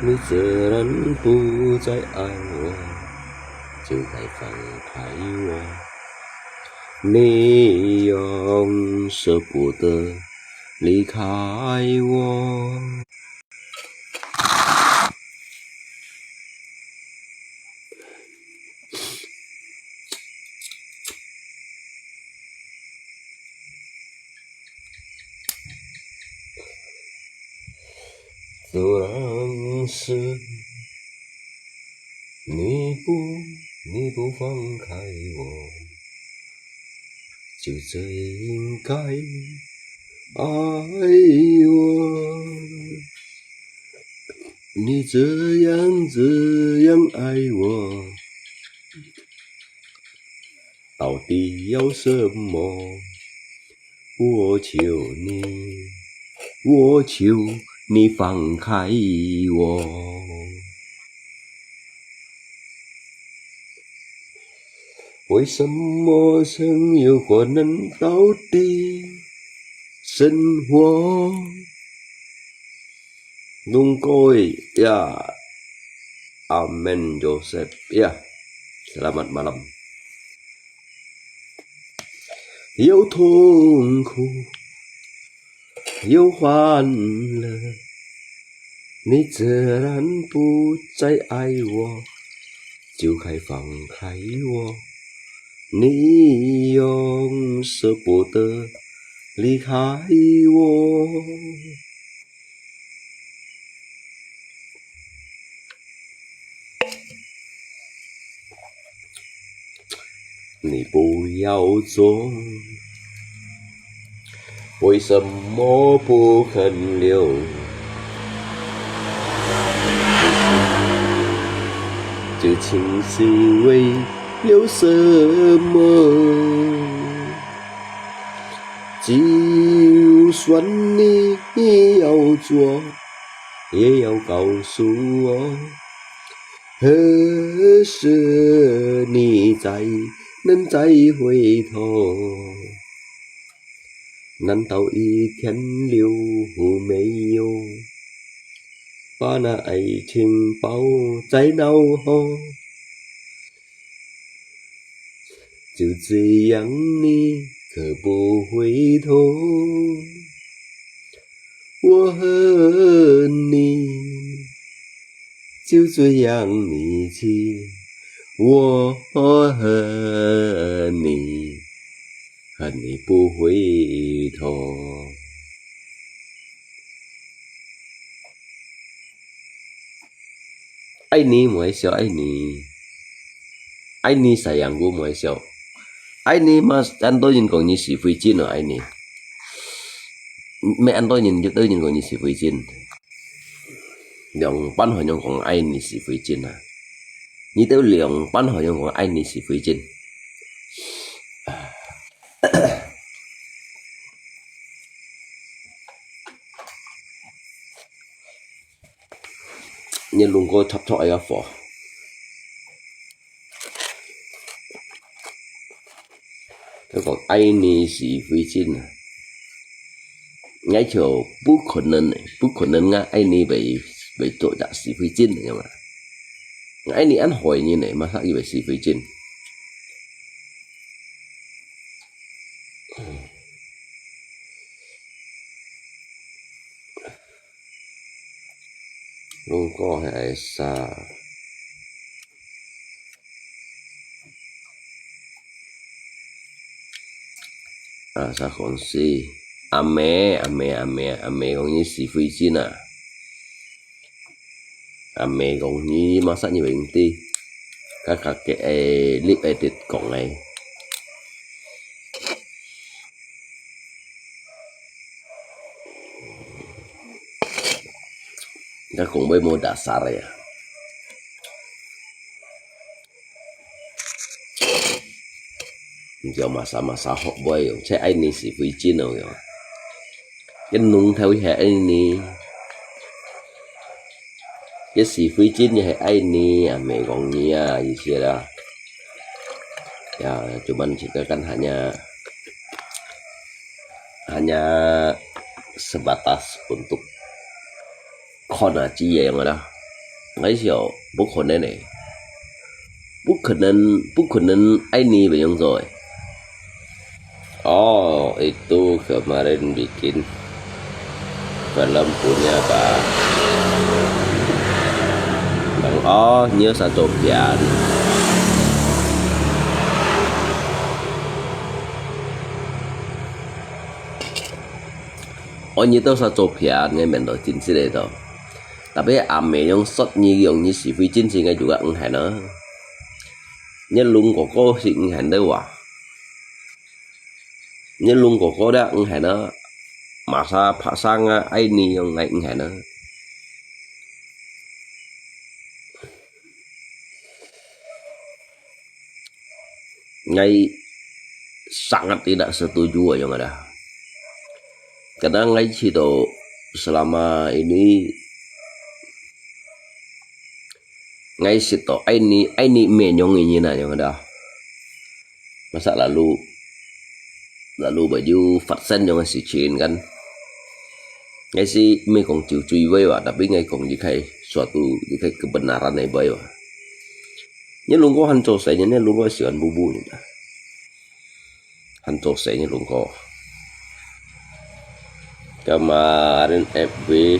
你自然不再爱我，就该放开我。你永舍不得离开我。纵然是你不放开我，就最应该爱我。你这样爱我，到底要什么？我求你放开我。为什么曾有过人到底生活Nungkoy ya Amen Joseph ya selamat malam. 有痛苦有欢乐，你自然不再爱我，就该放开我。你永舍不得离开我。你不要走，为什么不肯留？这情是为了什么？就算你要做，也要告诉我，何时你能再回头？难道一天留没有，把那爱情抱在脑后？就这样你可不回头？我和你就这样一起，我和你不回头。爱你，我也是爱你。ai ni sayangku mai siao ai ni mas anh tôi nhìn còn như sĩ phi chín ở ai ni mẹ anh tôi nhìn cho tôi nhìn còn như sĩ phi chín lượng bán hỏi nhau còn ai ni sĩ phi chín à như tôi lượng bán hỏi nhau còn ai ni sĩ phi chín như luôn có thấp thoại ở phỏ thế còn ai ni sĩ phi chín à ngay chiều bút khẩn nên ngã ai ni bị tội đã sĩ phi chín nhưng mà ai ni ăn hỏi như này mà sao như vậy sĩ phi chín luôn có hệ sa sa còn si ame còn như sĩ phi chín à ame còn như mà sao như vậy tí các cái clip edit còn này các cùng với mô dasar ya giờ masa học boy che ai ni sĩ phi chín rồi cái nung theo hệ ai ni cái sĩ phi chín như hệ ai ni mẹ còn như gì xưa đó ya cuman jika kan hanya sebatas untuk con chỉ vậy mà đâu ngay chiều bố con này bukan ai ni bayang rồi oh itu kemarin bikin film punya Bang Oh nhớ Satopian như tao Satopian ngay mình đổi chính sih itu tapi ame yang shot yang như sĩ phi chín sih ngay juga enggak nó nhớ luôn của cô sih enggak đâu à nhớ luôn của cô đó enggak nó masa pasang ai ni yang ngay enggak nó ngay sangat tidak setuju yang ada karena ngay situ selama ini ngay situ ini menyong ini nah yang ada masa lalu baju Fatsen yang ngasih Chin kan ngay si mấy còn chịu truy với và tapi ngay còn như cái suatu như cái kebenaran này với và nhớ luôn có hành trò sẽ nhớ luôn có sự bu bu nhỉ hành trò sẽ nhớ luôn có kemarin FB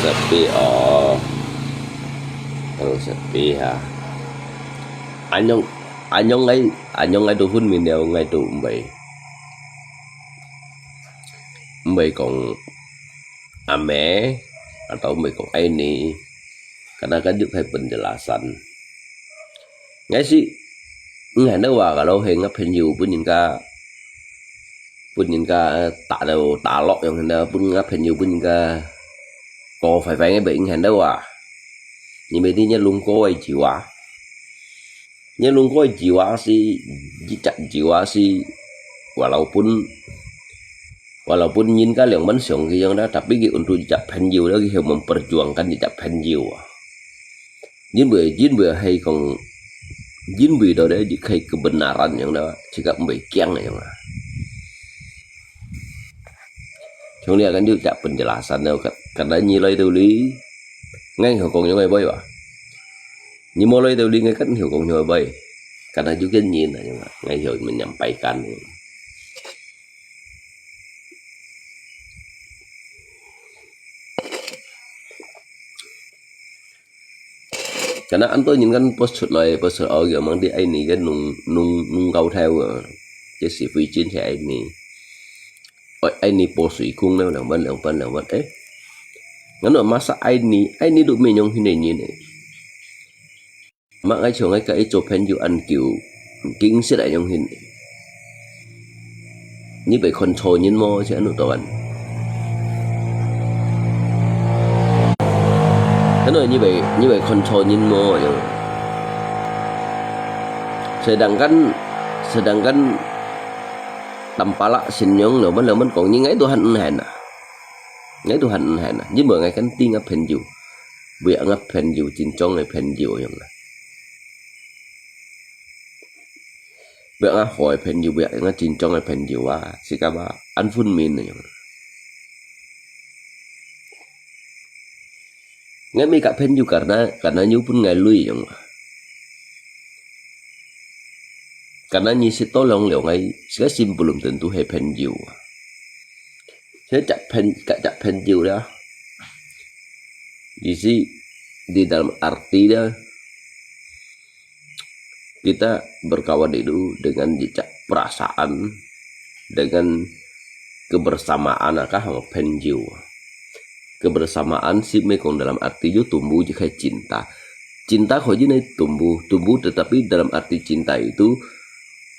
sepi kalau sepi ha anyong ngay tu pun mineo ngay tu mbay còn ame atau mbay còn ini karena kan juga penjelasan ngay sih nggak ada wah kalau hingga penyu pun tak ada talok yang hendak pun ngap penyu pun có phải ngay bệnh hendak wah nhưng mà đi nhớ luôn có ai chịu nhớ luôn có ai chịu sih chặt chịu sih walaupun nhìn cái lượng bánh sung cái yang đó tapi cái untuk chặt penyu đó cái memperjuangkan chặt penyu jin bữa hay còn jin bữa đó để hay kebenaran yang đó jika mbak kiang yang lah chúng dia kan juga penjelasan đâu karena nilai tulis ngay hiểu còn những người bay à nhưng mulai tulis ngay kan hiểu còn những người bay karena juga nhìn là nhưng mà ngay hiểu menyampaikan karena anh tôi nhìn kan post ở giờ mang đi ai này cái nung câu theo cái sĩ phi chín thì ai này post suy cung đâu làm bên ấy ngắn ở masa ai này được mình nhung như này mak ngai chong ngai ka e cho pen yu an kiu king sẽ đại nhung hình như vậy control nhìn mô sẽ nụ tàu anh thế rồi như vậy control nhìn mô sedangkan tampala sinyong lo man còn như ngay Tuhan hẹn à nhưng mà ngay cánh tiên áp hình dù việc áp hình dù chín trong này hình dù giống này việc áp hỏi hình dù việc áp chín trong này hình dù à chỉ cả ba anh phun min này ngay mi cả hình dù karena nyu pun ngay lui giống karena nyi si tolong leo ngay sẽ sim belum tentu he hình dù saya cak penju dah. Di dalam arti dah kita berkawan itu dengan jejak perasaan, dengan kebersamaan akah penju. Kebersamaan si mekong dalam arti itu tumbuh jika cinta. Cinta kau ini tumbuh tetapi dalam arti cinta itu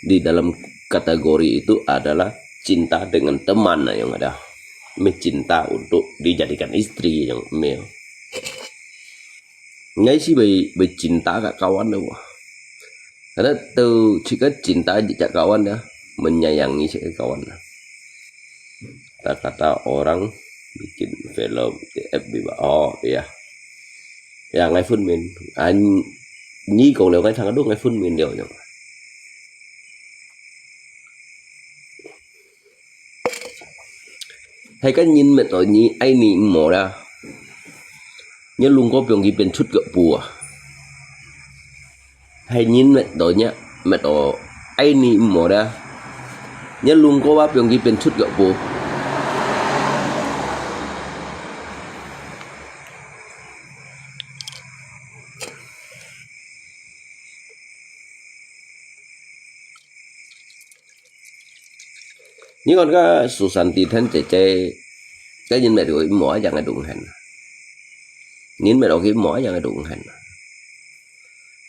di dalam kategori itu adalah cinta dengan teman yang ada. Mencinta untuk dijadikan istri yang mel. Ngay sih bercinta kak kawan dah. Karena từ chỉ có cinta jejak kawan dah, menyayangi si kawan dah. Kata orang bikin film di FB oh iya. Ya ngay phun mình anh nhi còn liệu ngay thằng đó ngay phun mình đều nhỉ. Hay cái nhìn mệt rồi nhỉ ai nị mỏ ra nhớ luôn có việc gì bên chút gạo bùa hay nhìn mệt rồi nhá mệt rồi ai nị mỏ ra nhớ luôn có ba việc gì bên chút gạo bùa nhưng còn cái Susanti thân trẻ cái nhìn mẹ rồi mỏ jangan đụng hành nhìn mẹ rồi cái mỏ jangan đụng hành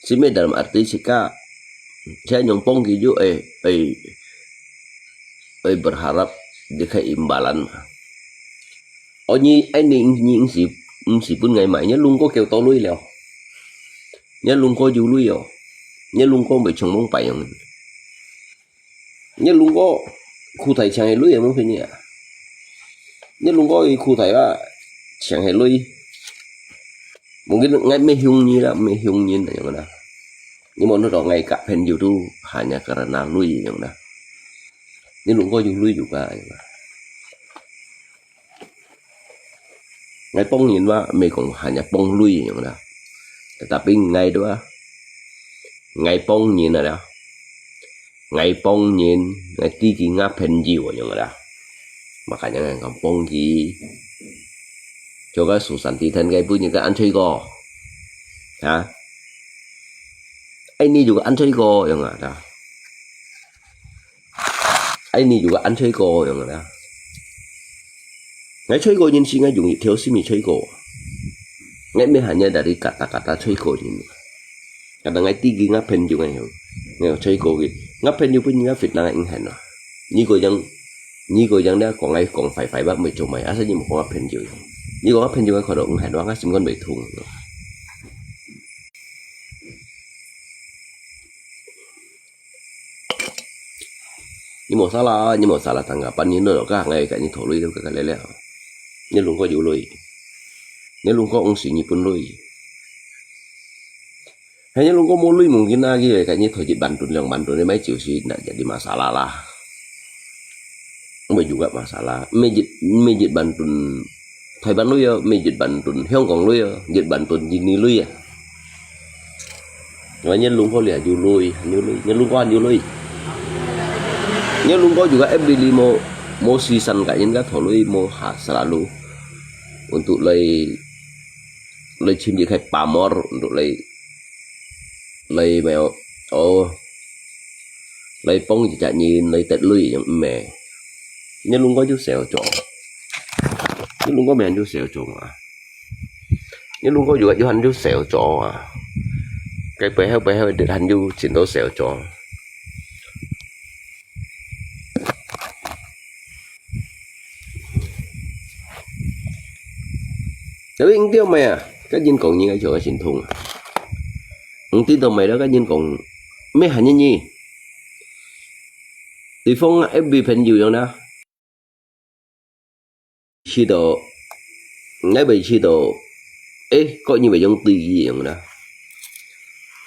si mẹ dalam arti sika saya nyompong gitu berharap dia imbalan nyi anh nhìn si pun ngày mai nhớ luôn có kêu to lui leo nhớ luôn có du lui rồi nhớ luôn có bị chồng bông phải nhớ luôn có khu thầy chẳng hề lui em không phải nhỉ nhất luôn có khu thầy á chẳng hề lui một cái ngay mê hung như là như nào nhưng mà nó rõ ngay cả hình YouTube hanya karena lui yang dah nhất luôn có lui juga ngay pong nhìn qua mày còn hanya pong lui yang dah tetapi ngay đó ngay pong nhìn là đó ngay pong nhìn ngay tiki ngáp hình nhiều yang ada makanya ngai kampung gì cho cái Susanti thân cái punya cái ăn chơi go hả anh ni juga ăn chơi go yang ada anh ni juga ăn chơi go yang ada ngay chơi go nhìn si ngay dùng theo si mi chơi go ngay me hanya dari kata-kata chơi go nhìn kadang ngay tiki ngáp hình juga ngay chơi go gitu ngapain như punya Việt Nam anh hẹn à như cô dân đó còn ngay còn phải bắt mày chồng mày á như một con ngapain nhiều như con ngapain nhiều cái hoạt động hẹn đó xem con bị thùng nhưng một salah tanggapan như nó cả ngày cả như thổ lui đâu cả lẽ lẽ như luôn có vụ lui như luôn có ông sĩ như pun lui hanya lu kok mulai mungkin lagi ya kayaknya Tojit Bantun yang Bantun ini ciu sih tidak jadi masalah lah. Enggak juga masalah. Mejit Bantun Thai Ban lu ya, mejit Bantun Hong Kong lu ya, jit Bantun Jini lu ya. Makanya lu kok lihat jului, lu kok jului. Nya lu kok juga FB5 mau season kayaknya kan thổi mau selalu untuk lay chim jadi kayak pamor untuk lay mèo lay pong chỉ chạy nhìn lay tết lùi giống mẹ nhưng luôn có chút xèo trộn nhưng luôn có mèn chút xèo trộn à nhưng luôn có juga Johan chút xèo trộn à cái bé được hành du xin tố sẹo cho tapi ứng tiêu mày à cái nhìn còn như cái chỗ cái xin thùng ứng tiêu tao mày đó cái nhìn còn mấy hành như nhỉ thì phong FB phần nhiều rồi đó chỉ độ ngay bây chỉ độ ê có như vậy trong tùy gì rồi đó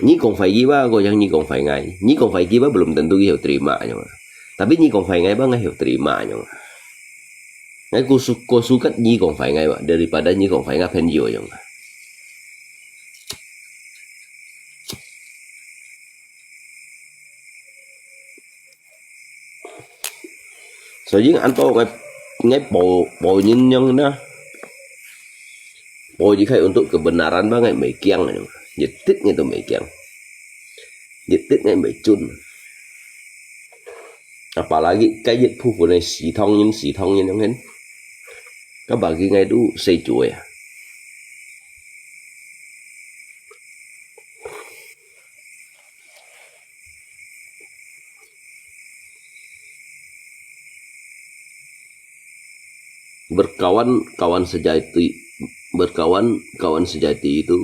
nhí còn phải gì ba gọi nhí còn phải ngay nhí còn phải gì ba belum tentu hiểu terima nhưng tapi nhí còn phải ngay ba ngay hiểu terima nhưng ngay cô suka nhí còn phải ngay ba daripada nhí còn phải ngay pen nhiều nhưng so với anh tôi ngay bộ nhân nhân đó bộ chỉ khai untuk kebenaran ba ngay mấy kiang này dịch tích ngay tụi mấy kiang dịch tích ngay mấy chun apalagi cái dịch phu của này xì thông nhân giống hết các bà kia ngay đủ xây chuối à kawan sejati itu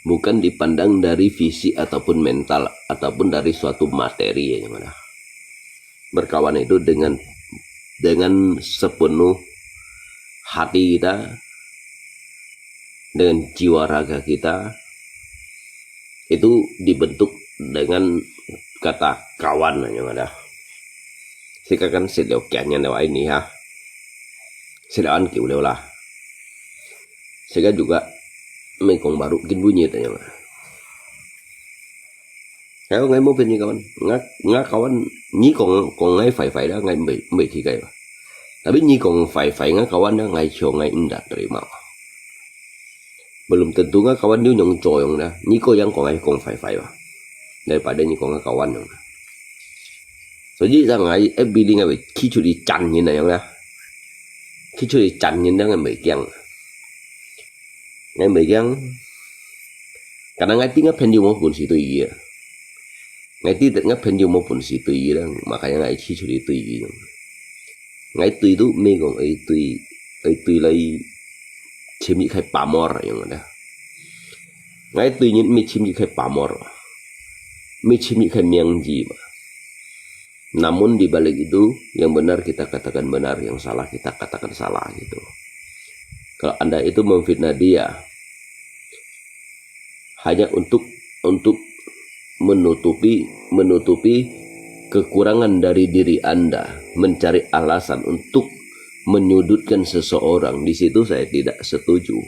bukan dipandang dari visi ataupun mental ataupun dari suatu materi ya gimana. Berkawan itu dengan sepenuh hati kita, dengan jiwa raga kita itu dibentuk dengan kata kawan ya gimana. Sekarang sẽ điều kiện nhân lewat ini ha. Sedang kiểu lewat lah. Sekarang juga mekong baru bikin bunyi tanya mah. Kalau ngay mau pinjam kawan, ngak kawan ni còn ngay phải đó ngay mấy thì cái. Tapi ni còn phải ngak kawan đó ngay chiều ngay indah terima. Belum tentu ngak kawan dia yang coyong dah. Ni kau yang còn ngay còn phải bah. Daripada ni còn ngak kawan yang. So jadi ngay FB ni ngay khi chú đi chăn như này không dah. Khi chú đi chăn như đó ngay mấy kiang. Ngay mấy kiang kadang ngay tinggal pendium maupun situ iya ngay tidak ngap pendium maupun situ iya makanya ngay chi churi tu iya ngay tu itu megong ai tu lai chimi khai pamor yang ada ngay tu nyin mi chimi khai pamor mi chimi khai miangji namun di balik itu yang benar kita katakan benar yang salah kita katakan salah gitu. Kalau Anda itu memfitnah dia hanya untuk menutupi kekurangan dari diri Anda, mencari alasan untuk menyudutkan seseorang, di situ saya tidak setuju.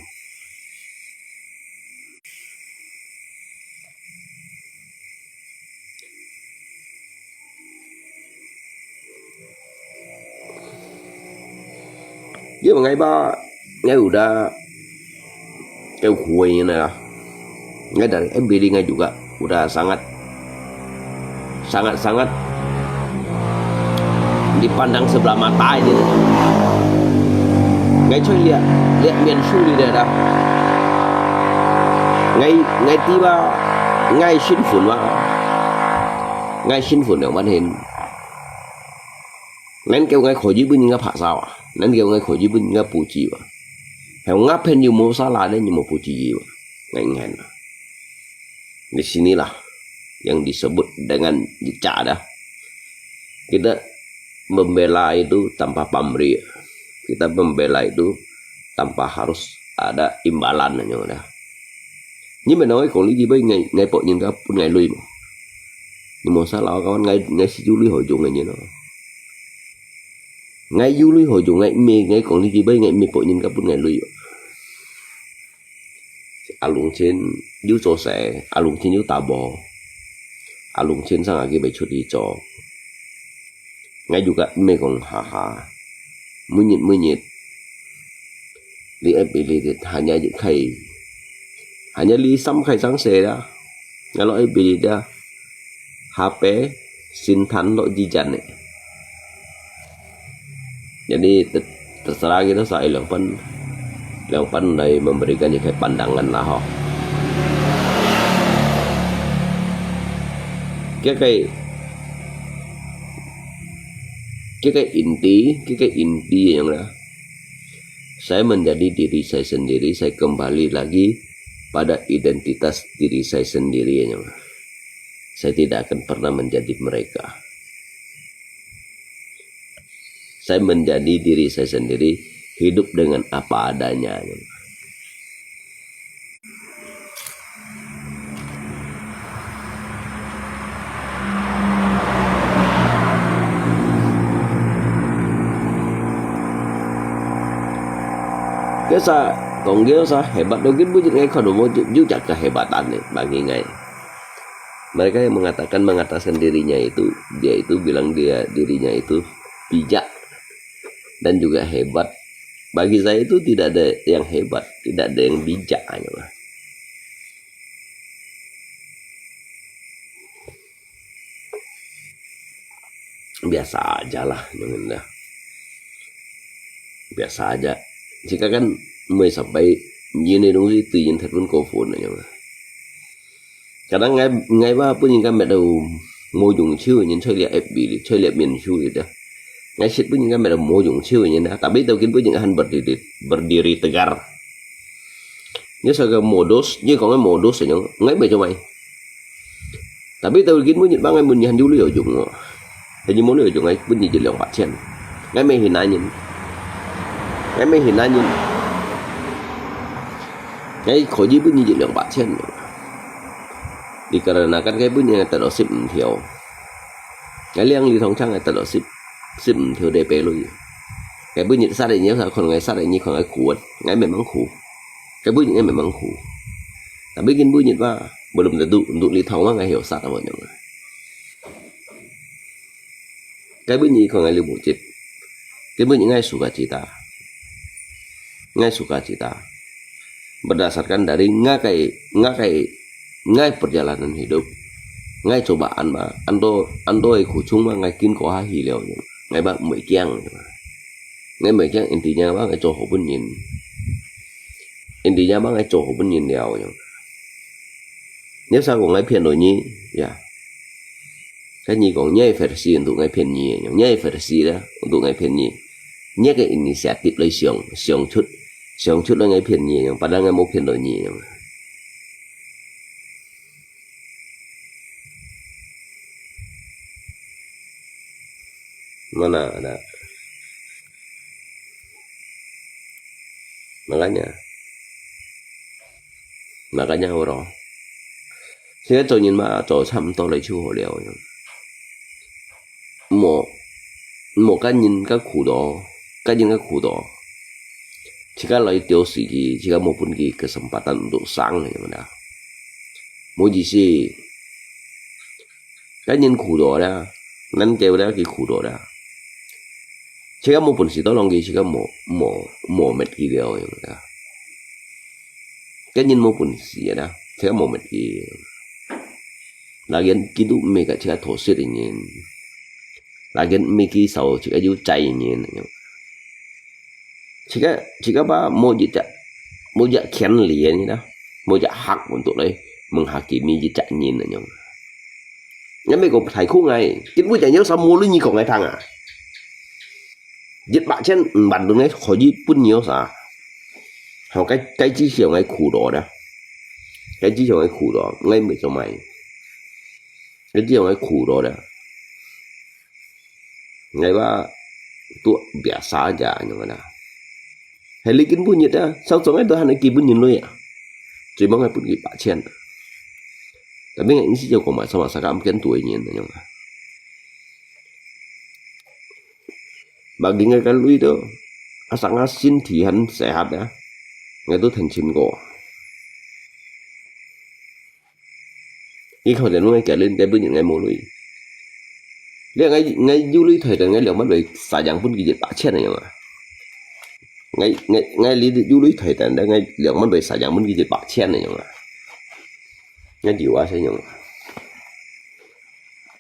Dia ngay udah kayak kue ini lah. Ngay dari MBD ngay juga udah sangat dipandang sebelah mata aja. Ngay coy lihat mian su di daerah. Ngay tiba ngay xin phun yang ban hình. Nên kêu ngay khỏi dưới bên ngáp hạ sao à? Nên kêu ngay khỏi dưới bên ngáp bù chi à? Heo ngáp hình như mau salah deh nyu mau bù chi à? Ngen. Di sinilah yang disebut dengan cara kita membela itu tanpa pamrih, kita membela itu tanpa harus ada imbalan aja udah. Nhưng mà nói còn lý gì với ngày bộ nhìn các ngày lui mà nhưng mà sao lão các bạn ngày si du lý hội dụng như nó ngày du lý hội dụng ngày còn lý gì với ngày bộ nhìn các ngày lui alung trên du cho sẽ alung trên du tabo alung trên sang lagi baca di cho ngay juga megong haha munyit lihat hanya li sam khai sang se dah kalau dah HP sintan lo jijan nih jadi terserah kita saya lepan dari memberikan kayak pandangan lah Kayak inti yang lah. Saya menjadi diri saya sendiri, saya kembali lagi pada identitas diri saya sendiri yang lah. Saya tidak akan pernah menjadi mereka. Saya menjadi diri saya sendiri, hidup dengan apa adanya. Kesa tonggil sa hebat mungkin bunyi ngai kalau mau juga kehebatan nih bagi ngai. Mereka yang mengatakan dirinya itu, dia itu bilang dirinya itu bijak dan juga hebat. Bagi saya itu tidak ada yang hebat, tidak ada yang bijak hanya. Biasa aja lah, biasa aja. Jika kan mới sampai như đúng thì tự nhiên thật vẫn cổ phồn này nhưng mà khả năng ngay ba pun những cái mẹ đầu mô dùng chiêu những chơi liệt FB chơi liệt miền Chu gitu ngay shit pun những cái mẹ đầu mô dùng chiêu như thế tapi tahu pun những han berdiri tegar như sao cái modus như còn cái modus này ngay bây cho mày tapi tahu pun những bang ngay mình han dulu ya dùng hình như muốn được dùng ngay pun những chuyện hoạt chen ngay mày hình ảnh ngay khỏi gì pun những chuyện bạc chen dikarenakan cái bunyi yang terus sip thiểu cái liang li thong chang cái terus sip thiểu DP luôn cái bunyi sát đấy nhớ sao còn ngày sát đấy như còn cái khủ ngay mày mắng khủ cái bunyi ngay mày mắng khủ tapi kan bunyi apa belum tentu untuk li thong mah nggak hiểu sát apa nyong cái bunyi còn ngày li bộ chip cái bunyi ngay sukacita berdasarkan dari ngay perjalanan hidup, ngay cobaan mah, ando khổ chung mah ngay kin có hai hỉ liều, ngay bác mấy kiang intinya bác ngay cho hổ bên nhìn, đèo nhung. Nếu sao còn ngay phiền rồi nhỉ, ya, cái nhỉ còn nhảy phải xì untuk ngay phiền nhỉ, nhảy phải xì đó untuk ngay phiền nhỉ, nhảy cái inisiatif lấy xiong chút là ngay phiền nhỉ, padahal ngay mau phiền rồi nhỉ. Mana ada makanya orang saya cho nhìn mà cho chăm tôi lấy chú hồ liều một cái nhìn cái khủ đó jika lấy tiêu sĩ jika maupun kesempatan untuk sang nih mana mau gì cái nhìn khủ đó đó nên kêu đó cái khủ đó đó jika maupun si tolong jika mau met video yang ada cái nhìn maupun si ada jika mau met lagian gitu mereka jika thosir ini lagian miki sau jika ju cai ini jika apa mau jak kian lian ini dah mau jak hak untuk menghakimi jejak ini nyong nhưng mấy cô thầy khu ngày chính bữa chạy nhớ sao mua lưới nhi còn ngày thằng à dịch bạn trên bản đồ này khỏi gì bún nhiều sao họ cái chi chiều ngày khủ đó đó cái chi chiều ngày khủ đó ngay mới cho mày cái chi chiều ngày khủ đó đó ngày ba tụi bẻ xa giả như vậy nào hay lấy kính bún nhiệt á sao cho ngày tôi hành kỳ bún nhiệt luôn à chỉ mong ngày bún gì bạn trên tapi ini sih jauh koma sama mungkin tuanya nyong. Bagi ngai kan lu itu asal ngasin tihan sehat ya, ngai itu tenchin go. Ini kalau dia ngai kalian dia punya ngai mului. Dia ngai juli thời dan ngai lihat mana sayang pun gigit pacar nyong. Ngai lihat juli thời dan dia ngai lihat mana sayang pun gigit pacar nyong. Nggak jiwa saya nyong.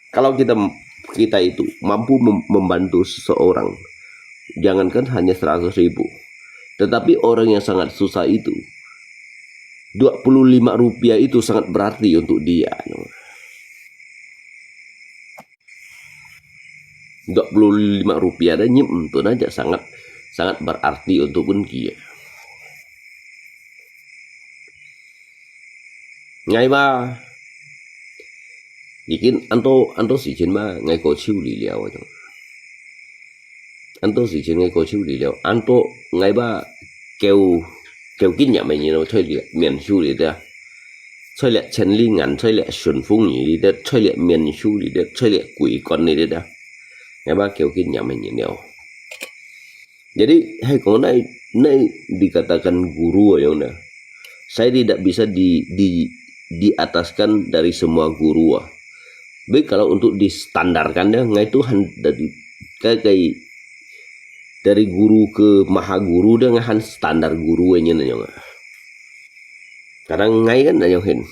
Kalau kita itu mampu membantu seseorang, jangankan hanya 100.000, tetapi orang yang sangat susah itu 25 rupiah itu sangat berarti untuk dia. Rp25 dah nyim untuk aja sangat berarti untuk pun kia. Ngày ba Ikin anto si chen ba ngày có chiu li liao rồi. Anto si chen ngày có chiu li liao. Anto ngày ba kêu kinh nghiệm mình nhiều chơi liệt miền chu li đó. Chơi liệt chân li ngắn chơi liệt xuân phong nhỉ đi đó. Chơi liệt miền chu li đó. Chơi liệt quỷ con này đó. Ngày ba kêu kinh nghiệm mình nhiều. Jadi hai kau naik dikatakan guru yang dah. Saya tidak bisa diataskan dari semua guru. Baik kalau untuk distandarkan ya, ngai Tuhan dari kayak dari guru ke maha guru dia ngahan standar guru nya nanya. Kadang ngai kan nanya hin.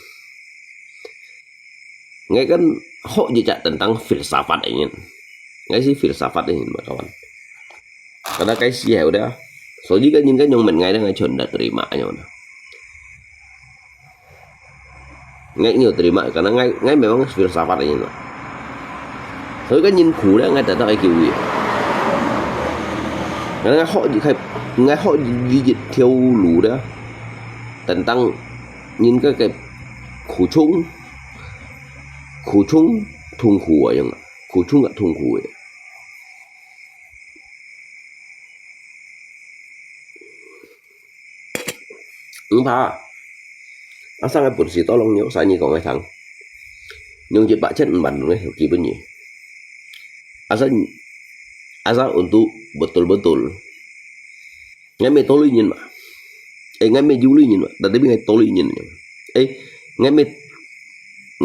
Ngai kan hok jejak tentang filsafat ini. Ngai sih filsafat ini kawan. Karena cái gì hiểu đó. Số với những cái nhân mình ngay đó ngay chuẩn đã terima nhau. Ngay nhiều terima karena ngay memang filsafat ini. Soalnya kan nhìn khủ đó ngay tại đó ai kiểu gì. Karena ngay họ di dịch theo lũ đó. Tentang nhìn cái khủ chung thùng khủ ở yang. Khủ chung gak thùng khủ. Ba asal ngay bersih tolong nhớ saya còn ngay thằng nhưng chỉ bạn chết bạn nó hiểu kỳ bên nhỉ asal untuk betul ngay mày toli nhìn mà ngay mày juli nhìn mà tapi ngay toli nhìn ngay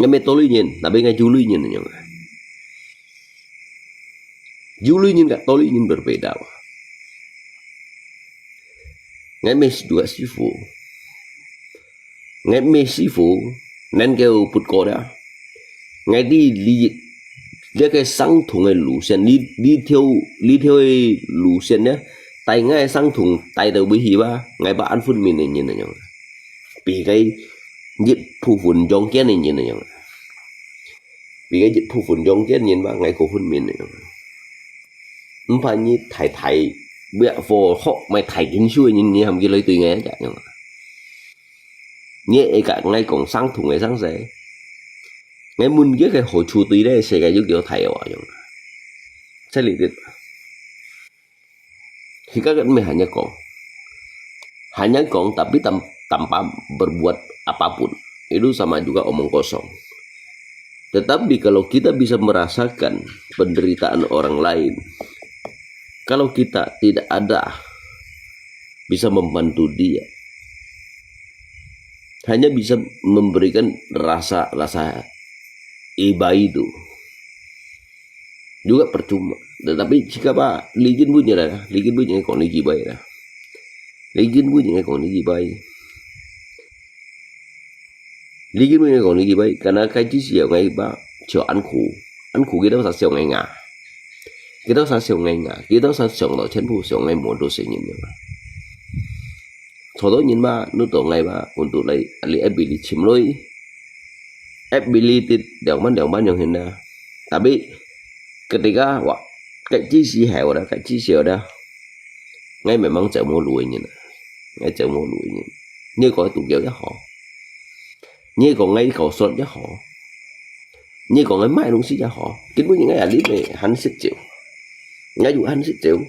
mày toli nhìn tapi ngay juli nhìn juli nhìn gak toli nhìn berbeda ngay mày juga sifu ngay Mesifu nên kêu put cô đó ngay đi cái sang thùng ngay lũ sen đi theo lũ sen nhá tay ngay sang thùng tay đầu bị hiba ngay ba ăn phun mình này nhìn này nhở bị cái dịch thu phun trong cái này nhìn này nhở bị cái dịch thu phun trong cái nhìn ba ngay cổ phun mình này nhở không phải như thầy bữa vô họ mày thầy kinh suy nhìn hàm kia lấy tùy nghe chả nhở nhẹ cả ngay còn sang thùng ngay sang rẻ ngay muốn cái hồ chu tùy đấy sẽ cái kiểu thầy ở nhung saya lihat jika kami hanya kong tapi tanpa berbuat apapun itu sama juga omong kosong. Tetapi kalau kita bisa merasakan penderitaan orang lain, kalau kita tidak ada bisa membantu dia, hanya bisa memberikan rasa iba itu juga percuma. Tetapi jika Pak ligin bunyi còn ligi bay dah, ligin bunyi còn ligi bay, ligin bunyi còn ligi bay karena cái chỉ siêu ngay ba chờ ăn khủ cái đó sao siêu ngay ngà, cái đó sao siêu ngay ngà, cái đó sao siêu nó chân phụ siêu ngay muốn đồ sinh nhỉ mà. Sau đó nhìn ba nút tổ ngày ba untuk lấy ability chim lôi ability đều ban yang hình tapi ketika cái chi si heo đó cái chi siêu đó ngay memang chợ mua lùi như ngay chợ mua lùi như có tụ kéo cho họ như còn ngay cầu sốt cho họ như còn ngay mai đúng xí cho họ kính với những cái clip này hắn sẽ chịu ngay dụ hắn sẽ chịu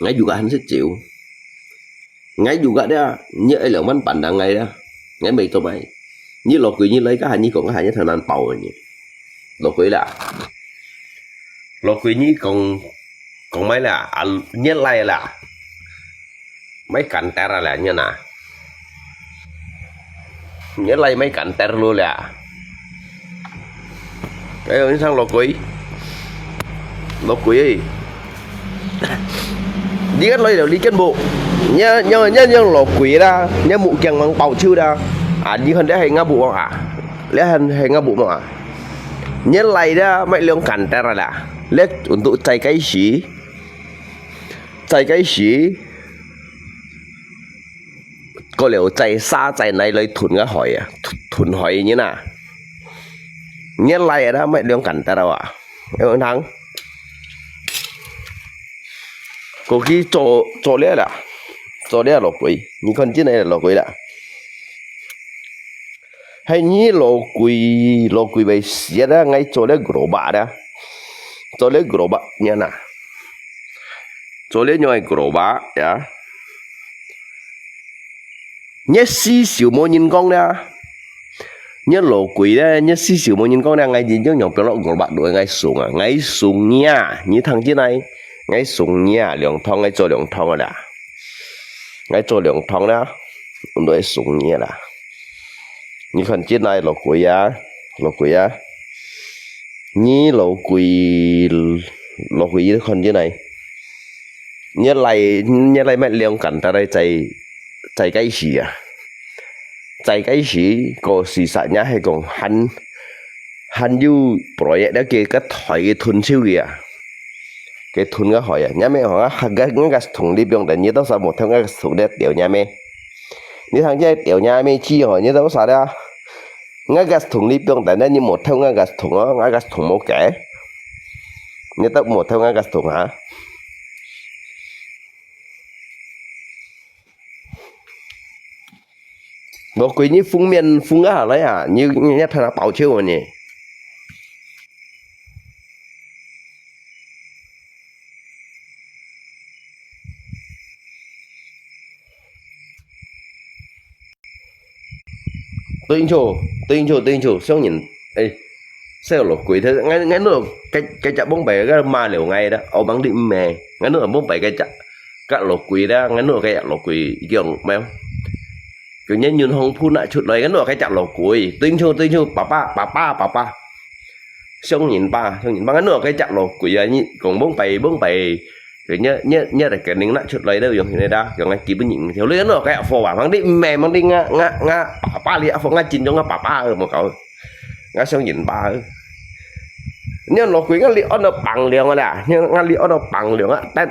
ngay juga hắn sẽ chịu ngay juga đó như ấy là mắnปั่นngày đó ngay mày tụi mày như lột quỷ như lấy cái hành như còn cái hành như thằng anh bầu rồi nhỉ lột quỷ như còn mấy là nhất lai là mấy cạnh ta là như nào nhất lai mấy cạnh ta luôn là cái ơi sang lột quỷ ấy đi cái lấy đều đi chân bộ nhớ lột quỷ ra nhớ mụ chẳng bằng bầu chưa ra đi hơn để hay ngã bộ lẽ hay ngã bộ mà nhớ lại đó mấy lượng cảnh ta ra là lẽ untuk chạy cái xí có liệu chạy xa chạy này lấy thùn cái hỏi như nào nhớ lại đó mày đừng cẩn ta đâu à em thắng có khi chỗ lẽ là quỷ như con chứ này là quỷ đã hay như lỗ quỷ bây giờ đó ngay chỗ lẽ gỗ bạ đó chỗ lẽ gỗ bạ nhớ nè chỗ lẽ nhoi gỗ bạ ya nhớ xí xíu mô nhìn con đó nhớ lỗ quỷ đó nhớ xí xíu mô nhìn con đó ngay gì chứ nhộng cái lỗ gỗ bạ đuổi ngay xuống nha như thằng chứ này ngay xuống nha lượng thong ngay chỗ lượng thong rồi đã ngay chỗ lượng thong đó đuổi xuống nha là như phần chết này lỗ quỷ á như lỗ quỷ con chứ này nhớ lại mẹ liang cảnh ta đây chạy cái gì à chạy cái gì có sự sát nhá hay còn hắn yêu project đó kia cái thoại cái thun siêu kìa cái thun cái hỏi à nhá mẹ hỏi cái thùng đi biong để nhớ đâu sao một thằng cái thùng đấy tiểu nhà mẹ như thằng kia tiểu nhà mẹ chi hỏi nhớ đâu sao đó ngay cái thùng đi biong để như một thằng ngay cái thùng đó ngay cái thùng một kẻ nhớ đâu một thằng ngay cái thùng hả bộ quý như phun miền phun á lấy à như thằng nó bảo chiêu rồi nhỉ tuyên chủ xong nhìn ê sao lột quỷ thế ngay nữa cái chợ bóng bể cái ma liều ngay đó ông bắn đi mè ngay nữa bóng bể cái chợ các lột quỷ đó ngay nữa cái lột quỷ kiểu mèo kiểu như không phun lại chút lấy cái nữa cái chợ lột quỷ tuyên chủ papa xong nhìn ba cái nữa cái chợ lột quỷ ấy còn bóng bể kiểu nhớ là cái nính lại chút lấy đâu dùng này đó kiểu ngay kịp với nhìn thiếu lấy nữa cái phô bảo bắn đi mè bắn đi ngã papa liệt phô ngã chín cho ngã papa ở một cậu ngã xong nhìn ba nhưng nó quý ngã liệt nó bằng liền là nhưng ngã liệt nó bằng liền á tên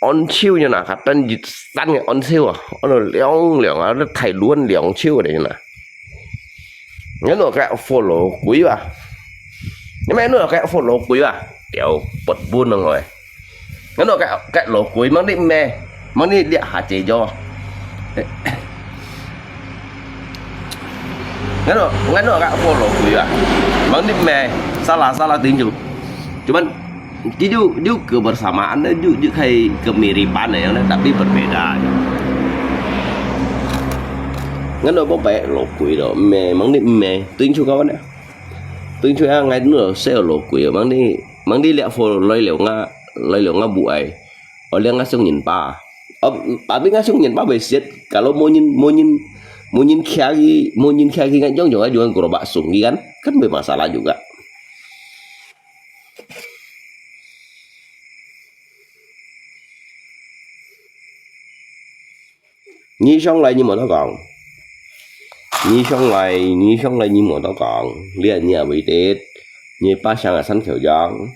on chill như nào cả tên dịch tan cái on chill à nó liền nó thay luôn liền chill ở đây nè nhớ nó cái follow quý à nhưng mà nó cái follow quý à kiểu bật buôn rồi nhớ nó cái lỗ quý mang đi mè mang đi địa hạ chế cho nghe nó cái follow lỗ quý à mang đi mè salah tiếng chủ cuman dia kebersamaan dia kayak kemiripan ya tapi berbeda ngắn đôi bố bẹ lột quỷ rồi mẹ mắng đi mẹ tuyên chú các bạn ạ tuyên chú ngay nữa sẽ lột quỷ rồi mắng đi lẹ phô lấy liệu nga buổi ở liên nga sung nhìn ba bà biết nga sung nhìn ba về xét kalau mau nhìn kaya ngay giống juga jual gerobak sunggi kan bermasalah juga Nhi xong lại nhưng mà nó còn Nhi xong lại nhưng mà nó còn liền nhà bị tết như ba sang là sân khởi giang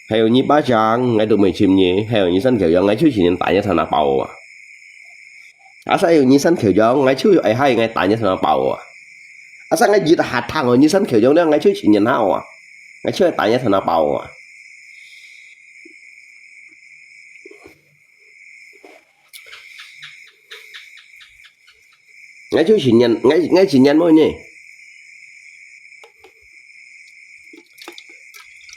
hay như ba sang ngay tụi mình chìm nhỉ hay như sân khởi giang ngay trước chỉ hiện tại như thằng nào bầu à sao như sân khởi giang ngay trước ai hay ngay tại như thằng nào bầu à sao ngay gì là hạt thằng rồi như sân khởi giang đó ngay trước chỉ nhận hao ngay trước tại như thằng nào bầu ngay trước chỉ nhận ngay chỉ nhận thôi nhỉ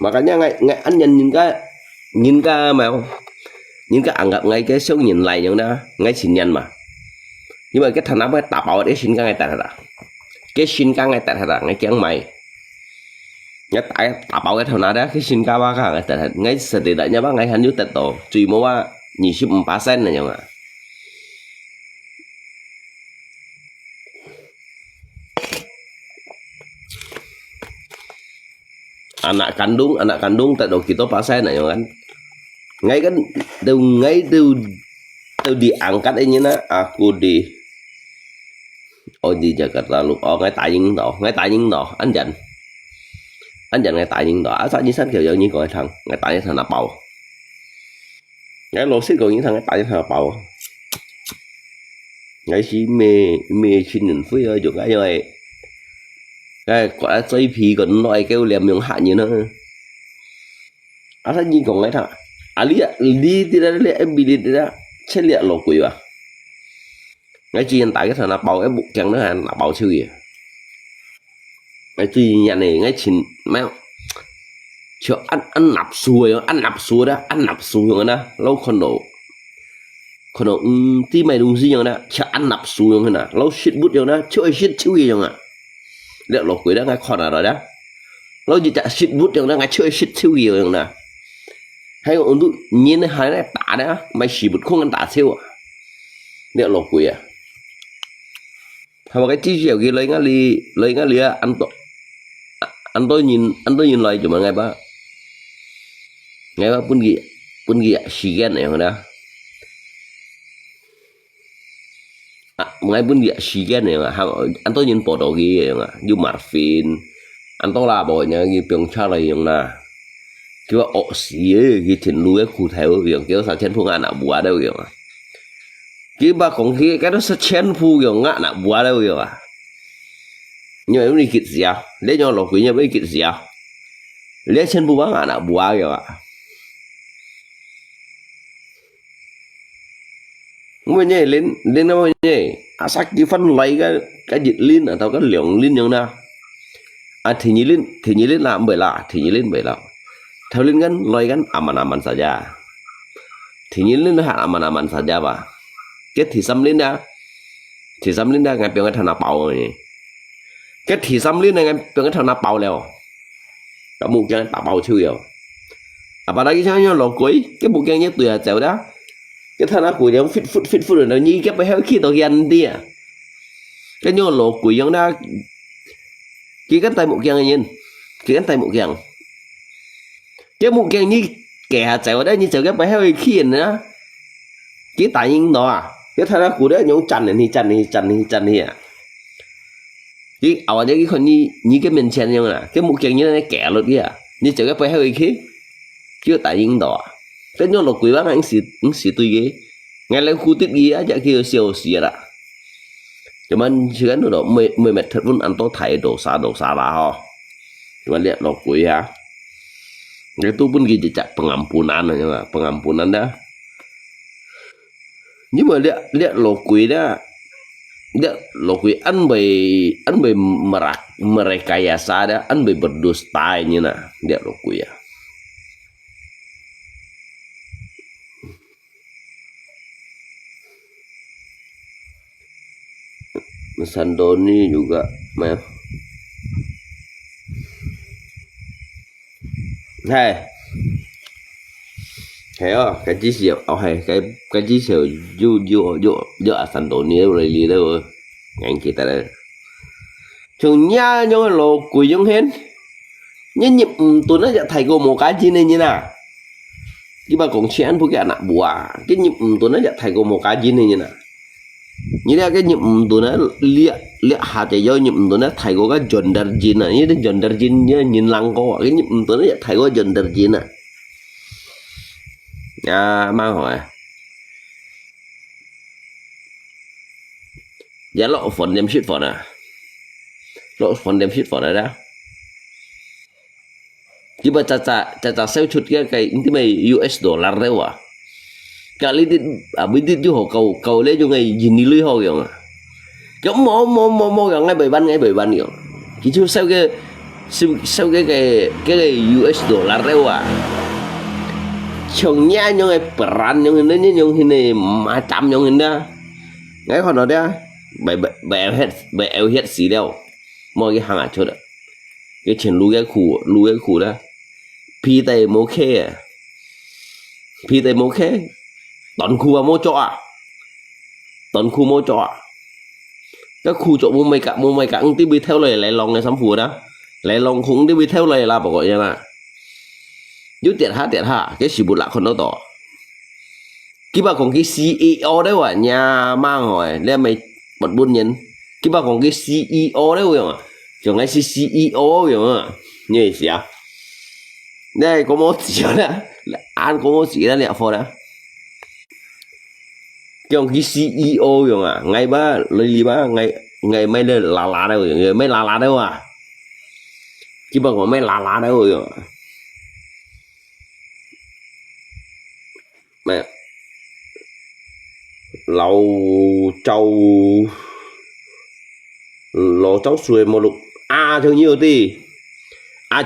makanya ngay anh nhìn cái mà những cái ăn gặp ngay cái số nhìn lại những đó ngay xin nhận mà nhưng mà cái thằng nào mới tạo bảo để xin cái ngay tại là cái xin cái ngay tại là ngay chẳng mày ngay tại tạo bảo cái thằng nào đó cái xin cái ba cái ngay tại ngay sự thì đại nhà bác ngay hành dưới tận tổ tùy mua qua 20% này nhỉ anak kandung tak do kita pasen ya kan ngay từ diangkat ini na aku di Jakarta lu ngay tại những đó anh dành ngay tại những đó sao như sách kiểu như coi thằng ngay tại thằng nào bầu ngay lô xích còn những thằng ngay tại thằng nào bầu ngay chỉ mê xin nhìn phía ở chỗ cái rồi cái quả dây phì còn nói kêu liềm miếng hạ như nó à sao nhìn còn ngay thằng à lý thì ra em bị đi ra chết liệt lộ quỷ à ngay chi hiện tại cái thằng nào bảo em bụng chẳng nữa là bảo siêu gì ngay chi nhà này ngay chín mèo cho ăn nạp xuôi đó ăn nạp xuôi rồi đó lâu còn độ tí mày đúng gì rồi đó cho ăn nạp xuôi rồi nè lâu shit bút rồi đó chơi shit chịu gì rồi liệu lộ quỷ đó ngay còn rồi đó lâu gì chả shit bút rồi đó ngay chơi shit chịu gì rồi nè hay ông tụ nhìn hai này tả đó mày chỉ bút không ăn tả siêu à liệu lộ quỷ à hay một cái chi chiều kia lấy ngã li anh tôi nhìn lại cho mọi ngày ba pun gi sigen này đó ngày pun gi sigen này anh tôi nhìn bộ đồ gì như Marvin anh tôi là bộ nhà như Pyong Cha này là kiểu ổ xí cái chuyện lui cụ thể việc kiểu sao trên phương án nào bùa đâu kiểu cái ba còn cái đó sẽ trên phu kiểu ngã nào bùa đâu kiểu nhưng mà cái kịch gì à lấy cho lộc quỷ như cái kịch gì à lấy trên phu ngã nào bùa kiểu mới nhảy lên nó mới nhảy sắc chỉ phân lấy cái dịch linh ở tao cái lượng linh như nào thì như lên làm bởi lạ thì như lên bởi lạ theo lên kan loy kan aman-aman saja thì nhìn lên nó hạ aman-aman saja ba cái thì xăm lên đã ngay bilang thằng nào bảo này cái thì xăm lên này ngay bilang thằng nào bảo leo cả một cái tạo bảo chưa hiểu bà đây sao nhau lột quỷ cái bộ cái nhớ tùy chèo đó cái thằng nào quỷ giống fit rồi nó như cái phải khi tao ghen đi à cái nhau lột quỷ giống đó chỉ cái tay một cái nhìn chỉ cái tay một cái cái một cái như kẻ chạy ở đây như chạy cái bài hơi khiên nữa cái tại những đó cái thằng đó của đấy những chăn này à cái ở đây cái con như cái mình xem như là cái một cái như này kẻ luôn kia như chạy cái bài hơi khí chứ tại những đó cái nhau là quý bác anh xí tùy cái ngay lên khu tiết ghi á chả kia siêu xí à cho mình chỉ cần độ 10 mét thật vun ăn tôi thấy đổ xa là ho cuma lihat lo quý ha itu pun gitu cak pengampunan aja pengampunan dah nhưng mà lihat lo quý dah lihat lo quý ăn bày merekayasa dah ăn bày berdusta ini nah lihat lo quý ya Sandoni juga maaf hay cái chiếc diệu cái chiếc diệu vô Sandoni rồi đi đâu ngành kita đây chúng nha nhau lộ quỷ giống hết nhân nhịp tụi nó sẽ thầy cô một cái chi này như nào cái bà cũng sẽ ăn phụ cái nặng bùa cái nhịp tụi nó sẽ thầy cô một cái chi này như nào như là cái nhịp tụi nó liệt hạt chạy do nhịp tụi nó thầy cô cái John Darjin này như cái John Darjin như nhìn lăng cô cái nhịp tụi nó thầy cô John Darjin này mang hỏi giá lộ phần đem shit phần à lộ phần đem shit phần này đó chứ mà cha sale chút cái mày US dollar đâu à kali dit bên dit chú họ cầu lấy cho ngày nhìn đi lưới hồ kiểu mà kiểu mò kiểu ngay bảy ban kiểu chỉ chú sau cái US dollar đâu à chồng nha nhau ngày peran nhau người đến nhau hình này mà chăm nhau người đó ngay còn nó đó bảy eo hết xí đâu mọi cái hàng ở chỗ đó cái chuyện lú cái khu đó pi tay mô khe toàn khu mô trọ các khu chỗ mô mày cả tí bị theo lời lại lòng này sắm phù đó lại lòng cũng tí bị theo lời là bảo gọi như là dưới tiệt hạ cái sự bụt lạ con nó tỏ cái bà còn cái CEO đấy à nhà mang hỏi lên mày bật buôn nhân cái bà còn cái CEO đấy rồi mà chẳng ngay CEO rồi mà như gì à đây có một gì đó ăn có một gì đó lẹ phô đó cái ông cái CEO rồi mà ngay ba lấy lý ba ngày mấy đây là đâu người mấy là đâu à chứ bằng có mấy lá đâu rồi mẹ lầu trâu lò cháu xuôi một lúc thương nhiều tí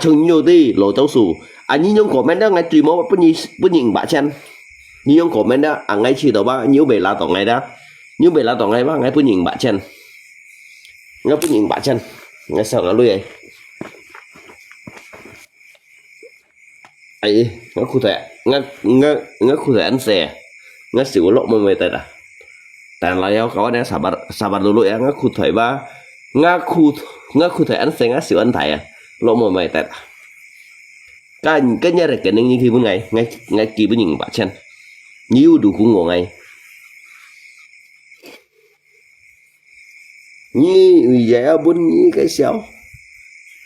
thương nhiều tí lò cháu sủ như những comment đó ngay tùy mô bất nhìn bả chân như những comment đó ngay chỉ đó ba nhiều bể là tổ ngày đó nhiều bể là tổ ngày ba ngay bất nhìn bả chân ngay bất nhìn bả chân ngay sợ nó lui ấy ngay khu thể ngay khu thể ăn xe ngay xỉu lộ mà mày tại đã但係有講咧，十八度六啊，我闊腿吧，我闊腿ăn xanh á xỉu ăn thải à, lộ mồm mày tẹt, cái nhà này cái nên như khi bữa ngày kỳ bữa nhìn bả chân, nhiều đủ cũng ngồi ngày, như vậy bún như cái xéo,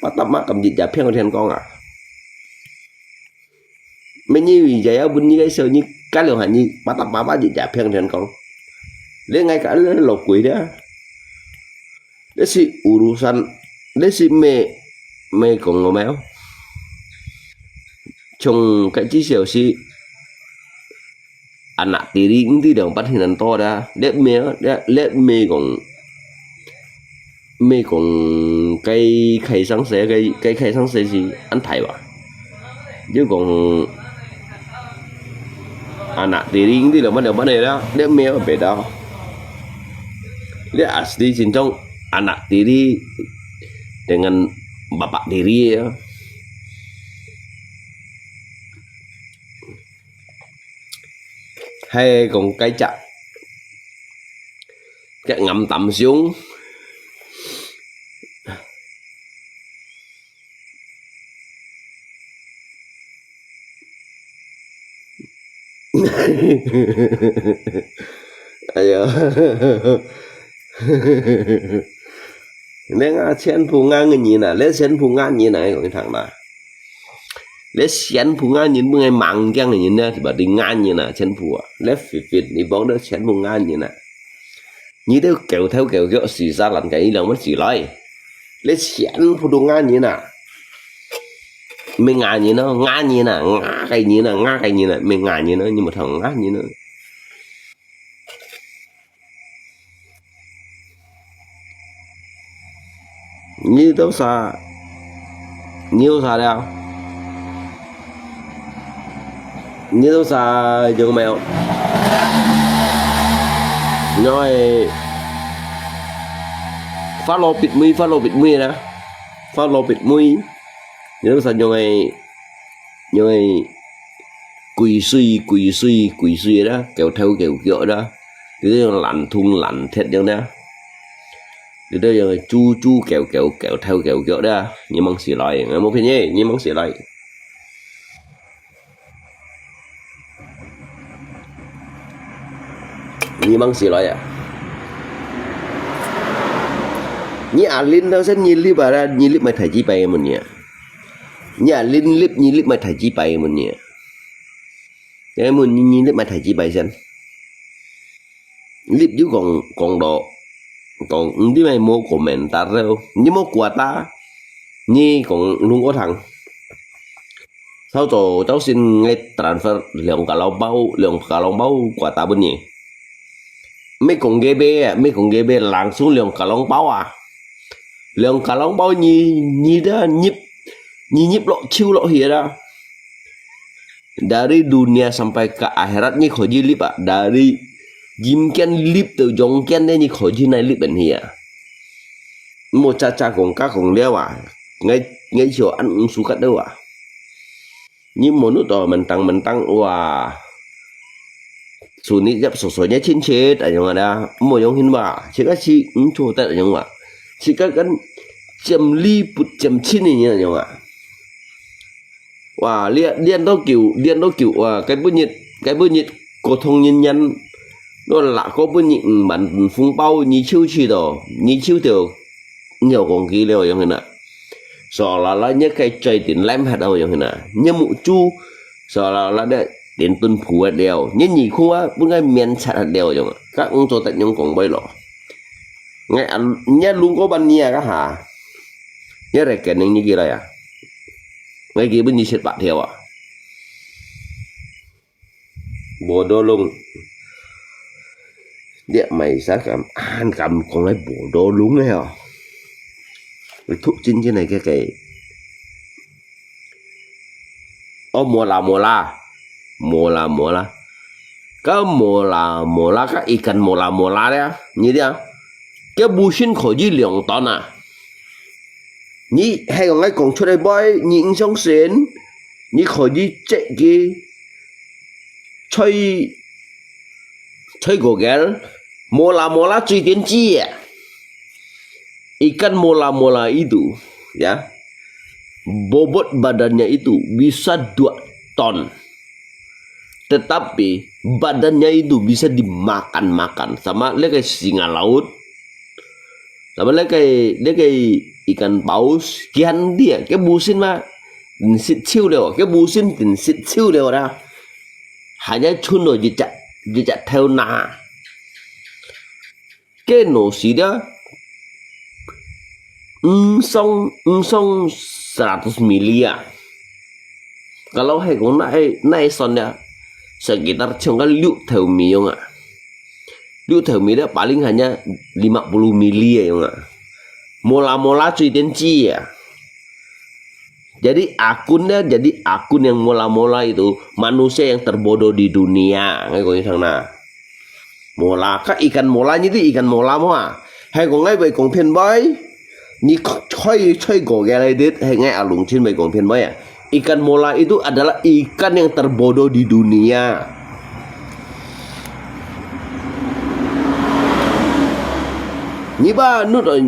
bắt tắm mắt cầm dịch giả phiên con con à, mấy như vậy bún như cái xéo như cái liều hành như bắt tắm mắt dịch giả phiên con. Dia ngay cả lộc quỷ đó, dia si urusan, dia si mê còn ngồi méo, trong cái chiếc xẻo si, anak tiri itu dong pas hinan to dah, dia mê còn cây khai sáng sẽ cây khai sáng sẽ gì ăn thải vào, chứ còn anak tiri itu dong bắt đầu bắt này đó, dia mê ở bên đó. Dia asli cincong anak tiri dengan bapak tiri ya. Hay còn cái chặt cái ngậm tầm xuống ayo lấy chén phụ ngang người nhìn à, lấy chén phụ ngang như này của cái thằng này, lấy chén phụ ngang nhìn bữa ngày mặn chăng này nhìn đây thì bảo đi ngang như này chén phụ à, lấy phịt đi bóng đó chén phụ ngang như này, như thế kéo theo kéo kéo xì ra làm cái là mất xì lái, lấy chén phụ đồ ngang như này, mình ngang như nó ngang như này, ngang cái như này, mình ngang như nó nhưng mà thằng ngang như nó. Như tao xa nhiều xa đâu như tao xa dừng mèo nói follow bịt mi đó follow bịt mi như tao xa nhoi quỳ suy đó kéo theo kéo kiểu đó cứ lặn thun lặn thiệt như đó. Từ đây giờ chu kéo theo kéo kiểu đó như mong xì lại một phen nhé như mong xì lại như mong xì lại à như linh đâu sẽ như líp ra như líp mày thầy chi bay mình nhỉ như linh líp như líp mày thầy chi bay mình nhỉ cái mình như líp mày thầy chi bay xem líp chứ còn độ còn đi mày mua comment ta đâu như mua quà ta như còn luôn có thằng sau tổ cháu xin ngay transfer lượng cả lòng bao quà ta bên nhỉ mấy còn GB langsung lượng cả lòng bao à lượng cả lòng bao như đó nhịp lộ chiêu lộ hiền đó dari dunia sampai ke akhirat nih khoji lip à dari Jimken lip từ dòng ken đây như khỏi chi này lip bệnh hìa một cha còn các còn leo à ngay chiều ăn uống su cắt đâu à nhưng một nút rồi mình tăng wow su nít dẹp sổ nhé chín chết ở trong đó một dòng hình bà chỉ có chi chua tệ ở trong à chỉ có cái chấm ly bụt chấm chín này như ở trong à wow liên đó kiểu cái bữa nhiệt cổ thông nhân nó là có bên những bản phun bao như chiêu chi đó như chiêu tiểu nhiều con kia đều như thế nào sợ là nhớ cái chơi tiền lem hạt đâu như thế nào như mụ chu sợ là để tiền tuân phủ hạt đều như nhị khu á bữa ngày miền sạt hạt đều giống các ông cho tận những con bay lọ nghe nhớ luôn có ban nhà các hà nhớ này cái này như kia đây à ngay kia bên như xét bạc theo à bộ đô luôn địa mày sẽ cầm con lấy bộ đô luôn đấy hả cái thuốc chính cái này cái mola cái mola cái ikan mola đấy như thế cái busin khỏi gì lượng tон à你係講喺講出嚟杯，你影相先，你可以即嘅吹個嘅，mola最點知啊，ikan mola itu, ya, bobot badannya itu bisa 2 ton, tetapi badannya itu bisa dimakan sama kayak singa laut, sama kayak ikan paus kian dia cái busin mà xịt siêu đều cái busin thì xịt siêu đều ra hanya chun rồi gì chặt theo na cái nổ xí đó song 100 milia kalau hai con naik sonnya sekitar cuma liu theo mi ya liu theo mi đó paling hanya 50 milia ya mola cuy tenci ya. Jadi akun yang mola itu manusia yang terbodoh di dunia. Ngay có thằng nào. Mola các ikan molanya itu ikan mola mah. Hay có ngay vậy còn phiền bơi. Ni chơi gỗ gà này dit hay ngay alung trên vậy còn phiền bơi ya. Ikan mola itu adalah ikan yang terbodoh di dunia. Ni ba nút rồi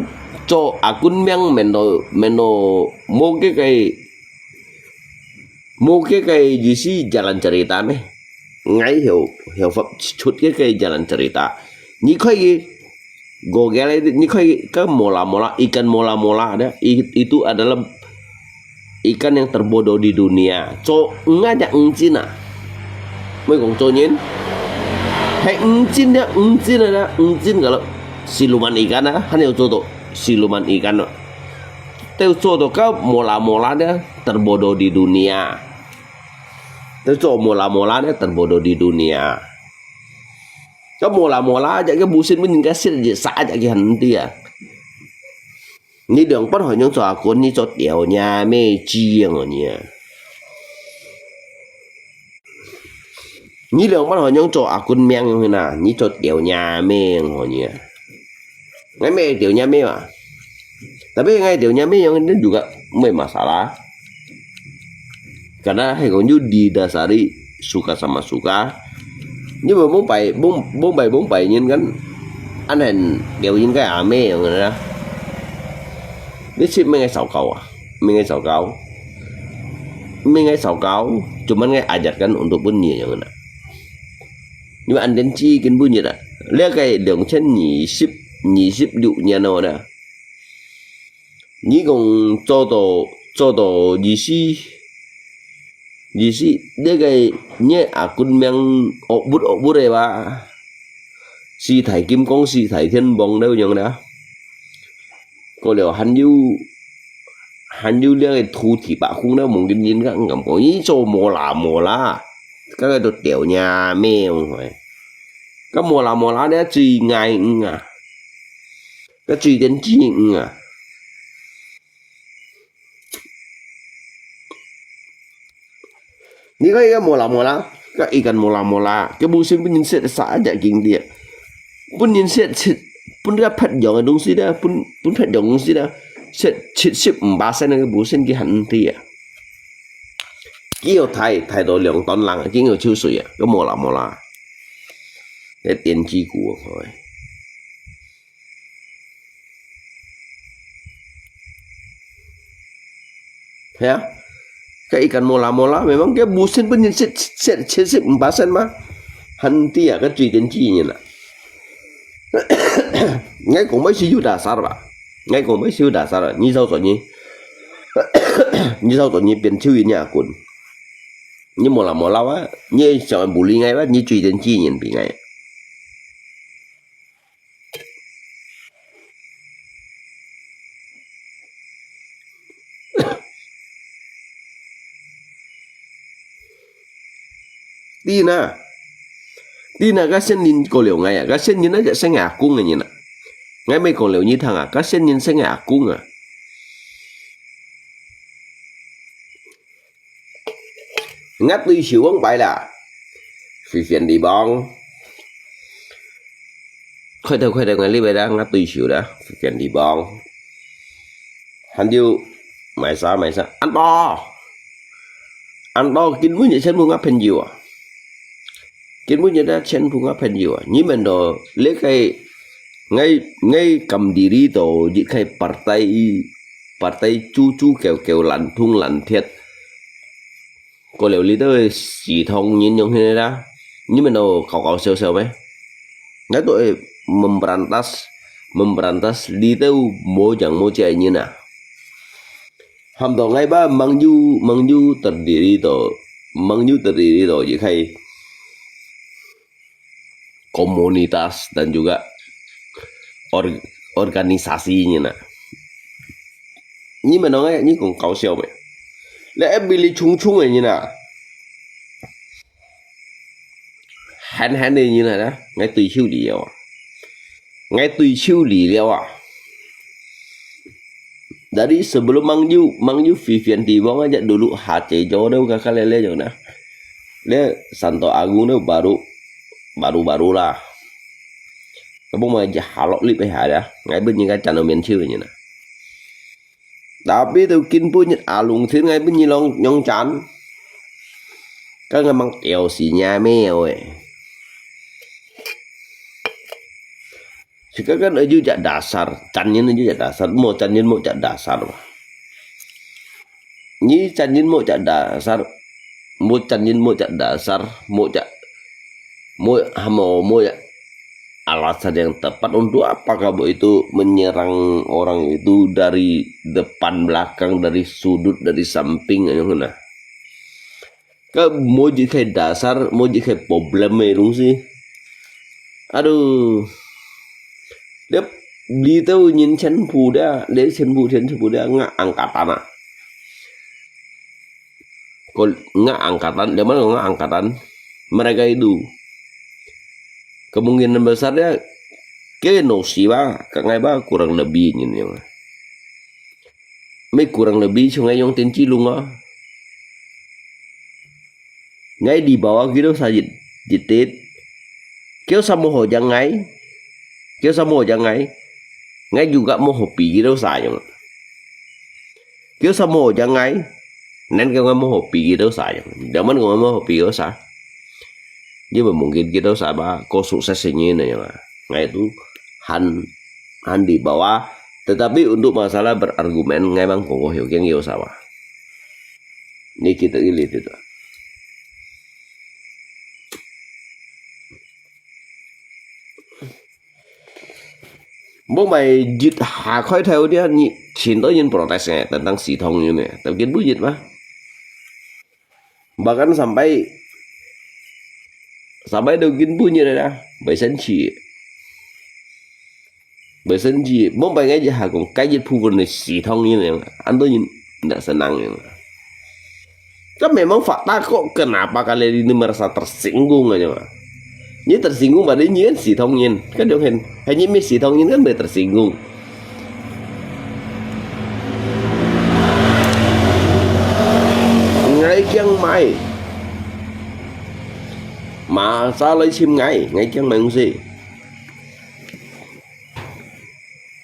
cho akun yang meno mau cái gì sih jalan cerita nih ngay hiểu pháp chút cái jalan cerita như cái Google như cái mola ikan mola ada itu adalah ikan yang terbodoh di dunia cho ngajak Cina mấy con cho nhìn hay Cina kalau siluman ikan hanya itu siluman ikan Teu coba kau mola dia terbodoh di dunia. Teu coba mola dia terbodoh di dunia. Kau mola aja cái busin mình kasih aja saja cái henti ya. Ni đường bắt hỏi những trò cuốn ni cho tiểu nhà mê chi rồi nhỉ. Ni đường bắt hỏi những trò cuốn miang như thế nào, ni cho tiểu nhà mê rồi nhỉ. Ngay mê tiểu nhà mê mà. Tapi ngay delnya yang ini juga masalah karena hegonya didasari suka sama suka nhưng mà bốn bảy nhìn kan anh hình đều những cái ame yang này đó biết ship mấy ngày sầu cáo cuman ngay ajarkan untuk bunyi yang này nhưng mà anh đến chi cái bunyi đó lihat kayak đường chân nhị ship dụ nhà nào đó你講做到意思呢個呢官名惡不嚟吧？四體金剛四體天王đâu樣đó có điều hắn yêu呢個土地白空đó mong nhìn các ngầm có ý cho mồ la các cái đồ tiểu nhà mẹ rồi các mồ la đó truy ngay cái truy đến chi Ni cái mola cái ikan mola cái busin pun nhìn set saja king dia pun nhìn set pun dia phat dong dong si dah pun phat dong si dah set chip basen cái busin cái hẳn thì cái thay đổi lượng tấn lăng cái người chiêu sủi cái mola cái tiền chi của rồi ya cái ikan mola memang cái busin pun set basen mah henti ya cái truy đến chi như là ngay cũng mấy siêu dasar ba ngay cũng mấy siêu dasar như sao rồi như biến siêu nhà cuốn như mola á như chọn bù li ngay á như truy đến chi nhìn bị ngay Tina. Tina các sen nhìn cô liều ngay à, các sen nhìn nó sẽ ngả cung này nhìn à. Ngay mấy cô liều như thằng à, các sen nhìn sẽ ngả cung à. Ngắt tuy xíu bóng bại là phi phiền đi bong. Khơi theo ngay lý bài đã ngắt tuy xíu đã phi phiền đi bong. Hắn yêu mày sao ăn to kín mũi nhảy chân mua ngáp hình nhiều à. Kín mũi nhảy đã chân mua ngáp hình nhiều à. Như mình đồ lấy cái ngay cầm diri tổ di kai partai cu kêu lạnh thung lạnh thiệt. Cô liệu lý tới xì thông nhìn nhung thế đó. Nhưng mà nó cậu sơ mấy. Ngay tôi memberantas đi tới mua chẳng mua chạy như nào. Hàm tổ ngay ba mang du terdiri tổ di kai komunitas dan juga organisasinya nah. Nhưng mà nó nghe như còn cao siêu vậy. Lẽ em bị chung này như nào. Hắn đi như này đó. Ngay tùy siêu lý leo à. Dari sebelum Mang Yu Vivian Tibong aja dulu HC jodoh kakak lele jo nah. Dia Santo Agung itu baru lah. Kamu mau aja halok lip ada. Ngay bên những cái channel miền siêu như này. Tapi tôi kinh punya alung thứ ngay bên như long nhong chán. Các người mang tiểu xì nhà mèo ấy. Jika kan aja jak dasar, canyin aja jak dasar, mau jak dasar. Ni canyin mau jak dasar, mau alasan yang tepat untuk apa kamu itu menyerang orang itu dari depan belakang, dari sudut, dari samping yang mana? Kamu mau jika dasar, mau jika problem merung sih. Aduh. Dia đi tới nhìn chân phù đã để chân phù đã ngã angkatan à. Kalau ngã angkatan, dia mana ngã angkatan mereka itu kemungkinan besarnya ke nosi ba, kangai ba kurang lebih ni yang. Mấy kurang lebih sungai yang tenci lunga. Ngay di bawah gitu saja jitit. Kau sama ho jangai. Kêu sao mua chẳng ngay juga mau hobi đâu xài chẳng. Kêu sao mua chẳng nên kêu mau hobi đâu xài chẳng. Nếu mình mau hobi đâu xài. Nhưng mà mungkin kita sahabat kok suksesnya ini ya. Ngay itu han di bawah. Tetapi untuk masalah berargumen memang kok yang yo sama. Ini kita lihat itu. Bố mày dịch hạ khói theo đi xin tới những protes này tentang si thông như này tapi kan bujit mah bahkan sampai dogin bunyi dah bởi sân chỉ bố mày nghe hạ còn cái dịch phu này si thông như này anh tôi nhìn tidak senang ya. Kan memang fakta kok kenapa kalian ini merasa tersinggung aja mah. Ini tersinggung pada ini si thông nhiên kan dong hen hanya mi si thông nhiên kan boleh tersinggung. Ngay Chiang Mai mà sao lấy sim ngay Chiang Mai không gì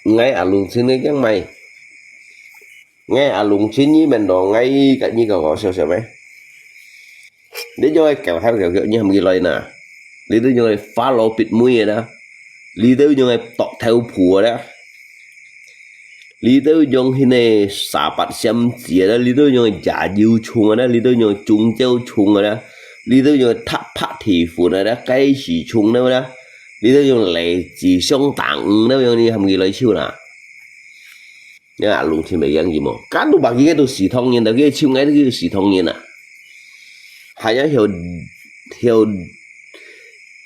ngay à luôn xin ngay Chiang Mai ngay à luôn xin với mình đồ ngay cả như cầu sao mấy để cho kẹo theo kẹo như hầm ghi lời nè. Lý tư như này follow bịt mũi đó. Lý tư như này tọt theo phùa đó. Lý tư như này xả bạc xem chìa đó. Lý tư như này giả dư chung đó. Lý tư như này chung châu chung đó. Lý tư như này thắp phát thị phù đó. Cái gì chung đó đó. Lý tư như này lệ chỉ xong tặng đó. Như hầm ghi lời siêu nè. Nhưng mà luôn thì mấy cái gì mà. Các đồ bạc cái đồ xỉ thông nhiên đó. Cái siêu ngay cái xỉ thông nhiên nè. Hanya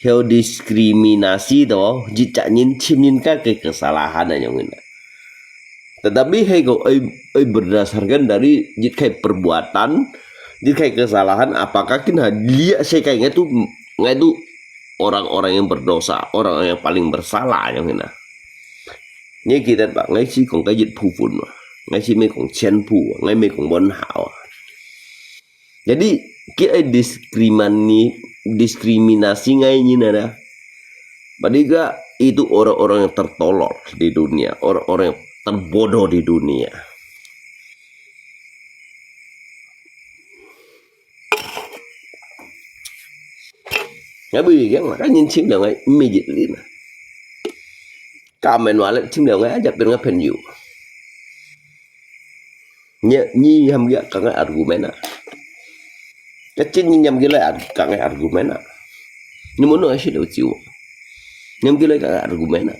theo diskriminasi đó, jika nyimpen ke kesalahan aja ngene. Tetapi hego berdasarkan dari jika perbuatan Jadi kayak kesalahan apakah kita lihat saya kayaknya tuh nggak itu orang-orang yang berdosa, orang yang paling bersalah yang ini. Như kia đất bạn ngay chỉ còn cái dịch phụ phun mà, ngay chỉ mấy còn chen phụ, ngay mấy còn bon hảo. Jadi kita diskriminasi ngay như này dah. Padahal itu orang-orang yang tertolol di dunia, orang-orang yang terbodoh di dunia. Ngay bởi vì cái nhìn chính là ngay mê dịch lý nè. Kamen wala chính là ngay aja pengen penyu. Nyi ham gak kang argumen ah. Kecil nyi nyam gila kang argumen ah. Ni mono ai sih ciu. Nyam gila kang argumen ah.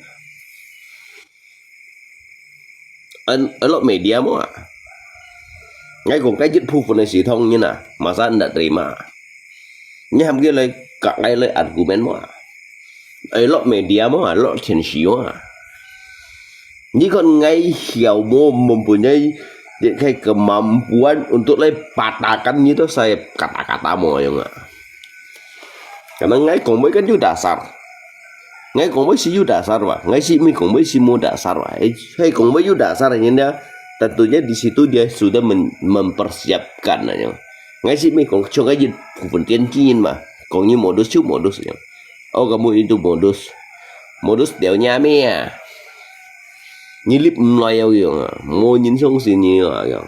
A lot media mo ah. Ngay cùng cái dịch phu này sĩ thông như nào mà sao anh đã terima. Nyi ham gila kang ai le argumen mo ah. A lot media mo ah, lot tension ah. Ini kan ngai hiểu mempunyai kayak kemampuan untuk patahkan itu saya kata-kata mau ya nggak? Karena ngai cũng mới cái chữ dasar, ngai cũng mới chữ dasar pak, ngai sih mi cũng mới chữ dasar pak, hay cũng mới chữ dasar ini tentunya di situ dia sudah mempersiapkan aja. Ngai sih mi cũng cho cái gì phần tiên kiên mà, còn như modus chứ modus ya. Oh kamu itu modus delnya mi ya. Nyilip melayu gitu, mau nhìn xuống sini gitu.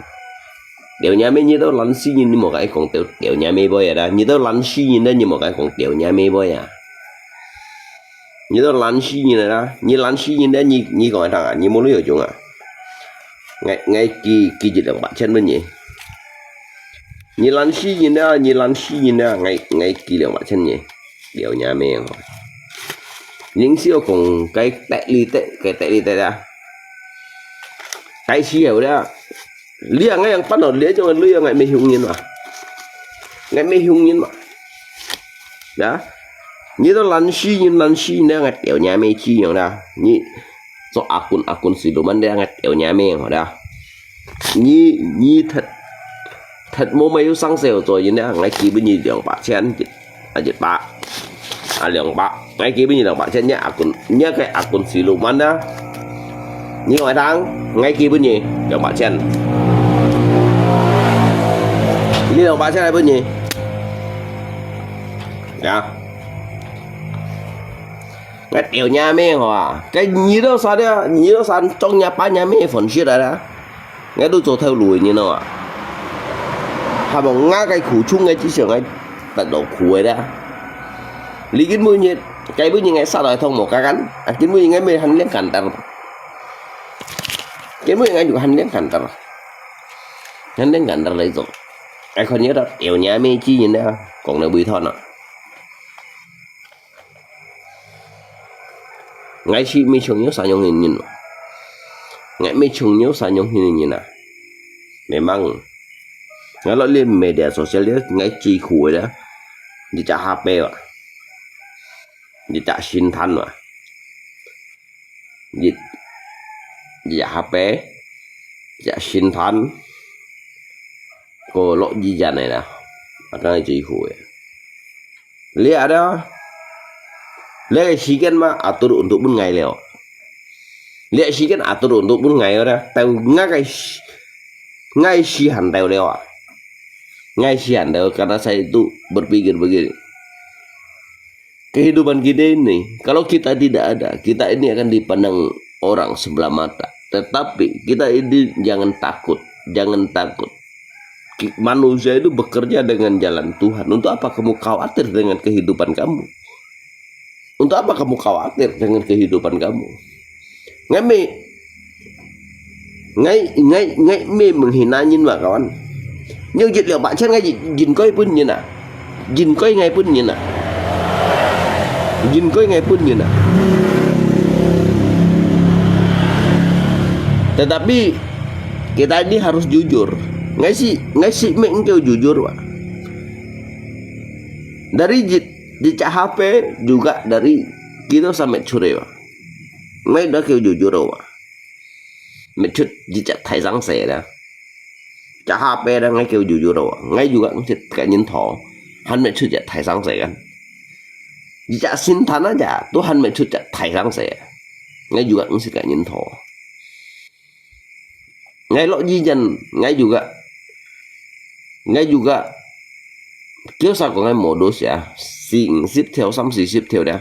Điều nhà mấy như tao lăn xí nhìn một cái còn điều nhà mấy boy à, như tao lăn xí nhìn đó như một cái còn điều nhà mấy boy à. Như tao lăn xí nhìn này đó, như lăn xí nhìn đó như còn thằng à, như muốn nói chung à. Ngay kỳ dịch là bạn chân bên gì? Như lăn xí nhìn đó, ngay kỳ là bạn chân gì? Điều nhà mấy à. Những siêu cùng cái tệ ly tệ ra. Cái siêu đó lia ngay yang pan lia cho lia ngay mấy hung nhiên mà đó như đó lan xi đó ngay tiểu nhà mấy chi như đó như do akun sử dụng anh đang ngay tiểu nhà mấy ở đó như thật mua mấy sáng sale rồi như đó ngay kia bên như đường bạc chen dịch bạc đường bạc ngay kia bên như đường bạc chen nhá cái akun sử dụng anh đó như ngoài đang ngay kia bên gì đường bạc chen đi đâu bán xe này bên gì? Dạ. Cái tiểu nhà mẹ hả? Cái như đó sao trong nhà ba nhà mẹ phần shit đấy đó. Nghe tôi cho theo lùi như nào à? Hà bằng ngã cái khủ chung ngay chỉ sửa ngay tận đầu khủ ấy đó. Lý kiến mưa như cái bữa như ngay sao đòi thông một cái gắn. À kiến mưa như ngay mê hành liên cảnh tật. Kiến mưa ngay được hành liên cảnh tật. Hành liên cảnh tật lấy rồi. Ai không nhớ đó tiểu nhà mê chi nhìn đó còn là bùi thon ạ. Ngay khi mê chung nhớ sao nhung nhìn ngay mê chung nhớ sao nhung nhìn à memang ngay lo lên media sosial dia ngay chi khui đó đi trả HP ạ đi trả xin thanh mà đi trả HP trả xin thanh cô lộ gì dàn này nè cái gì khui lihat đó lihat cái siken mà atur untuk 4 ngày leo lihat siken atur untuk 4 ngày đó tao ngay si hàn tao leo à ngay si hàn tao karena saya itu berpikir begini kehidupan kita ini kalau kita tidak ada kita ini akan dipandang orang sebelah mata tetapi kita ini jangan takut manusia itu bekerja dengan jalan Tuhan. Untuk apa kamu khawatir dengan kehidupan kamu? Untuk apa kamu khawatir dengan kehidupan kamu? Ngay menghina nhìn mà kawan. Nhưng dịch liệu bạn chắc ngay nhìn coi pun như nào? Nhìn coi ngay pun như nào? Nhìn coi ngay pun như nào? Tetapi kita ini harus jujur. Nggak sih mengkau jujur pak. Dari jejak HP juga dari kita sampai curi pak. Mấy đó kêu jujur pak. Mấy chút jejak thái răng xe đó. Chả HP đó ngay kêu jujur đâu, ngay juga kayak nyentol, han mẹ chút thải sang saya kan. Jika sintan aja, Tuhan mẹ chút thải sang saya, ngay juga kayak nyentol. Ngay lo gì dần, ngay juga kiểu sao có ngay modus ya, ship theo xong ship theo dah.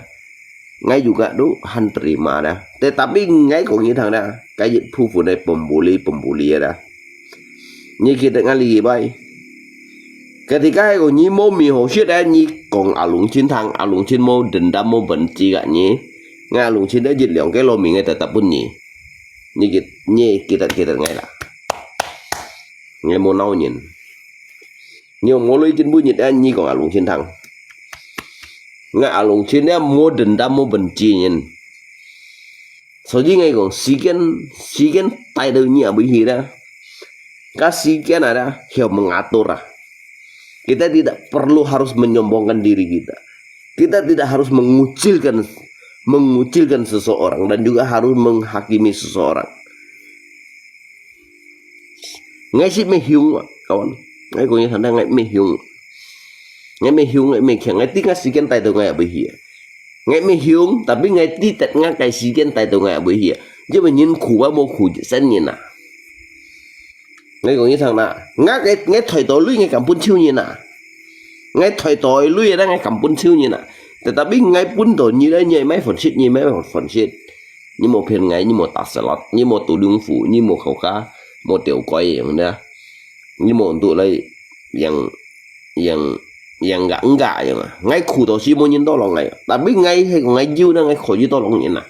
Ngay juga tu han terima dah. Tetapi ngay có như thằng dah, cái gì phu này pembuli dah. Như kita ngali bay. Ketika aku nyi mau miho shit dah nyi kong alung chin thang alung chin mau dendam mau benci gak nyi. Ngay alung chin dah jid liang cái lo mi ngay tetap pun nyi. Nyi kita ngay lah. Ngay mau nau nyin. Nhưng mà lối trên bụi nhiệt anh nhi còn alung chin thang. Ngay alung chin dah mau dendam mau benci nyin. Soalnya ngay còn sigen tay đầu nyi abis hira. Kasihan ada yang mengatur. Kita tidak perlu harus menyombongkan diri kita. Kita tidak harus mengucilkan seseorang dan juga harus menghakimi seseorang. Ngay si mehiung kawan. Ngay ko như thằng đang ngay mehiung. Ngay mehiung ngay mehiung ngay tinggal sigen tay tu ngay abih. Ngay mehiung tapi ngay tidak ngay kai sigen tay tu ngay abih. Chứ mà nhìn khủ ba mo khủ sen nhìn à. Ngay còn như thằng nào ngay thời tội lui ngay cầm bún chiêu như nào ngay thời tội lui đó ngay cầm bún chiêu như nàoแต่ta biết ngay bún tội như đấy như mấy phần shit như một phiền ngày như một tạt salad như một tủ đường phủ như một khẩu cá một tiểu quay vậy đó như một tụ đây yang gãng gà vậy mà ngay khu tội chỉ muốn nhìn to lòng này ta biết ngay hay còn ngay dư đó ngay khỏi dư to lòng như nào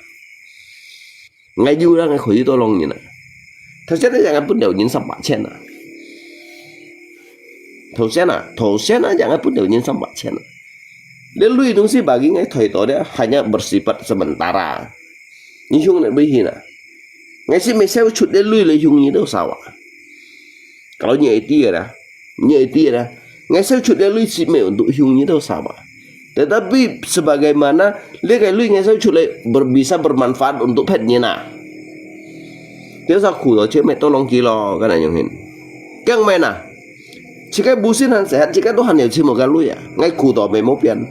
ngay dư đó ngay khỏi dư to lòng như nào. Thật ra jangan pun đều nhìn sang bạc chen à. Thổ sen jangan pun đều nhìn sang bạc chen. Dia lui itu sih bagi ngay thời đó hanya bersifat sementara. Như hung này bây giờ ngay sih mesel chút dia lui lấy hung như đâu sao à? Kalau như itu ya, ngay sel chút dia lui sih me untuk hung như đâu sao à? Tetapi sebagaimana dia kayak lui ngay sel chút lại bisa bermanfaat untuk petnya nah. Thế sao khủ rồi chứ mẹ tôi lòng kỳ lo cái này nhiều hình cái mẹ nè chỉ cái bù xin hắn sẽ chỉ cái tôi hắn nhiều chứ một cái lui à ngay khủ rồi mẹ mốt biển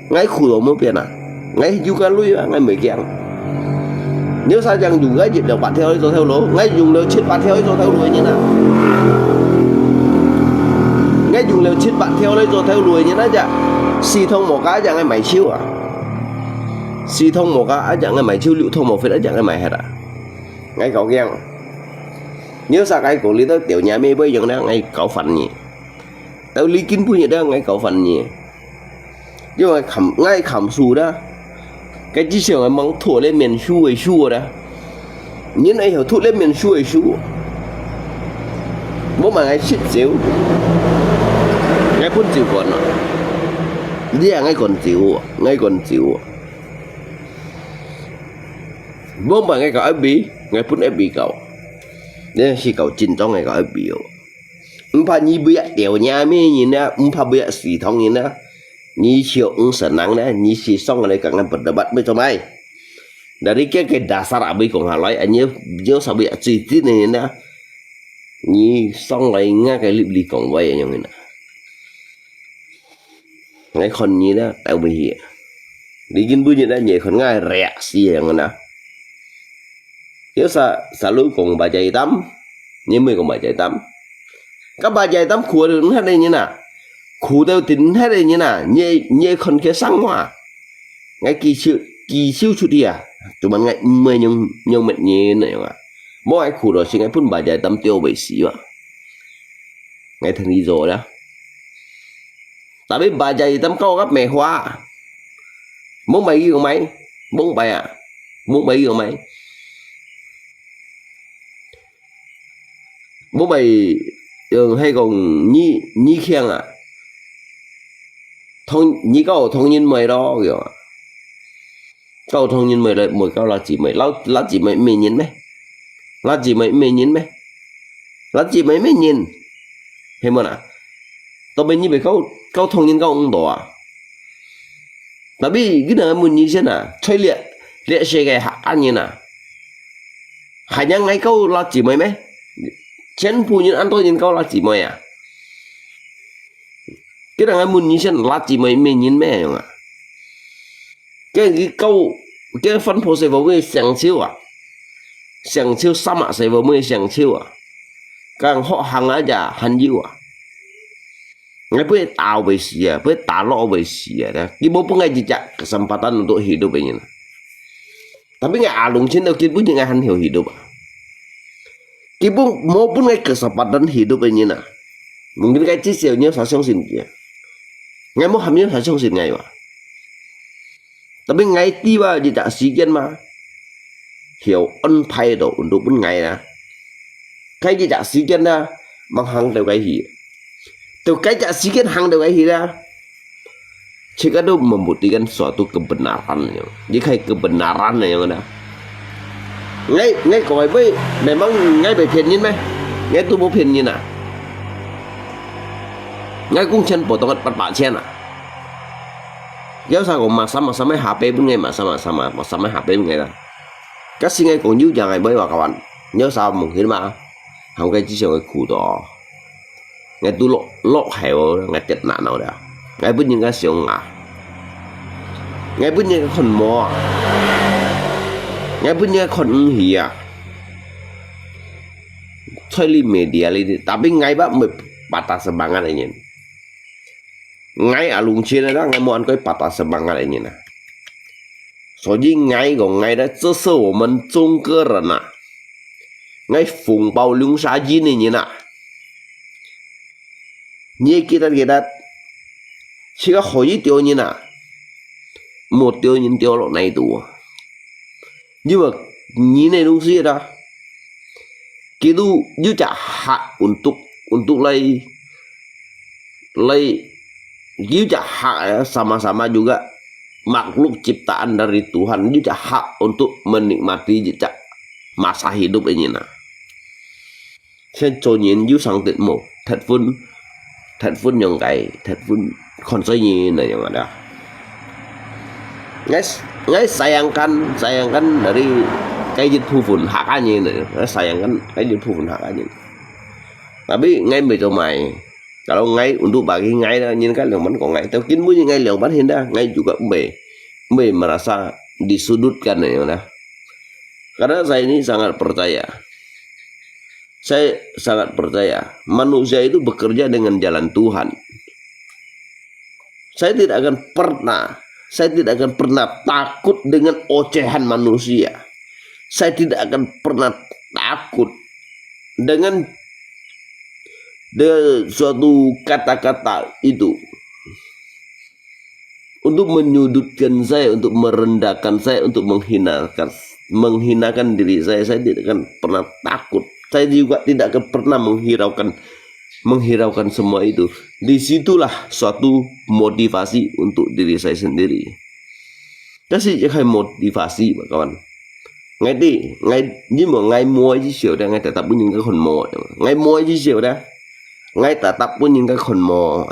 ngay khủ rồi mốt biển à ngay du cái lui à ngay mười kiện nếu sao chẳng dùng cái gì được bạn theo ấy rồi theo lỗ ngay dùng lều chết bạn theo ấy rồi theo lùi như nào ngay dùng lều chết bạn theo ấy rồi theo lùi như nào chả xì thông một cái chẳng ngay mày chiêu à xì thông một cái chẳng ngay mày chiêu liệu thông một phải đã chẳng ngay mày hết à ngay cậu ghen nhớ sao cái cổ lý tới tiểu nhà mê bây giờ đó ngay cậu phận nhỉ tao lý kín vui đó ngay cậu phận nhỉ nhưng mà ngay khẩm xù đó cái chỉ sợ mong thua lên miền xu đó những này hiểu thua lên miền xu bố mà ngay xịt xíu ngay phun xíu còn đi à ngay còn xíu bố mà ngay cậu bí ngay pun FB kau, dia si kau cinta ngay kau FB. Umpa ni biak tiểu nhà mi ni na, umpa biak si thong ni na, ni siok senang na, ni si song ada kangen berdebat macam mai. Dari cái dasar abi kong halai, anh nhớ sao biak si ti ni na, ni song lại ngay cái lip kong vậy như vậy. Ngay con ni na, tao bị hiểu. Đi kinh bữa ni na nhẹ con ngay reaksi yang na. Nếu selalu cùng bà chạy tắm nhưng mới cùng bà chạy tắm các bà chạy tắm khua được hết đây như nào khua theo tính hết đây như nào nhẹ con kia sang hoa ngay kỳ siêu chút đi à tụi bạn ngay mười nhưng mệt nhẹ này mà mỗi ai khua rồi thì ngay phun bà chạy tắm tiêu bể xí mà ngay thằng đi rồi đó tại biết bà chạy tắm câu gấp mẹ hoa muốn bày gì của mày muốn bày à muốn bày gì của mày bố mày hay còn nhi khen à thông nhi câu thông nhân mày đó kiểu câu thông nhân mày lại mỗi câu là chỉ mày là chỉ mày nhìn mấy là chỉ mày nhìn mấy là chỉ mày nhìn hay mà nè tao bên như vậy câu thông nhân câu ông đồ à tapi cái nào muốn như thế nào chơi liệt xe cái anh như nào hanya ngay câu là chỉ mày mấy Chen punya anto nhìn kau là chỉ mày à? Cái đằng anh muốn nhìn xem là chỉ mày mày nhìn mẹ không à? Cái câu cái phân phối sẽ vào với sáng chiếu à? Sáng chiếu sa mạc sẽ vào với sáng chiếu à? Càng họ hàng aja han yêu à? Ngay boleh tahu besia, boleh tahu besia dah. Kita pun ngai jejak kesempatan untuk hidup ini. Tapi ngai alung cinta kita pun jangan han hidup. Kita pun maupun ngai kesempatan hidup ini na. Mungkin ngai cicinya saya sangsin dia. Ngai mau hamil saya sangsin ngai mah. Tapi ngai tiba jejak sekian mah. Hiểu ân thay độ untuk pun ngai na. Cái jejak sekian dah menghang dari cái gì. Tuh kayak sikit hang dari hira. Jika itu membuktikan suatu kebenaran, jadi kayak kebenaran yang ada. Ngay coi với memang ngay bị phiền như mấy, ngay tôi muốn phiền như nào. Ngay cũng chân bộ tông bắt bạn chen à. Kéo sao còn mà sama mấy HP bên ngay mà sama mấy HP bên ngay đó. Các sinh ngay còn nhớ giờ ngày mới vào các bạn nhớ sao một khi mà không cái chỉ sợ cái cụ đó. Ngay tu lộ hẻo ngay chết nạn nào đó ngay bứt những cái siêu ngà ngay bứt những cái con mò ngay bứt những cái con hìa thôi li media li tapi ngay bác mới patah semangat ini ngay ở lùng trên đó ngay muốn cái patah semangat ini nè所以ngay còn ngay đó这是我们中国人啊ngay phùng bao lung sa gì này nè như kita chỉ có hỏi tiêu như nào một tiêu nhìn tiêu lộ này đủ nhưng mà như này đúng gì đó kita juga hak untuk lay juga hak sama-sama juga makhluk ciptaan dari Tuhan juga hak untuk menikmati jejak masa hidup ini nah saya cho nhìn dưới sang tiết mục thật vun yang cái thật vun konsonya yang ada guys sayangkan dari cái dịch thu phun hak aja này sayangkan cái dịch thu phun hak aja tapi ngay bây giờ mày kalau ngay untuk bagi ngay dah nhìn cái lượng bánh còn ngay tao kín mũi ngay lượng bánh hiện dah ngay juga mbe merasa disudutkan ya dah karena saya ini sangat percaya saya sangat percaya manusia itu bekerja dengan jalan Tuhan. Saya tidak akan pernah takut dengan ocehan manusia. Saya tidak akan pernah takut dengan suatu kata-kata itu untuk menyudutkan saya, untuk merendahkan saya, untuk menghinakan diri saya. Saya tidak akan pernah takut. Saya juga tidak akan pernah menghiraukan semua itu. Disitulah suatu motivasi untuk diri saya sendiri. Kasih kayak motivasi kawan. Nhưng mà ngay mua chứ siêu đây ngay tetap pun những cái con mò. Ngay mua chứ siêu đây. Ngay tetap pun những cái con mò.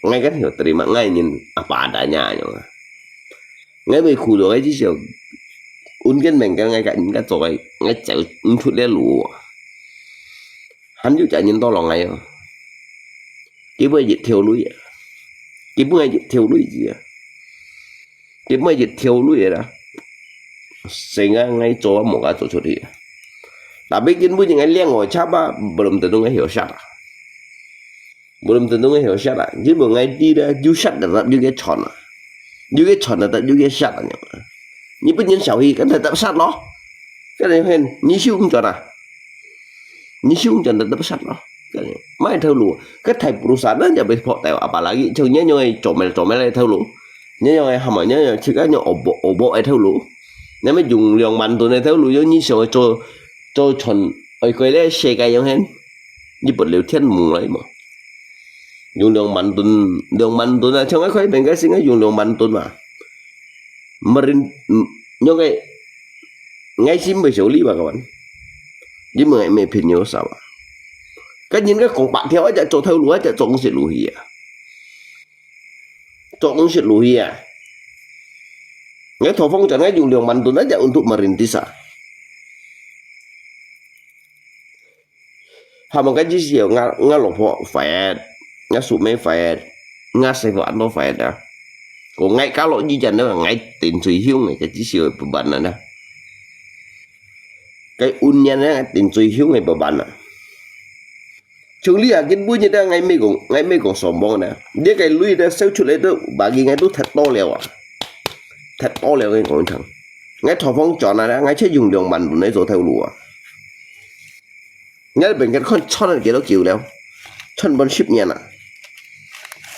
Ngay kan hiểu terima ngay nhìn apa adanya. Ngay bị khu đồ cái chứ siêu. Mungkin mereka ngay cạnh cái rồi ngay chạy chút để lù hắn juga chạy nhìn to lòng ngay cái bây dịch theo lối cái bây dịch theo lối gì cái bây dịch theo lối đó sehingga ngay chỗ một cái chỗ đi tapi kan punya ngay liang ngồi chắp belum tentu ngay hiểu sát belum tentu ngay hiểu sát chứ mà ngay đi ra du sát là du cái chọn là du cái sát là như bên nhân xã hội kan tetap sát lo cái này hen như siêu không chọn như siêu không chọn tetap sát lo cái này mai theo lúa cái thầy perusahaan aja besok tahu apalagi contohnya nyoi comel lại theo lúa nyoi hama nyoi chỉ có nyoi obo theo lúa nếu mà dùng lượng mạnh tụi này theo lúa như sao cho chọn ở cái đấy xe cái giống hen như bật liệu thiên mùng lấy mà dùng lượng mạnh tụi này trong cái khói bên cái xin cái dùng lượng mạnh tụi mà nhưng cái ngay xin bị xử lý bà các bạn với mọi người phiền nhiều sao cái những cái con bạn theo ấy cho theo lúa cho cũng sẽ lùi ngay thổ phong chẳng ngay dùng liều mạnh tụi nó cho untuk merintis Hama cái chỉ siêu ngã lộc họ phải ngã sụp mấy phải ngã sai vợ nó phải đó còn ngay cá lỗi như vậy nó là ngay tiền suy hiếu này cái chỉ siêu bệnh này nè cái un nhân á tiền suy hiếu này bệnh à chúng lý à cái bữa như thế ngay mấy còn sòng bông nè để cái lưới đó xéo chút lấy đó bà kia ngay tốt thật to liều à thật to liều cái con thằng ngay thọ phong chọn này ngay chế dùng đường mạnh để rồi theo lúa ngay bên cái con chọn này kia nó kiểu liều chọn bên ship nha nè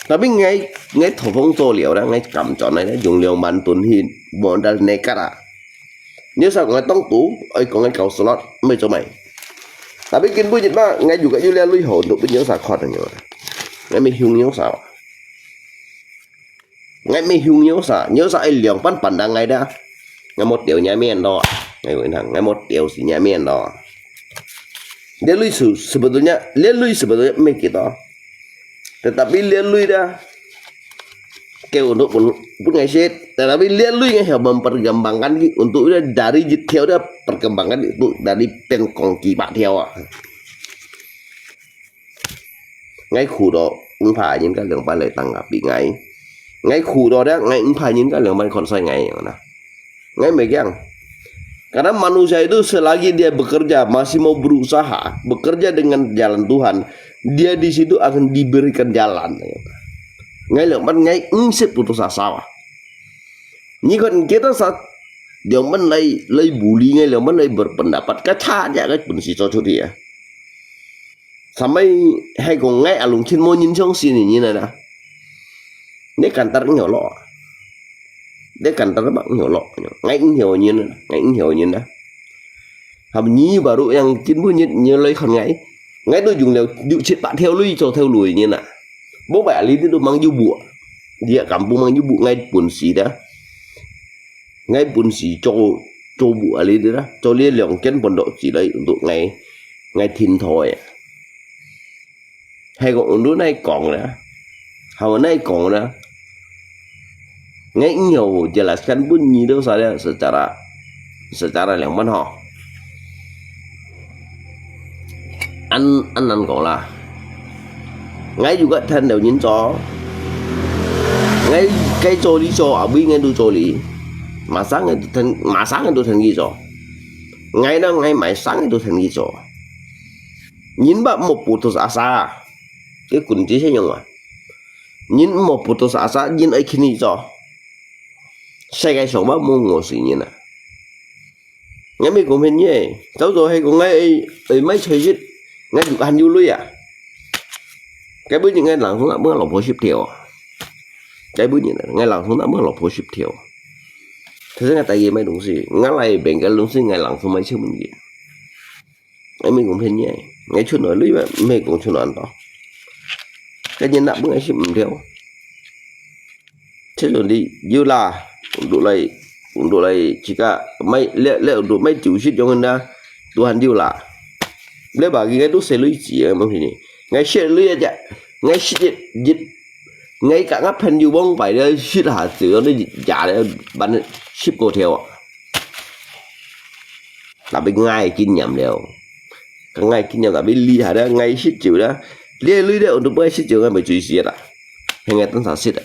tapi ngay thọ phong to liều đó ngay cầm chọn này nó dùng đường mạnh tuần hin bọn đã này cắt à nếu sao ngay tông tú ấy còn ngay cầu slot mấy chỗ mày tapi kin bu jit ba ngay juga Julia lui ho untuk nhớ sa khot nyo ngay mi hiung nhớ sa ngay mi hiung nhớ sa ai liang pan pan đang ngay đã ngay một điều nhà miền đó ngay gọi thằng ngay một điều si nhà miền đó dia lui sebetulnya mai kita tetapi dia lui dah kayak untuk pun ngay set tetapi dia lui ngay memperkembangkan untuk dari detail dia perkembangan itu dari pengkongki pak theo à ngay khu đó ứng phải những cái lượng ban lại tăng bị ngay khu đó đó ngay ứng phải những cái lượng ban còn sai ngay mấy cái karena manusia itu selagi dia bekerja masih mau berusaha bekerja dengan jalan Tuhan dia di situ akan diberikan jalan ngay lượng ban ngay ứng sẽ putus asa nhưng còn kita saat dia lấy bully ngay lượng ban lấy berpendapat kacau aja cái pun si cho dia sampai hay còn ngay ở lùng trên môi nhìn trong xin như này nè để kantar nhỏ lọ để kantar bạn nhỏ lọ ngay nhiều như đó hầm nhí baru yang chín môi như lấy còn ngay tôi dùng liều dụ chết bạn theo lui cho theo lùi như nè bố mẹ lý tôi mang du bụa dia kampung mang du bụa ngay pun si đó ngay pun si cho bụa lý đó cho liên lượng chân vận độ chỉ lấy untuk ngay thìn thôi hay còn đứa này còn nữa hồi nay còn nữa ngay nhiều jelaskan pun nyido saya secara yang mana anh còn là ngay juga thân đều nhìn cho ngay cái chỗ đi cho ở bên ngay tôi chỗ lý mà sáng ngay tôi thành gì cho ngay đó ngay mãi sáng ngay tôi thành gì cho nhìn bạn một putus asa cái kunci saya nyong nhìn một putus asa nhìn ấy kini cho sai cái số bao mua ngồi xí nhìn à ngay mấy cũng hình như cháu rồi hay cũng ngay ấy mấy chơi giết ngay được hành du lui à cái bữa như ngay làm xuống là bước lọc phố ship thiểu cái bữa như ngay làm xuống là bước lọc phố ship thiểu thế ngay tại vì mấy đúng gì ngay lại bên cái lúng sinh ngay làm xuống mấy chứ mình gì ngay mình cũng hình như ngay chút nói lui mà mấy cũng chút nói đó cái nhân đạo bước ngay ship mình thiểu thế rồi đi như là untuk lại chỉ cả mấy lẽ untuk mấy chủ ship cho người ta Tuhan như là lẽ bagi cái tôi sẽ lui chỉ mà thì ngay ship lui aja ngay ship dịch ngay cả ngáp hình như bông phải đây ship hạt sữa nó giả để bán ship cô theo là bên ngay kinh nhầm đều cái ngay kinh nhầm là bên ly hả đó ngay ship chịu đó lia đấy untuk mấy ship chịu ngay mới truy xịt à hay ngay tấn sản xịt à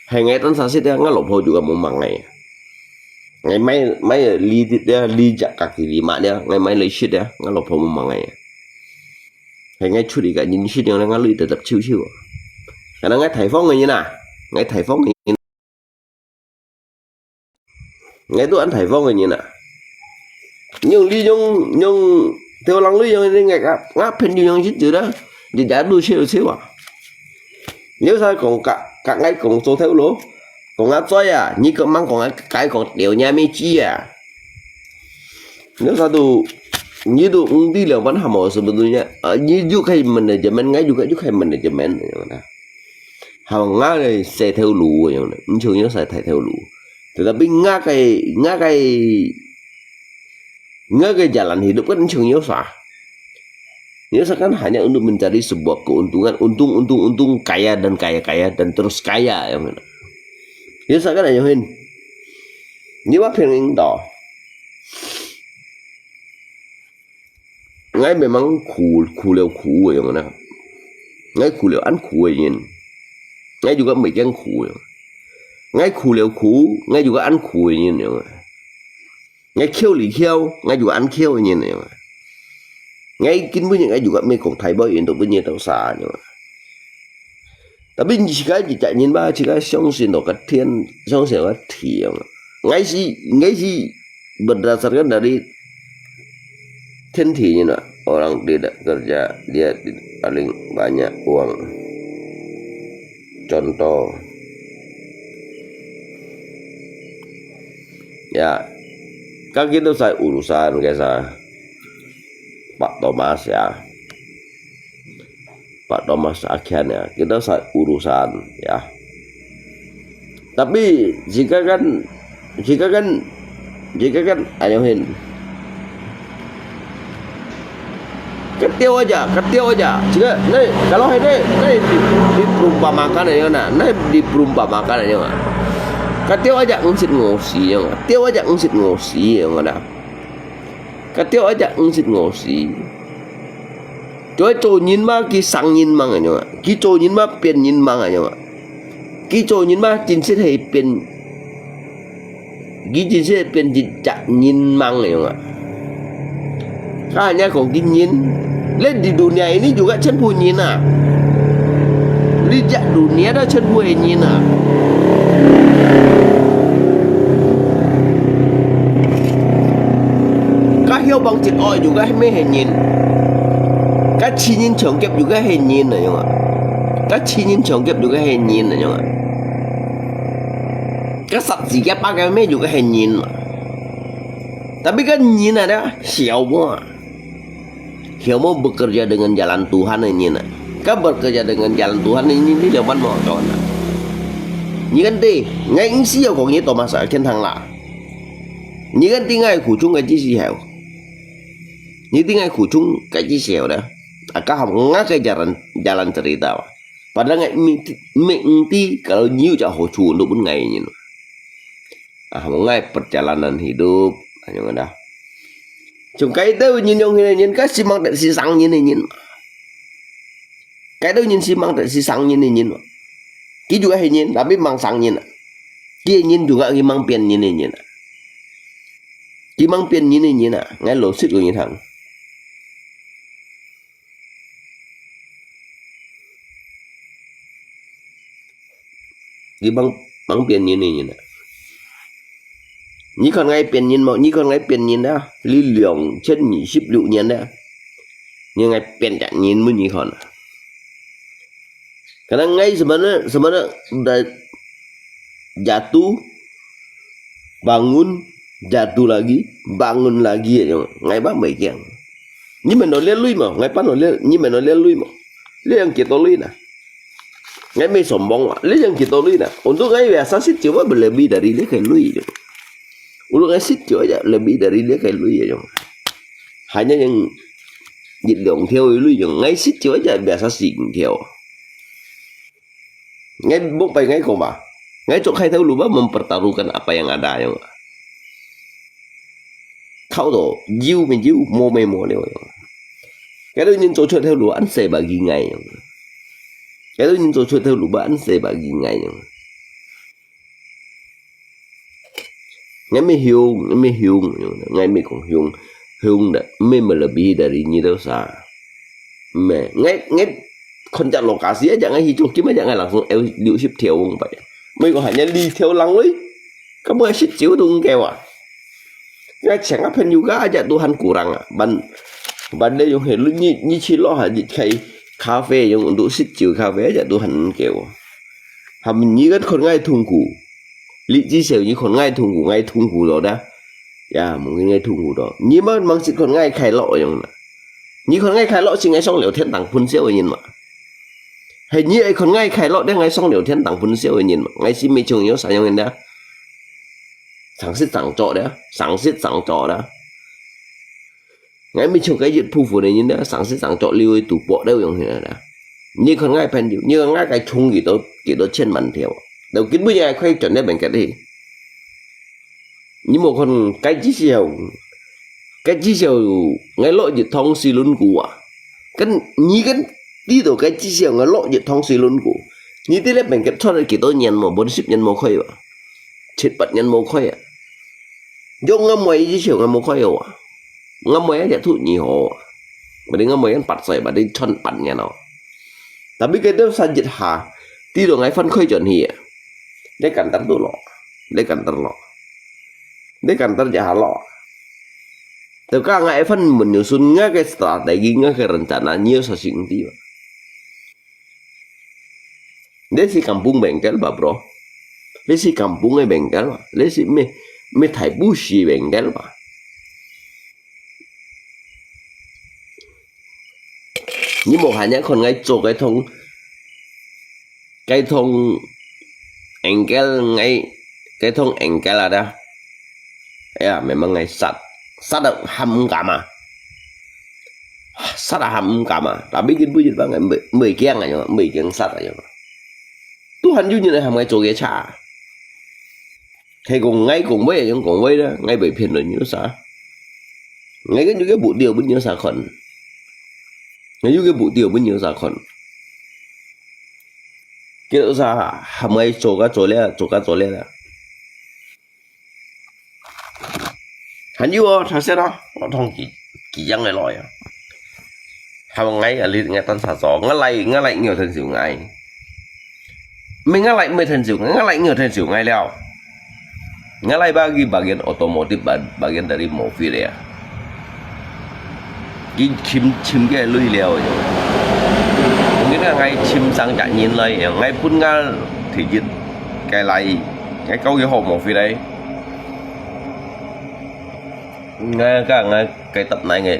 hay ngay tấn sản xịt đó ngay lộc hồ juga muốn bằng ngày mấy ly chặt các thì đi mà đó ngày mấy lấy shit đó ngay lộc hồ muốn bằng ngày hay ngay chút đi cả nhìn shit đó ngay lưỡi tập chiêu cái nó ngay thầy phong người như nào ngay thầy phong người ngay tôi ăn thầy phong người như nào nhưng ly nhưng theo lăng lưỡi nhưng ngay cả ngáp hình như những shit chứ đó thì đã đuôi xíu à nếu sao còn cả ngay còn số theo lỗ còn ngáp xoay à như có mang còn cái còn điều nhà mê chi à nếu sao tu như tu đi là vẫn hàm ở sebetulnya như giúp hay mình là cho mình ngay juga giúp hay mình là cho mình hàm ngã này xe theo lũ vậy nè thường nhớ sẽ theo lũ tetapi ngã cái jalan hidup kan thường nhớ sao Dia kan hanya untuk mencari sebuah keuntungan, untung kaya dan terus kaya ya mana. Dia kan hanya hin. Ni apa yang đó. ngay memang khu leo khu yang mana ngay khu leo ăn khu ini ngay juga megang khu ngay khu leo khu ngay juga ăn khu ini ngay kêu lì kêu ngay juga ăn kêu ini ngay kin punya ngay juga mấy con Thái bao untuk punya tàu xa tapi jika kita nhìn ba jika相信到cái thiên相信cái thiền ngay sih berdasarkan dari tentunya orang tidak kerja dia paling banyak uang. Contoh ya kan kita saya urusan guys Pak Thomas ya Pak Thomas akhirnya kita saya urusan ya tapi jika kan ayoin kecil aja jika nih kalau ini diperumpamakan ya nah diperumpamakan ya kecil aja ngusip ngosi ya kecil aja ngusip ngosi ya mana kecil aja ngusip ngosi tôi cho nhìn mà cái sang nhìn mang anh ạ cái cho nhìn mà biến nhìn mang anh ạ cái cho nhìn mà chính xác hay biến cái chính xác biến chặt nhìn mang anh ạ hanya kong nhìn lên di dunia ini juga cenderung nhìn lihat dunia dah cenderung nhìn các hiếu bằng chữ oi juga mấy hình nhìn các chi nhìn trọng kép juga hình nhìn này nhá các chi nhìn trọng kép juga hình nhìn này nhá các sạch gì kép ba cái mấy juga hình nhìn tapi kan nhìn này đó hiểu mau bekerja dengan jalan Tuhan ini nak kan bekerja dengan jalan Tuhan ini zaman mau kawan như kan đi ngay xí có nghĩa tao mà sợ trên thằng lạ như kan đi ngay khu chung cái gì xí heo như đi ngay khu chung cái gì xí heo đó các học ngã cái jalan cerita padahal ngay mimpi kalau new cak hocu untuk pun ngay ini ngay perjalanan hidup hanya ada chúng cái đâu nhìn ông này nhìn cái xi măng tại xi xăng như này nhìn cái đâu nhìn xi măng tại xi xăng như này nhìn cái juga hay nhìn tapi mang xăng nhìn kia nhìn juga cái mang tiền như này nhìn cái mang tiền như này nhìn ngay lỗ xít của những thằng cái mang tiền như này nhìn như con ngay tiền nhìn mà như con ngay tiền nhìn đó lý lượng chân nhị ship lụ nhìn đó nhưng ngay tiền chẳng nhìn mới như con karena ngay sebenarnya udah jatuh bangun jatuh lagi bangun lagi ya ngay bác mấy kiện nhưng mà nó lên lui mà ngay bác nó lên nhưng mà nó lên lui mà lên yang kita lui nah ngay mấy sombong lên yang kita lui nah untuk ngay biasa sih coba berlebih dari dia kayak lui untuk ngasih aja lebih dari dia kayak lu ya hanya yang dịch động theo lu yang ngasih aja biasa sih theo ngay bốc bay ngay không bà ngay chỗ khai theo lu mempertaruhkan apa yang ada ya kau tuh jiu menjiu mau dia cái đó nhìn chỗ chơi theo lu ăn sẽ bagi ngày cái đó nhìn chỗ chơi theo lu ăn sẽ bagi ngày ngay mới hiung ngay mới còn hiung đã mới mà lebih dari như đâu xa mẹ ngay kontak lokasi aja ngay hitung kim aja ngay langsung diu ship theo không vậy mới còn hanya đi theo lang ấy kamu nggak ship chiếu tuh kewa ngay chẳng apa juga aja Tuhan kurang ban đây yang helu ni cilo haji kayak kafe yang untuk ship chiếu kafe aja Tuhan kewa ham ni kan kon ngay tunggu lý trí sầu như còn ngay thùng ngủ đó đã ya mungkin ngay thùng ngủ đó nhưng mà mang chỉ còn ngay khai lộ như còn ngay khai lộ chỉ ngay xong liệu thiên tàng phun siêu nhìn mà hình như ấy còn ngay khai lộ đấy ngay xong liệu thiên tàng phun siêu nhìn mà ngay xin mấy trường nhớ sao nhau đó sáng xít sáng trọ đó ngay mấy trường cái diện phu này nhìn đó sáng xít sáng trọ lưu tủ bộ đâu giống như này đã như còn ngay pen như ngay cái thùng gì đó trên bàn theo đầu kiến bây giờ khoai chuẩn đấy bằng cái gì nhưng một con cái chí xèo cái chi siêu ngay lộ dịch thông xì luôn của cái nhí cái đi tổ cái chi siêu ngay lộ dịch thông xì luôn của nhí tí lên mình cái thoát cái tôi nhận một 40 nhân một khơi à chết bật nhân một khơi à vô ngâm mấy chi siêu ngâm một khơi à ngâm mấy để thụ nhị hồ mà đi ngâm mấy anh bật rồi mà đi chân bật nhà nó tapi cái đó sao dịch hà tí tổ ngay phân khơi chuẩn hì à để cẩn thận tôi lọ để cẩn thận lọ để cẩn thận giả lọ từ các ngài phân menyusun cái strategi cái rencana nhiều sasing tiba. Dia si kampung bengkel ba bro. Dia si kampungnya bengkel ba. Dia si me thai bushi bengkel ba. Nhưng một hanya còn ngay chỗ cái thùng engkel ngay cái thùng engkel ada. Ya memang ngay sát được hầm cả mà sát là hầm cả mà đã biết cái bữa gì bằng ngày 10 kiêng này 10 kiêng sát rồi tu hành như này hầm ngay chỗ cái chả hay cùng ngay cùng với những cùng với đó ngay bảy phiền rồi như sao ngay cái những cái bộ điều bên như sao khẩn ngay những cái bộ điều bên như sao khẩn cái đó sao hầm ngay chỗ lên là hắn yêu thật sự đó nó thông kỳ dân này lòi à hàng ngày ở liền ngay tan xả gió ngã lại nhiều thần xỉu ngày mình ngã lại 10 thần xỉu ngã lại nhiều thần xỉu ngày leo ngã lại bagian automotive bagian dari mobil ya cái chim cái lưỡi leo mungkin là ngay chim sang chạy nhìn lại ngay pun ngã thì dịch cái lại cái câu cái hộp mobil đấy ngay cái tập này nghe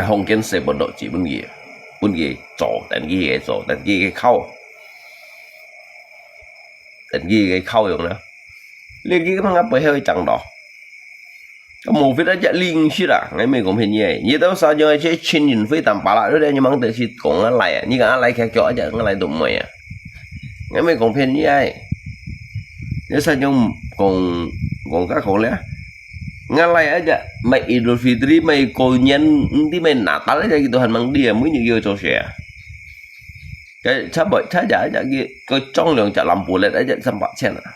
không kiến sẽ vận động chỉ vấn gì chỗ đánh gì cái khâu rồi nữa liên cái thằng ngáp hơi chẳng đỏ cái mù phía đó chạy liên xí à ngay mình cũng hình như đó sao cho cái trên nhìn phía tầm bả lại đó đây nhưng mà từ khi cũng nó lại như cái lại kẹo chỗ chứ nó lại đụng mày à ngay mình cũng hình như vậy nếu sao nhưng còn các khổ lẽ ngalai aja mai Idul Fitri mai konyen nanti mai Natal aja gitu han mang dia mới như cho xe cái saja aja cái trong lượng chả làm bù lại aja sampai chen à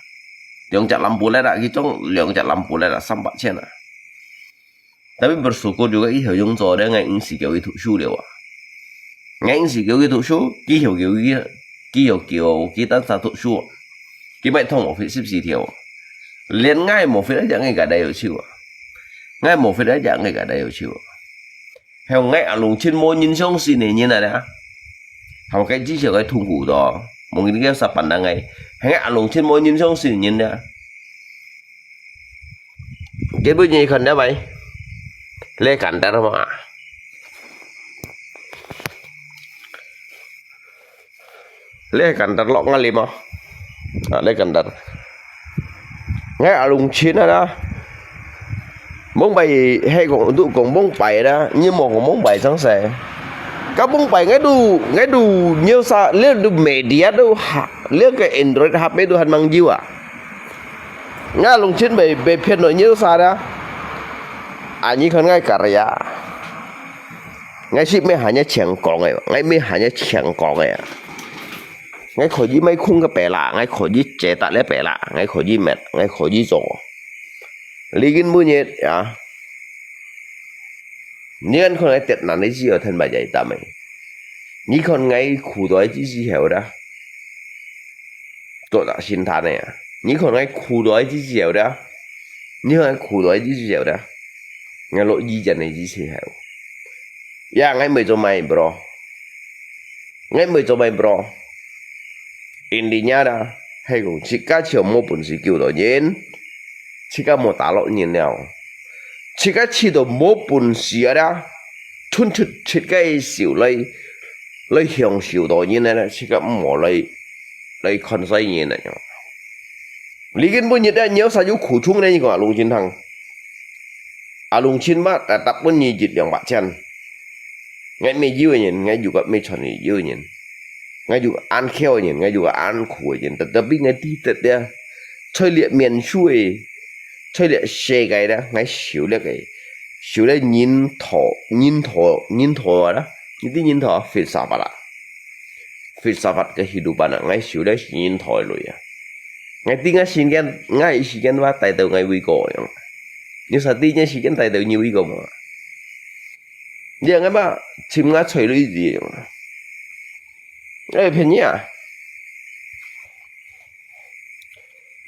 lượng chả làm bù lại đã cái trong lượng chả làm bù lại đã sampai chen à tapi bersyukur juga cái hiểu dùng cho đấy ngay ứng sĩ kiểu cái thủ su điều à ngay ứng sĩ kiểu cái thủ su cái hiểu cái tan sa thủ su cái bài thông một phía ship gì thiểu liền ngay một phía đấy ngay cả đây ở chiều ngay một phía đấy ngay cả đây ở chiều theo ngay ở lùng trên môi nhìn xong xin này như này đã học cái chỉ cái thùng củ đó một cái sập bản đang ngay ngay ở lùng trên môi nhìn xong xin nhìn đã cái bữa gì cần đó vậy lê cảnh ta mà lê cảnh ta lọ ngay mà lê cảnh ta ngay ở lùng chín đó bóng bày hay còn tụ còn bóng bày đó như một con bóng bày sáng sẻ các bóng bày ngay đủ nhiều sao liên đủ media đâu liên cái Android HP đủ hành mang diêu à ngay lùng chín bày phiền nội nhiều sao đó như con ngay karya ngay ship mấy hàng nhá chẳng còn này ngay mấy hàng nhá chẳng còn này ngay khỏi gì mấy khung cái bể lạ ngay khỏi gì chế tạo lấy bể lạ ngay khỏi gì mệt ngay khỏi gì rổ lý kinh mua nhiệt à nhưng anh không ai tiện nào đấy gì ở thân bà dạy ta mày như con ngay khu đói gì hiểu đó tôi đã xin thà này à như con ngay khu đói gì hiểu đó như ngay khu đói gì hiểu đó ngay lỗi gì chân này gì hiểu ya ngay mày cho mày bro ngay mày cho mày bro intinya dah hay cũng jika chỉ một bản sự kiểu đó nhìn jika một tá lọ nhìn nào jika chỉ được một bản sự đó thuần thuần chỉ cái xíu lấy hiểu xíu đó nhìn này jika một lấy con say nhìn này lý kiến bây giờ nhớ sao khổ chung này còn lùng chín thằng lùng chín mà tập bên nhìn dịch đường bạc chân ngay mấy dưa nhìn ngay dù gặp mấy chuyện gì dưa nhìn ngay juga an kheo nhìn ngay juga an khủi nhìn tapi ngay tí tật đe chơi liệm miền xuôi 吹了世界啦，我受了人头啦，呢啲人頭filsafat啦，filsafat kehidupan啦，我受了人頭類啊，我tinggal singen, ngai singen wa tai tau ngai wiko yang, ni satinya singen tai tau ni wiko ma, dia ngai ba chim ngai chui lui gì, ngai phiền nhỉ,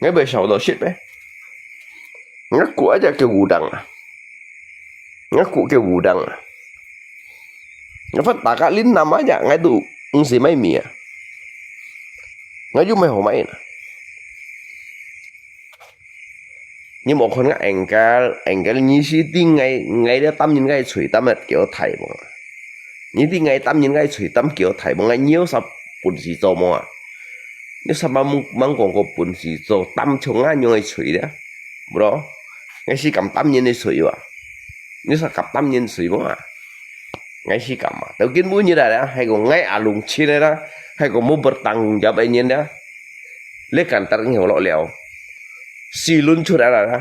ngai bị sầu đồ shit bé. Ngắt của cho kêu gù đằng ngắt của kêu gù đằng nó phát tạ cả lính nằm á ngay tụ ứng gì mấy mía ngay giúp mấy hồ mấy nè nhưng một con anh cái như sĩ tin ngay đó tâm những cái chửi tâm là kiểu thầy bọn như tin ngay tâm những cái chửi tâm kiểu thầy bọn ngay nhiều sắp bùn xì cho mà nếu sắp mang còn có bùn xì cho tâm chống á như ngay chửi đó bro ngay si cầm tâm nhìn đi sưởi à, nếu sao cầm tâm nhìn sưởi mà, ngay si cầm mà, đầu tiên mũi như này đó, hay còn ngay lùng chi này đó, hay còn mua bật tăng cho bệnh nhân đó, lấy cản tắc nhiều lọ lèo, si luôn chút đã là đó,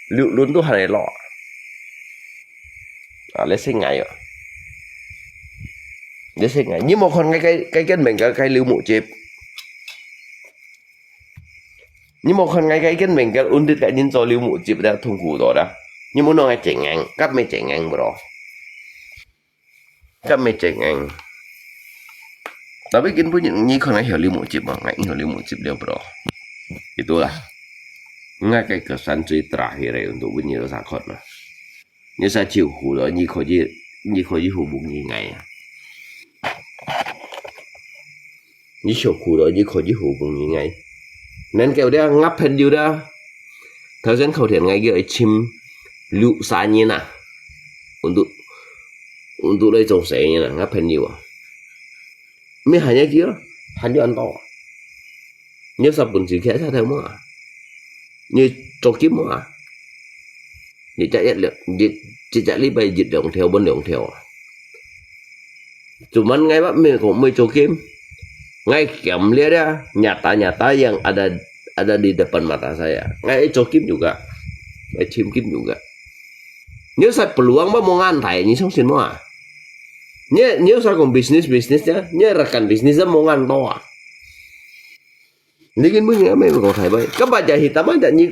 liệu luôn tôi hay lọ, lấy sinh ngày rồi, lấy sinh ngày, nhưng mà còn cái mình cái lưu mũ chip. Nhưng mà con ngay cái mình cái ổn định cái nhân do lưu mũ chip đã thông cụ đó đó, nhưng mà nó ngay chạy ngang, cắt mấy chạy ngang bro, cắt mấy chạy ngang, tapi kan punya ni con ngay hiểu lưu mũ chip mà ngay hiểu lưu mũ chip dia bro, itulah ngay cái kesan最 terakhir untuk punya sakot lah, ni saya chịu khổ đó, ni khó gì hubungi ngay, ni chịu khổ đó, ni khó gì hubungi ngay. Nên kiểu dia ngap hen juga thời gian khẩu thiện ngay cái chim lụ xa như nè untuk đây trồng sẻ như nè ngap hen nhiều mấy hanya kia hanya ăn to nhớ sắp bún gì khác theo mà như trâu kiếm mà như chạy nhất lượng chỉ chạy đi bay dịch động theo bên đường theo cuma ngay bắt mình cũng mới trâu kiếm ngay kiam lihat ya nyata yang ada di depan mata saya. Ngay cokim juga, ngay cimkim juga. Nếu saya peluang mah mau ngantai ni song sin mah. Nếu saya kon bisnisnya, rekan bisnisnya mau ngantoa. Ini kan punya memang kau thai baik. Kebaca hitam aja ni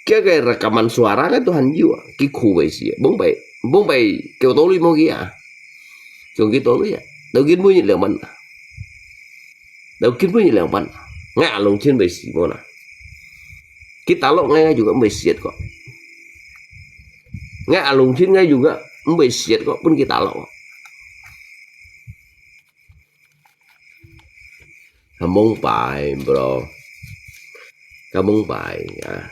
cái rekaman suara kan Tuhan jiwa. Cái khu vậy sih, bông bay kêu tối mau kia. Còn cái tối ya, đầu tiên punya lượng mình. Đầu tiên punya lượng mình. Ngã lồng trên bể xì mona. Kita lo ngay juga bể xiết kok. Ngã lồng trên ngay juga bể xiết kok pun kita lo. Kampung bài bro, kampung bài ya.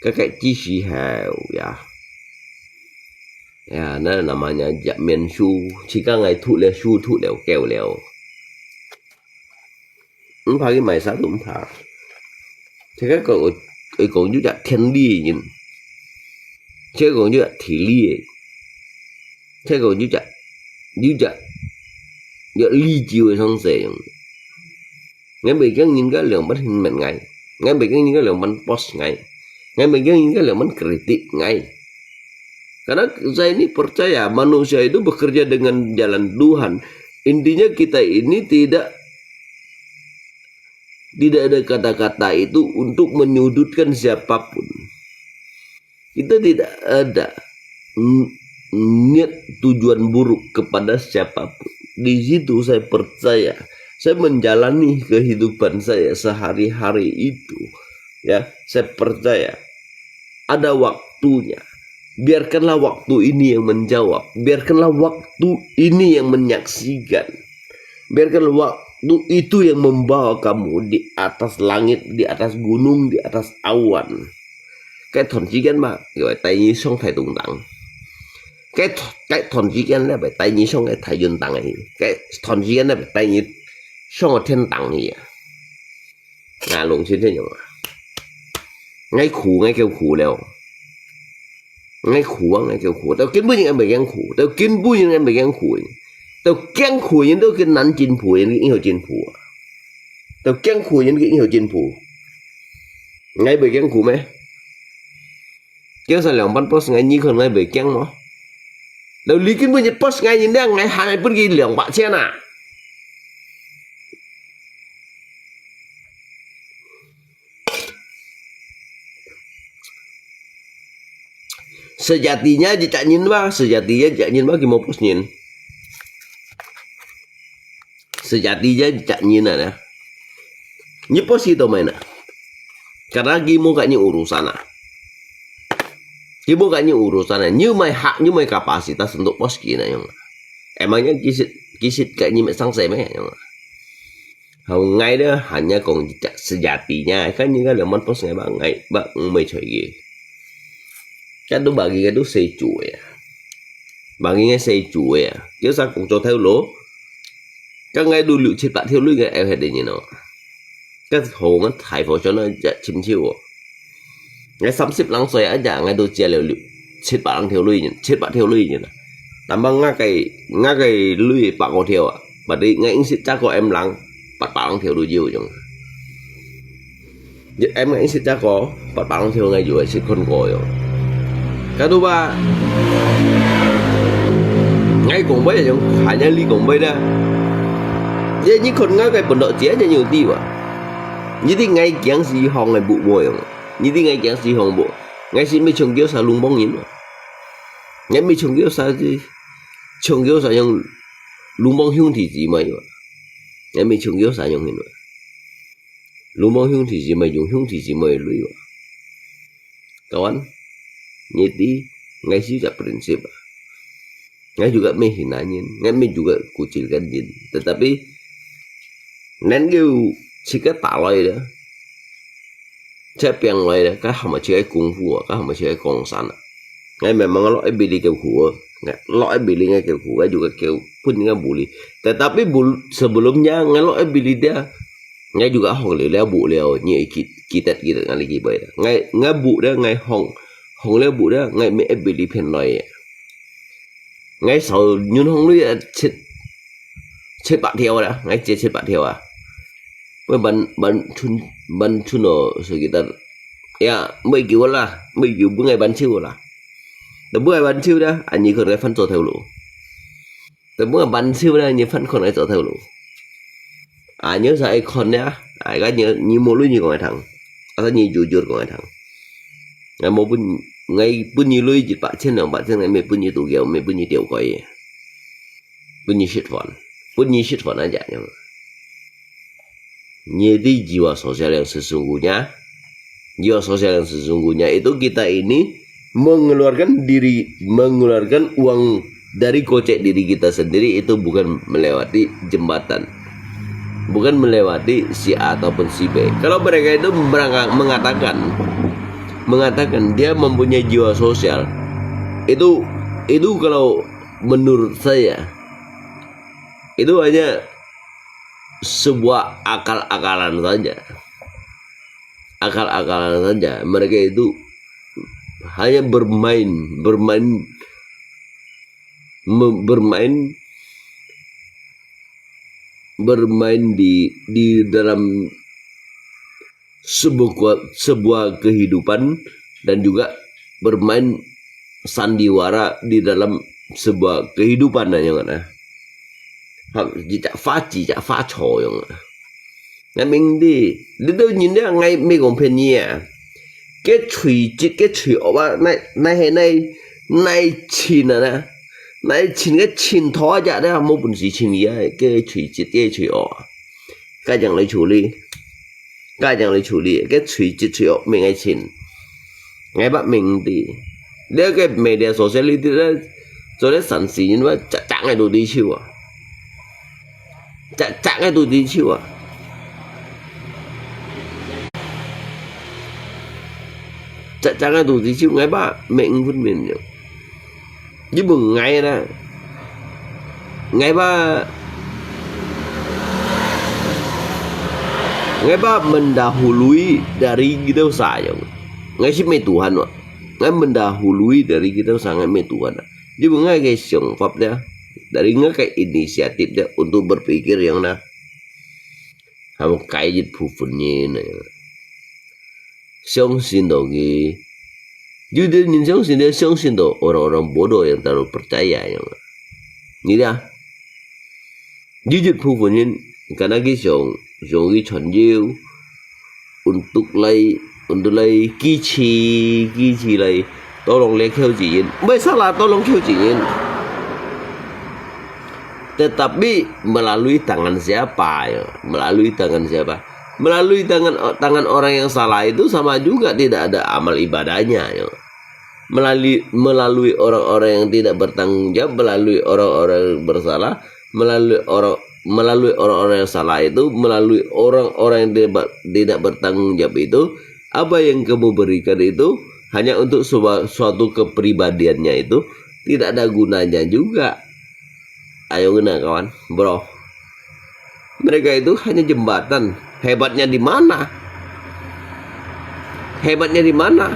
Cái chi phí heo ya. Ya, nó namanya jaminan su. Jika ngai thu leo keo leo. Pagi mai satu empat. Thế cậu juga thiên lý nhìn. Thế cậu juga thị lý. Thế cậu juga lý chiều xong sẽ. Ngay bị cái những cái lượng bất hình mình ngay. Ngay bị cái những cái lượng bắn post ngay. Ngay bị cái những cái lượng bắn kritik ngay. Karena saya ini percaya manusia itu bekerja dengan jalan Tuhan. Intinya kita ini tidak ada kata-kata itu untuk menyudutkan siapapun. Kita tidak ada niat tujuan buruk kepada siapapun. Di situ saya percaya, saya menjalani kehidupan saya sehari-hari itu. Ya, saya percaya ada waktunya. Biarkanlah waktu ini yang menjawab. Biarkanlah waktu ini yang menyaksikan. Biarkanlah waktu itu yang membawa kamu di atas langit, di atas gunung, di atas awan. Cái thuần chí kiến mà gọi tay như xong thầy tùng tặng. Cái thuần chí kiến là phải tay như xong cái thầy dùn tặng ấy. Cái thuần chí kiến là phải tay như xong ở thiên tặng ấy. Ngà lùng trên thế nhỉ. Ngay khủ ngay kêu khủ leo. Ngay khủ ngay kêu khủ. Tao kiến búi những em bị ghen khủ. Tao kiến búi những em bị ghen khủ. Tao ghen khủ những tao kiến nắn chín phủ. Những hiểu chín phủ. Tao ghen khủ những hiểu chín phủ. ngay bề keng của mẹ kéo sang lòng bắn post ngay như còn ngay bề keng nó đâu lý kiến bây post ngay nhìn đang ngay hai bữa ghi lòng bạn xe nè sejatinya cak nyin ba sejatinya cak nyin ba mau post nyin sejatinya cak nyin ada nyi post itu mana karena gimo gak nyi urusan gimo gak nyi urusan như mày hak như mày kapasitas untuk post kina yang emangnya kisit kayak nyi sang saya meh yang hầu ngay đó hanya còn sejatinya kan như cái là mình post ngày bạn ngày bạn mày chơi gì cái đó bagi cái đó xây chuỗi bagi ngay xây chuỗi chứ sao cũng cho theo lỗ các ngay đu liệu chết bạn theo lối cái em hết để như nào cái hồ nó thải vào cho nó chìm chiêu ngay 30 lăng xoay ở nhà ngay đôi chia liệu chết bạn theo lối chết bạn theo lối như nào làm bằng ngay cái lối bạn có theo và đi ngay sẽ chắc có em lăng bạn theo đôi nhiều chẳng em ngay sẽ chắc có bạn theo ngay rồi sẽ con gọi cái thứ ba ngay cùng bây giờ phải nhanh đi cùng bây đó vậy như con ngay cái vận động chế cho nhiều tí vậy như thế ngay kiện gì hòn này bụ bồi như thế ngay kiện gì hòn bộ ngay xin mấy chồng kéo sao luôn bóng nhìn ngay mấy chồng kéo sao chứ chồng kéo sao yang luôn bóng hương thì gì mà vậy ngay mấy chồng kéo sao yang hình vậy luôn bóng hương thì gì mà dùng hương thì gì mà lưỡi vậy kawan nyeti ngay sih tak prinsip ngay juga menghinain ngay juga kucilkan jin tetapi nen kêu chỉ cái tạ loại đó chế biến loại đó cái không mà chơi功夫cái không mà chơi công sản ngay memang loại beli kêu khua loại beli ngay kêu khua juga kêu pun ngay buli tetapi sebelumnya ngay loại beli dia ngay juga hong leo bu leo như kita ngay lagi bay ngay bu đó ngay hong leo bu đó ngay mấy beli pen loại ngay sau nhưng không nói chết bạn theo đã ngay chết bạn theo với ban chun ở sekitar ya mấy kiểu bữa ngày ban chiêu là từ bữa ngày ban chiêu đó anh như còn cái phân tổ theo lũ từ bữa ngày ban chiêu đó anh như phân còn cái tổ theo lũ nhớ ra ai con nhá cái nhớ như một lưỡi như con thằng như jujur con thằng ngày một ngay bunyi lưỡi chỉ bạn trên này mấy bunyi tụ kéo mấy bunyi tiểu coi bunyi shit phản aja nhá jadi jiwa sosial yang sesungguhnya itu kita ini mengeluarkan uang dari kocek diri kita sendiri itu bukan melewati jembatan bukan melewati si A ataupun si B kalau mereka itu mengatakan dia mempunyai jiwa sosial itu kalau menurut saya itu hanya sebuah akal-akalan saja mereka itu hanya bermain di dalam sebuah kehidupan dan juga bermain sandiwara di dalam sebuah kehidupan yang chả phá trò rồi ngay mình đi đâu nhìn thấy ngay mấy con phèn nhẹ cái chùy ở ba này chín à này chín cái chín thó chả đấy một bún gì chín gì cái chùy ở cái chẳng lấy处理cái chùy ở mình ngay chín ngay bạn mình thì nếu cái media sociality đó rồi đấy sản sinh như vậy chẳng ai đồ đi chịu chẳng ai tôi đi chịu chẳng ai tôi đi chịu ngay ba mình vứt mình nhiều chứ bừng ngay đó ngay ba mendahului dari kita usaha ngay sih mấy Tuhan ngay mendahului dari kita usaha ngay mấy Tuhan chứ bừng ngay cái sòng pháp đó dari cái inisiatif dia untuk berpikir yang kayak gitu pufunnya 相信到嘅，有的人相信dia相信到 orang-orang bodoh yang terlalu percaya yang ni dia jujur pupunin karena kisong cái chuẩn diêu untuk lay kici lay tolong lay kêu chỉไม่salah tolong kêu chỉ tetapi melalui tangan siapa ya melalui tangan orang yang salah itu sama juga tidak ada amal ibadahnya ya. Melalui orang-orang yang tidak bertanggung jawab, melalui orang-orang yang bersalah, melalui orang-orang yang salah itu, melalui orang-orang yang tidak bertanggung jawab itu, apa yang kamu berikan itu hanya untuk suatu kepribadiannya itu tidak ada gunanya juga. Ayo guna kawan, bro. Mereka itu hanya jembatan. Hebatnya di mana? Hebatnya di mana?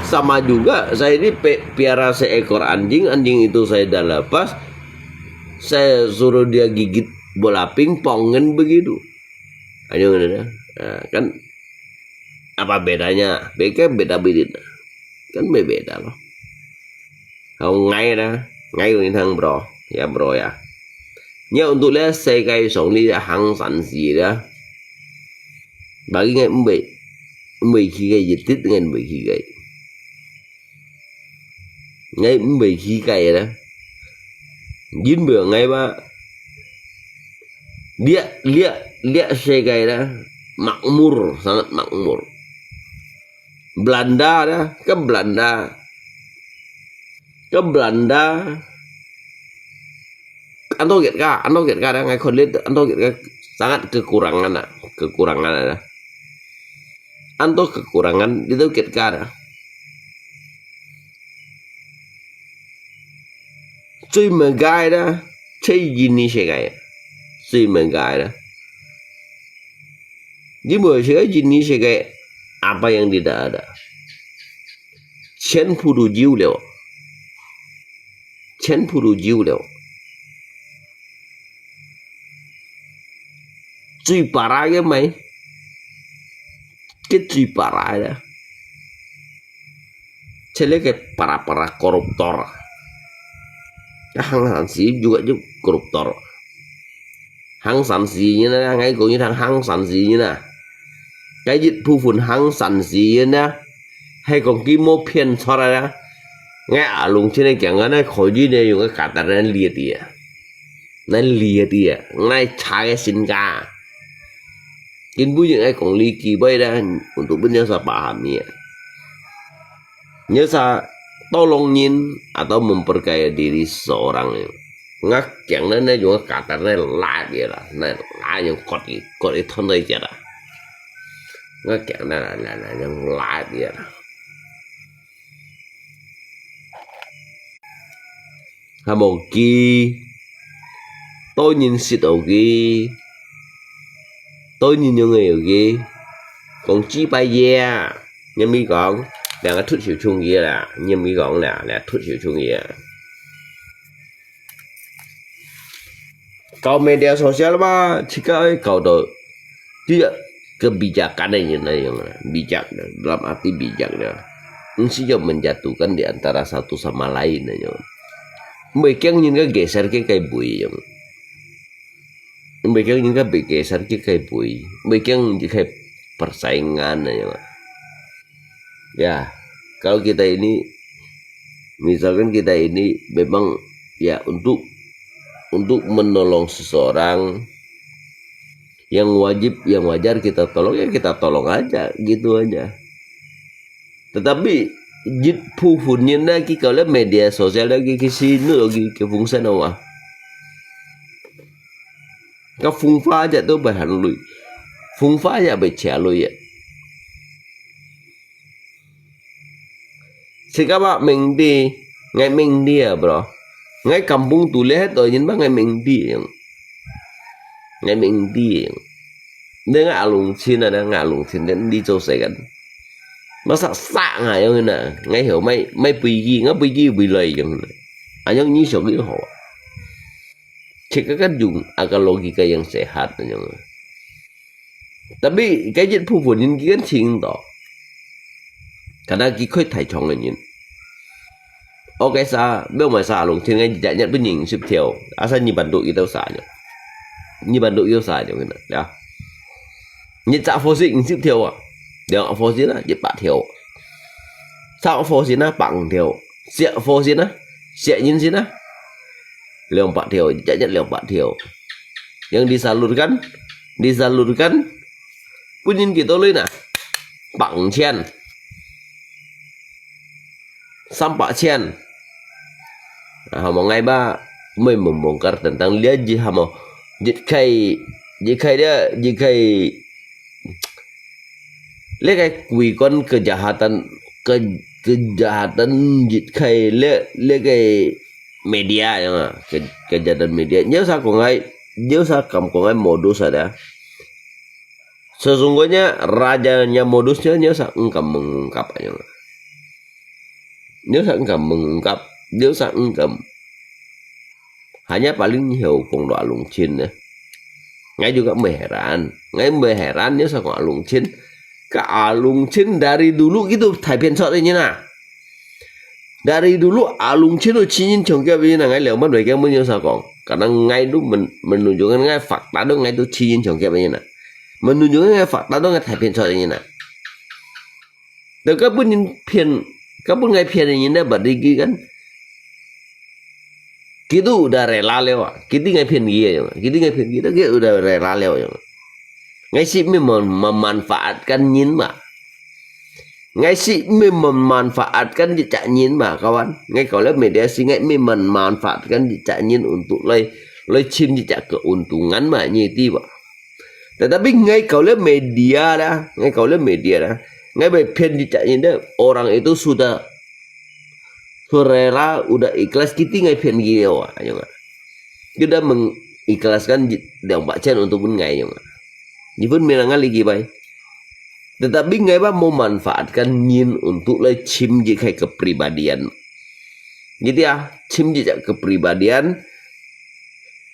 Sama juga saya ini piara seekor anjing itu saya dah lepas. Saya suruh dia gigit bola pingpong kan begitu. Ayo nah, kan apa bedanya? Beda. Kan beda loh. Không ngay của thằng bro ya. Nhớ untuk lihat世界上呢啲行神事啦，bagi ngay mười khi gây dịch tích ngay mười khi gây, ngay mười khi gây đó, dính bữa ngay ba, lihat世界đó makmur, sangat makmur. Belanda đó, ke Belanda Anto get ka dah ngai kholit Anto get ka sangat kekurangan ada. Anto kekurangan itu get ka dah. Cui megai dah, cai jini segai. Cui megai dah. Di bawah segai jini segai apa yang tidak ada. Chen puru jiu leo.最parah cái mày, cái最parah đó, cile cái para koruptor, hang sansi juga koruptor, hang sansi như này ngay cũng như thằng hang sansi như này, cái dịch phu phun hang sansi như này, hay còn cái mô phiền cho ra đó, ngay ở luôn trên này chẳng cái khỏi gì này dùng cái cát này liệt đi, ngay trái cái xin ca. Kin bunyi ai kong liki bay dah untuk benyasa pahami ya. Nyasa tolongin atau memperkaya diri seorang yang ngak yang nana juga katanya lah dia lah, lah yang kot itu nanti aja lah. Ngak yang nana yang lah dia lah. Hamogi, tôi nhìn xịt ogi. Tôi nhìn những người ở ghê còn chi bay yeah nhưng mi gọn là thuốc hiệu chung kia là nhưng mi gọn là thuốc hiệu chung kia kalau media sosial mah jika kau tahu tidak kebijakan yang bijak dalam arti bijak mesti menjatuhkan di antara satu sama lain mereka yang geser ke kayak bui mereka juga bergeser ke kayak bui, mereka juga kayak persaingan ya. Kalau kita ini, misalkan kita ini memang ya untuk menolong seseorang yang wajar kita tolong ya kita tolong aja gitu aja. Tetapi jit pupunnya lagi kalau media sosial lagi ke sini lagi ke fungsi apa? Các phung pha cho tôi bài hành lụy phung pha cho bài trẻ lụy thì các bạn mình đi ngày mình đi à bro ngay kampung tu hết rồi nhưng bác ngày mình đi nếu ngã lùng xin là đang ngã lùng xin đến đi châu Sài Gòn nó sạ ngày ơi nè ngay hiểu mấy bì gì bị lầy chẳng anh nhớ như số cái họ Cek kan dùng agak logika yang sehat. Tapi cái chuyện phụ phụ nhìn kiến chính đó. Karena cái khơi thải chồng là nhìn. Ok sa, bây mà sa luôn thì ngay chạy nhận với nhìn xếp theo. Asa như bản đồ yêu đâu sa nhỉ? Như bản đồ yêu sa nhỉ? Đó. Như chạy phô sinh xếp theo à? Đều phô sinh á, như bạn theo. Sao phô sinh á, bằng theo. Sẽ phô sinh á, sẽ nhìn sinh á. Liang bạn theo, chạy nhận liang bạn theo. Yang disalurkan bunyin gitu loh nah, Bang Chen, Sampak Chen. Nah, mau ngai ba, mình membongkar tentang dia hamo, jika lihat kui kon kejahatan jika lihat media ya, kejahatan media. Nhớ sao kamu ngai modus ada. Sesungguhnya rajanya modusnya nyasa engkau mengungkapnya. Nyasa engkau mengungkap, nyasa engkau hanya paling hiểu cùng đoạn lùng chin ya. Ngay juga meheran, nyasa kok alung chin. Ke alung chin dari dulu gitu Thaipian shot ini nah. Dari dulu alung chin itu cinin chongkya begini ngai leo man baik yang nyasa kok. Karena ngai itu menunjukkan ngai fakta itu ngai itu cinin chongkya begini nah. Menunjukkan fakta itu nggak Thaipian shot ini nah. Dan kapun nggak pian ini dah berdiri kan. Kita udah rela lewat. Kita nggak pian dia, kita udah rela lewat. Nggak sih memanfaatkan nyin mah. Nggak sih memanfaatkan dicak nyin mah kawan. Nggak kalau media sih nggak memanfaatkan dicak nyin untuk lay chim dicak keuntungan mah nyeti bah. Tetapi ngay kalau media dah, ngay berpian dicaknya dah, orang itu sudah rela, udah ikhlas kita ngay pian gini wah, kita mengikhlaskan yang bacaan untuk pun ngay yang, ini pun menangan lagi baik. Tetapi ngay bah memanfaatkan nyin untuk lay cim jika kepribadian, gitu ya, cim jika kepribadian,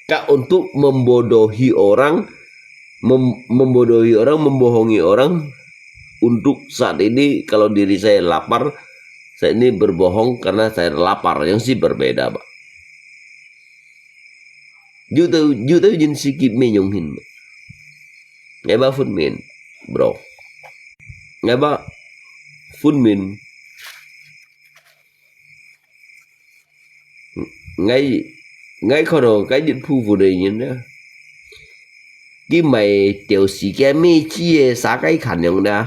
kak untuk membodohi orang. Membodohi orang, membohongi orang untuk saat ini kalau diri saya lapar, saya ini berbohong karena saya lapar, yang sih berbeda, Pak. Juta jin sikip menyonghin. Ngeba phun min, bro. Ngeba phun min. Ngay khono cái điện phu vừa đây nhìn đó. Cái mày tiểu sĩ cái mấy chi xã cái khả năng đó.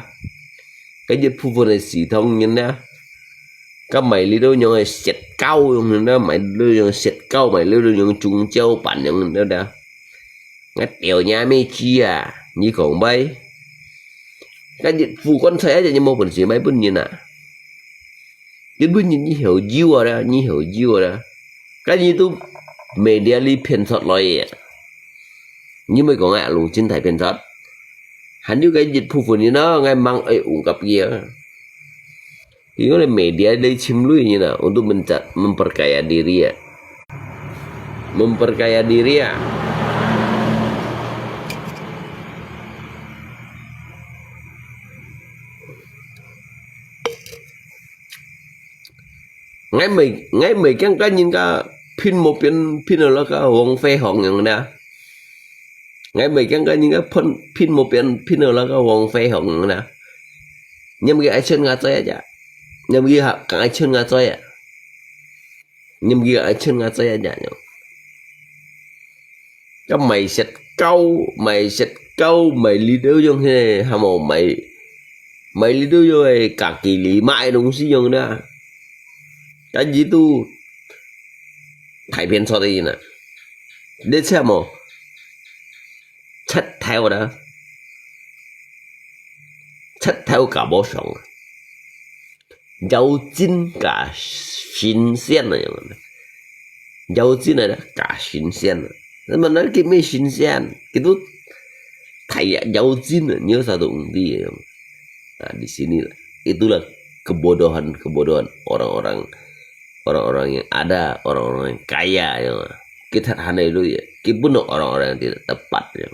Cái dịch phụ vụ này sĩ thông nhìn đó. Cái mày lý đôi nhau xịt cao nhìn đó. Mày đôi nhau xịt cao. Mày đôi nhau trung châu bản nhìn đó đó. Cái tiểu nhà mấy chi à. Như còn bay. Cái dịch phụ con thấy cho như một phần sĩ mấy bên nhìn à. Cái bên nhìn như hiểu dư à đó. Cái như tôi media li phiền sọt lòi à. Nhưng mà còn ngại luôn trên thầy phiền sọt. Hắn như cái dịch phụ như nó ngay mang ungkap gặp kia. Ini oleh media dari cimlu ini nah untuk memperkaya diri ya. Ngay mấy cái nhìn cả pin một pin là cả vòng phe hỏng những đó. Ngay mấy cái nhìn cả pin một pin là cả vòng phe hỏng những đó. Nhưng mà cái ai chân ngã tay aja. Nhưng mà cái ai chân ngã tay à. Cái mày xịt câu mày lý đứa giống thế này hả mồ mày lý đứa rồi cả kỳ lý mãi đúng xí giống đó. Cái gì tu thải phiền so đây nè. Để xem mồ chất theo đó. Chất theo cả bộ sống. Dấu chân cả新鲜的，dấu chân này cả新鲜的，那么那个没新鲜，itu kayak dấu chân nhớ satu undi ya. Nah di sini itulah kebodohan orang-orang yang ada, orang-orang yang kaya ya. Kita hanya itu ya, kita bunuh orang-orang yang tidak tepat ya.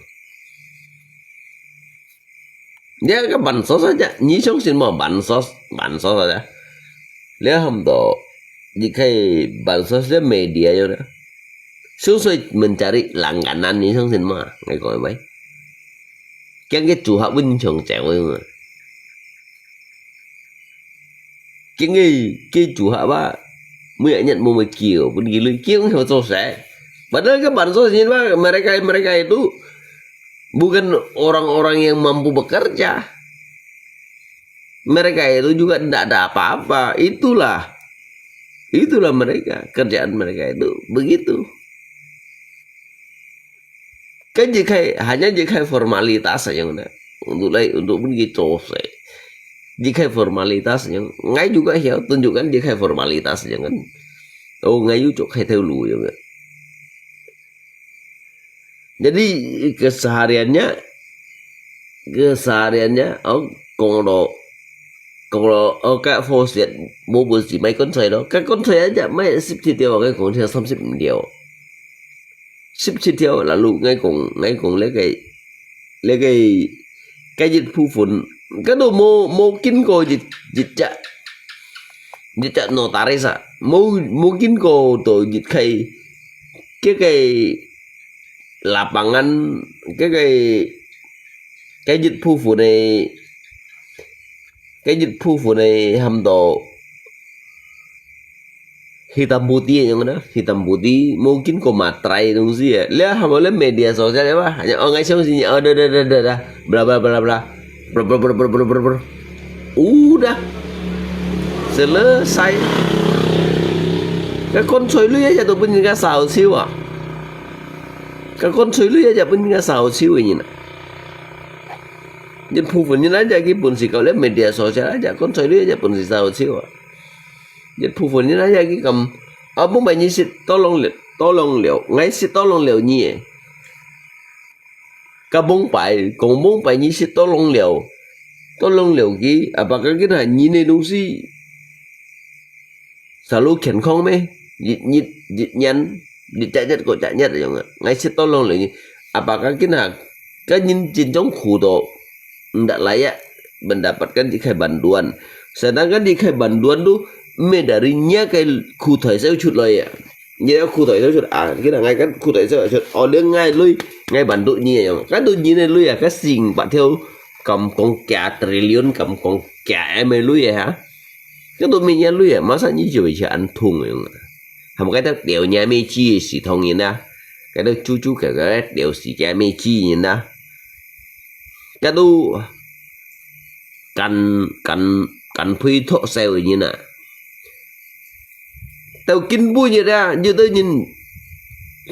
Dia cái bansos saja, nhí xong xin mà bansos saja. Dia ham to, jika bansos dia media ya udah. Susah mencari langganan nhí xong xin mà, ngay coi mấy. Cái chủ hạ bình thường trẻ ơi mà. Cái chủ hạ ba, mới nhận một kiểu, bên gila kiểu không tahu saya. Padahal kan bansos ini mereka itu bukan orang-orang yang mampu bekerja. Mereka itu juga tidak ada apa-apa. Itulah mereka, kerjaan mereka itu begitu. Kan hanya jika formalitas saja untuk begitu saya. Jika formalitas yang ngay juga ya tunjukkan jika formalitas jangan. Oh ngay juga kayak theo lu juga. Jadi kesehariannya kalau kayak Fosset mau bersih mấy con sợi đó, các con sợi aja mấy ship chi tiêu cái cũng theo 30 điều, ship chi tiêu lalu ngay cùng lấy cái dịch phu phun cái đồ mua kín cô dịch chợ notaris à mua kín cô tổ dịch khay cái lapangan cái dịch phu này ham to hitam putih yang mana hitam putih mungkin kau matrai dong sih ya lihat hamilnya media sosial apa hanya ngay xong sini dah bla bla bla bla udah selesai cái con suối lưới aja tuh pun nggak sahau siu à cái con suối lưới aja pun nggak sahau siu ini nak jadi pufun aja pun sih kalau lihat media sosial aja con suối lưới aja pun sih sahau siu à jadi pufun aja cầm bông bài như xịt tolong liệu ngay xịt tolong liệu nhỉ cái bông bài như xịt tolong liệu cái apakah kita nhìn đúng sih selalu khen không mấy dịch nhắn dịch chạy nhất rồi ngay xịt tolong liệu nhỉ apakah kita cái nhìn trên trong khu đó tidak layak mendapatkan dikai bantuan sedangkan dikai bantuan tuh medarinya cái khu thời gian chút lời ạ như khu thời gian chút cái là ngay cái khu thời gian chút đến ngay lui ngay bản tự nhiên cái tự nhiên này lui cáiสิ่งbạn theo cầm con cả triliun cầm con cả em lui hả cái tụi mình lui masa như vậy chứ ăn thùng rồi một cái đó đều nhà mê chi xì thông nhìn đó cái đó chú cái đều xì nhà mê chi nhìn đó cái đó cần phi thọ sale như nè tao kin punya dah jadi nhìn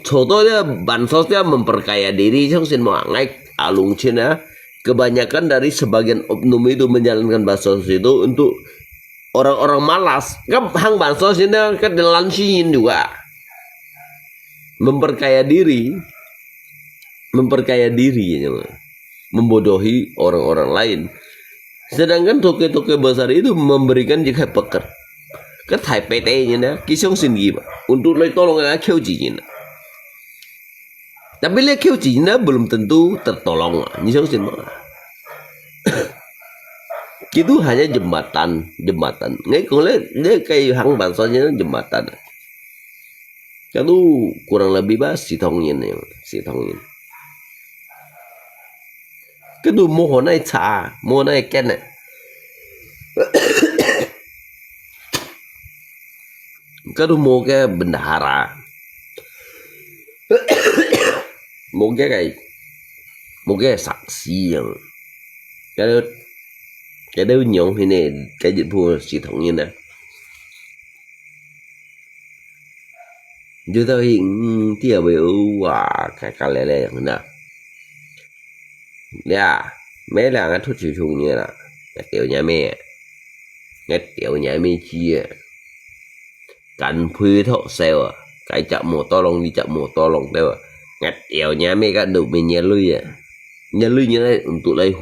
contohnya bansosnya memperkaya diri xong semua ngay alung Cina kebanyakan dari sebagian oknum itu menjalankan bansos itu untuk orang-orang malas kan hang bansos ini kan dilansiin juga memperkaya diri membodohi orang-orang lain sedangkan toke-toke besar itu memberikan jika cái thải PT như thế cái xong xin gì untuk lấy tolong yang kêu chỉ như tapi lấy kêu chỉ nó belum tentu tertolong như xong xin itu hanya jembatan ngay còn lấy cây hang bansosnya jembatan itu kurang lebih si thongin cái đồ mua hồ này trà mua này ken này cái đồ mua cái bendahara mua cái saksi yang cái đó nhộng thế này cái dịch vụ系thống như này chúng ta hiện tiêu biểu và cái lệ như nào nè mấy là cái thuốc chịu chung như là cái tiểu nhà mẹ chia cảnh phi thọ sale cái chậm mùa to lòng đi chậm mùa to lòng đâu ngắt tiểu nhà mẹ cái đủ mình nhà lui như này untuk lấy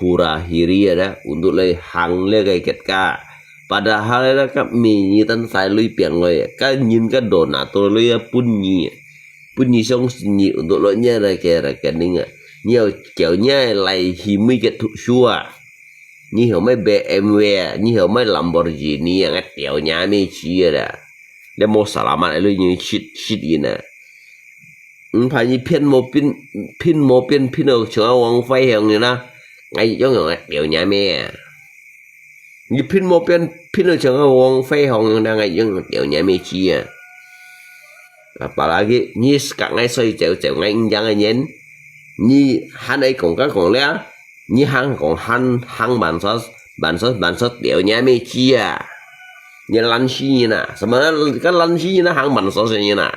hura hiria dah untuk lấy hàng lấy cái kết cả padahal là các mình như tan sai lui piang rồi cái nhìn cái donatur lui punyi xong nhị untuk lo nya là cái ninh nhiều kiểu như lại thì mới cái thụ xua như hiểu mấy BMW như hiểu mấy Lamborghini cái tiểu nhà mấy chi đó để mua salamat luôn như shit shit gì nè phải như pin được cho Wang Phay hàng như na ngay chỗ người tiểu nhà mấy như pin được cho Wang Phay hàng như na ngay chỗ tiểu nhà mấy chi à apalagi như sekarang ngay soi cewek ngay jangan nyen như hắn ấy còn lẽ như hắn còn hắn bản số tiểu nhà mấy chi à như lăn xí như nè sao cái lăn xí như nó hắn bản số như nè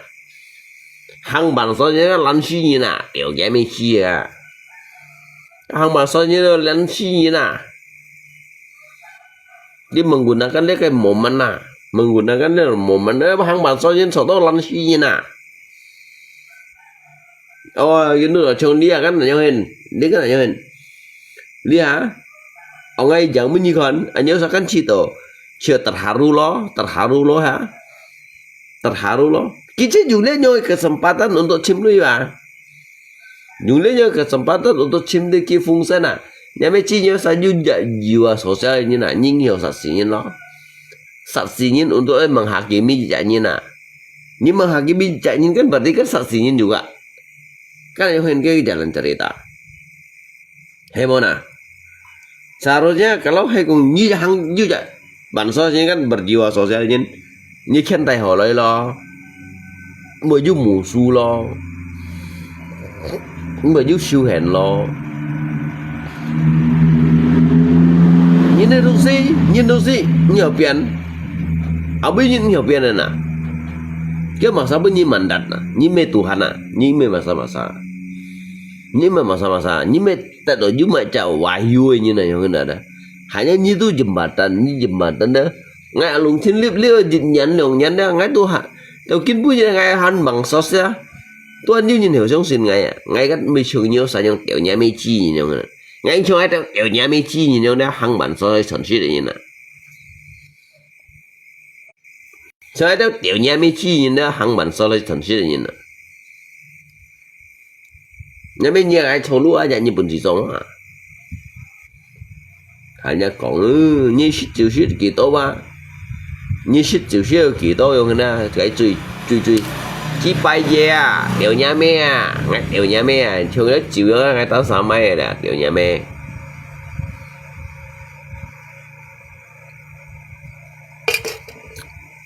hắn bản số như nó lăn xí như nè tiểu nhà mấy chi à hắn bản số như nó lăn xí như nè dia menggunakan dia kayak momen nah menggunakan dia momen hắn bản số như số đó lăn xí như nè oh cái nữa trong dia kan là nhau hình dia kan là nhau hình dia ông ấy chẳng bao nhiêu con anh nhớ sao kan cito chưa terharu lo ha terharu lo kita juga nyoy kesempatan untuk cimlu ya juga nyoy kesempatan untuk cimlu ki fungsi na nyame chi nyo sa juga jiwa sosial như na nhưng hiểu sát sinh untuk menghakimi jaknya na nhưng menghakimi jaknya kan berarti kan saksinya juga kan yang ke jalan cerita hemona seharusnya kalau hai cùng như hang như vậy bản sosial kan berjiwa sosial như khen tay họ lấy lo mới giúp mù su lo mới giúp siêu hẹn lo nhìn đâu gì nhiều tiền ở bên nhìn nhiều tiền này nè cái masa bên nhìn mandat nè nhìn mê Tuhan nè nhìn mê masa nhìn mê tại đó giúp mẹ chào wahyu như này như thế này hanya như tu jembatan đó ngay lùng thiên liếp nhận đó ngay tu hạ đầu kiến bui như ngay hắn bằng sốt á tôi như nhìn hiểu sống xin ngay cái mấy trường nhiều sao những tiểu nhà mấy chi như nhau ngay cho ai tiểu nhà mấy chi như nhau đó hắn bằng sốt sản xuất như này cho ai tiểu nhà mấy chi như đó hắn bằng sốt sản xuất như này nhà mấy nhà ai thâu lúa nhà như bún gì giống à hanya còn như shit kỳ tốt ba như shit kỳ tốt用那cái追chỉ bay về à tiểu nhà mẹ à ngay tiểu nhà mẹ à thường đó chịu đó ngay tới sao mấy là tiểu nhà mẹ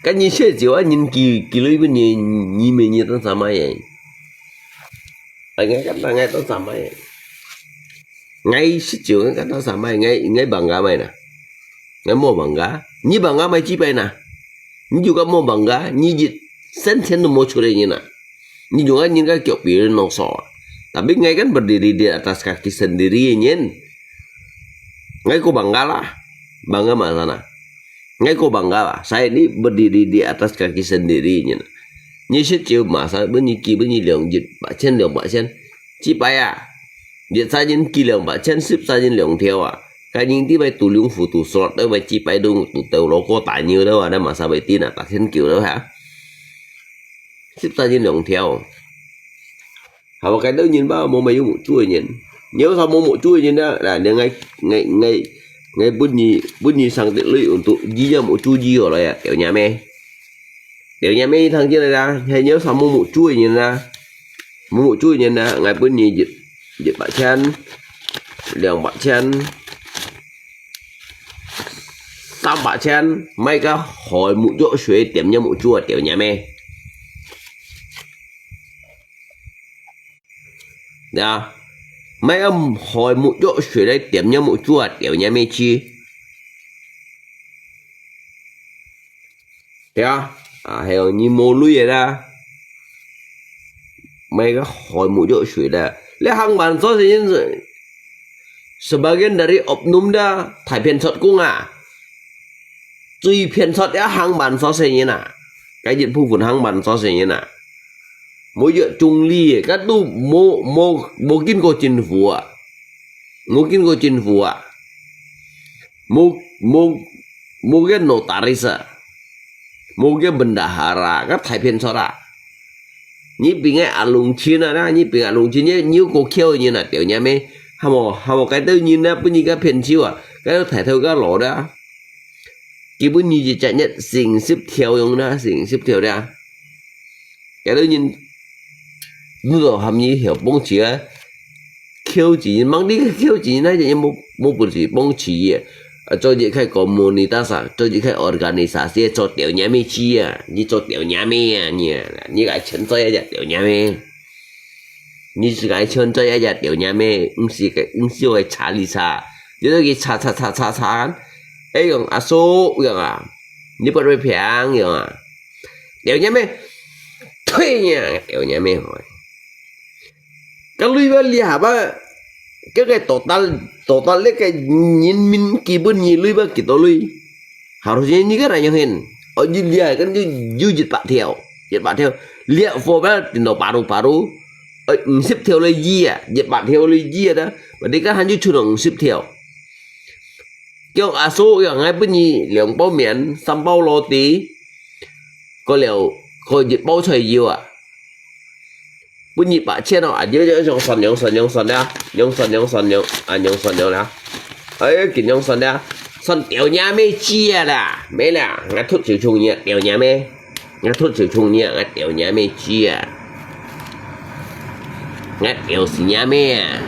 cái như shit chịu á nhìn kỳ lưỡi bên nhìn mình như tới sao mấy vậy ngay cách là ngay tới sao mấy ngay shit chịu cái cách tới sao mấy ngay bằng gà mày nè ngay mua bằng gà như bằng gà mày chỉ bay nè như juga mau bangga như sentimen mau curi như nè như juga những cái kiểu biểu nong so tapi ngay kan berdiri di atas kaki sendiri nyen ngay ko bangga lah bangga mana ngay ko bangga lah saya ini berdiri di atas kaki sendiri nyen như shit chịu masa bunyi lượng dịch bả trên chỉ bay à dịch sa nhân kỳ lượng bả trên ship sa nhân lượng theo à cái những tí bay tụ lượng phụ tụ slot đó bay chỉ bay đúng tụ tàu lô có tải nhiều đâu à đó mà sao bay tin à đặt thiên kiểu đó hả ship sa nhân lượng theo hả cái đó nhìn bao mua mấy một chuối nhìn nhớ sao mua một chuối nhìn đó là ngay bút nhì sang tiện lợi untuk gì ra một chuối gì rồi à tiểu nhà mẹ thằng kia này ra hay nhớ sao mua một chuối nhìn ra ngay bút nhì dịch bả chân lượng bả chân tam bả chân mấy cái hỏi một chỗ suy tiệm như một chua tiểu nhà mẹ đó mấy ông hỏi một chỗ suy đây tiệm như một chua tiểu nhà mẹ chi thấy hay như mô lui vậy ra mấy cái hỏi một chỗ suy đây lấy hàng bản số thì sebagian dari oknum dah thải phiền sọt cung à tùy phiền sọt đã hàng bản số gì như nè cái diện phụ phun hàng bản số gì như nè mỗi giờ trung ly các tu mô kinh cô chính phủ à mô cái notaris à mô cái bendahara các thải phiền sọt à nhí bị ngay à lùng chín à nhí bị à lùng chín nhí nhiêu cô kêu như là tiểu nhà mê hamo cái tư nhìn đó bây giờ cái phiền chiêu à cái đó thể theo cái lỗ đó cái bây giờ chạy nhận xình xếp theo用đó xình xếp theo đó cái đó nhìn nửa hàm như hiểu bông chỉ á kêu chỉ mang đi cái kêu chỉ này thì một bữa chỉ bông chỉ cho chị khai komunitas cho chị khai organisasi cho tiểu nhà mê chi à như cho tiểu nhà mê à như cái chân cho ai tiểu nhà mê như cái chân cho ai tiểu nhà mê ứng siêu cái trả lý trả như cái trả ấy còn à số rồi à như bắt đầu phèn rồi à tiểu nhà mê thuê nhà tiểu nhà mê hỏi cái lui vào lià ba cái total lấy cái nhìn mình kỳ bên nhìn lui ba kỳ tổ lui harusnya ini kan yang hen oh dia kan you jit pak theo lihat for ba tino paru xếp theo lấy gì à jit pak theo lấy gì đó và đây kan hanya chủ xếp theo kiểu à số yang ngay bên nhìn lượng bao miệng xăm bao lô tí có liệu có jit bao trời nhiều à bên nhìn bạn trên nào à nhớ用神用神啦用神啦ấy kỹ用神啦神tiểu nhà mê chia là mấy là ngắt thuốc chịu chung nhẹ tiểu nhà mê ngắt thuốc chịu chung nhẹ ngắt tiểu nhà mê chia ngắt tiểu xì nhà mê à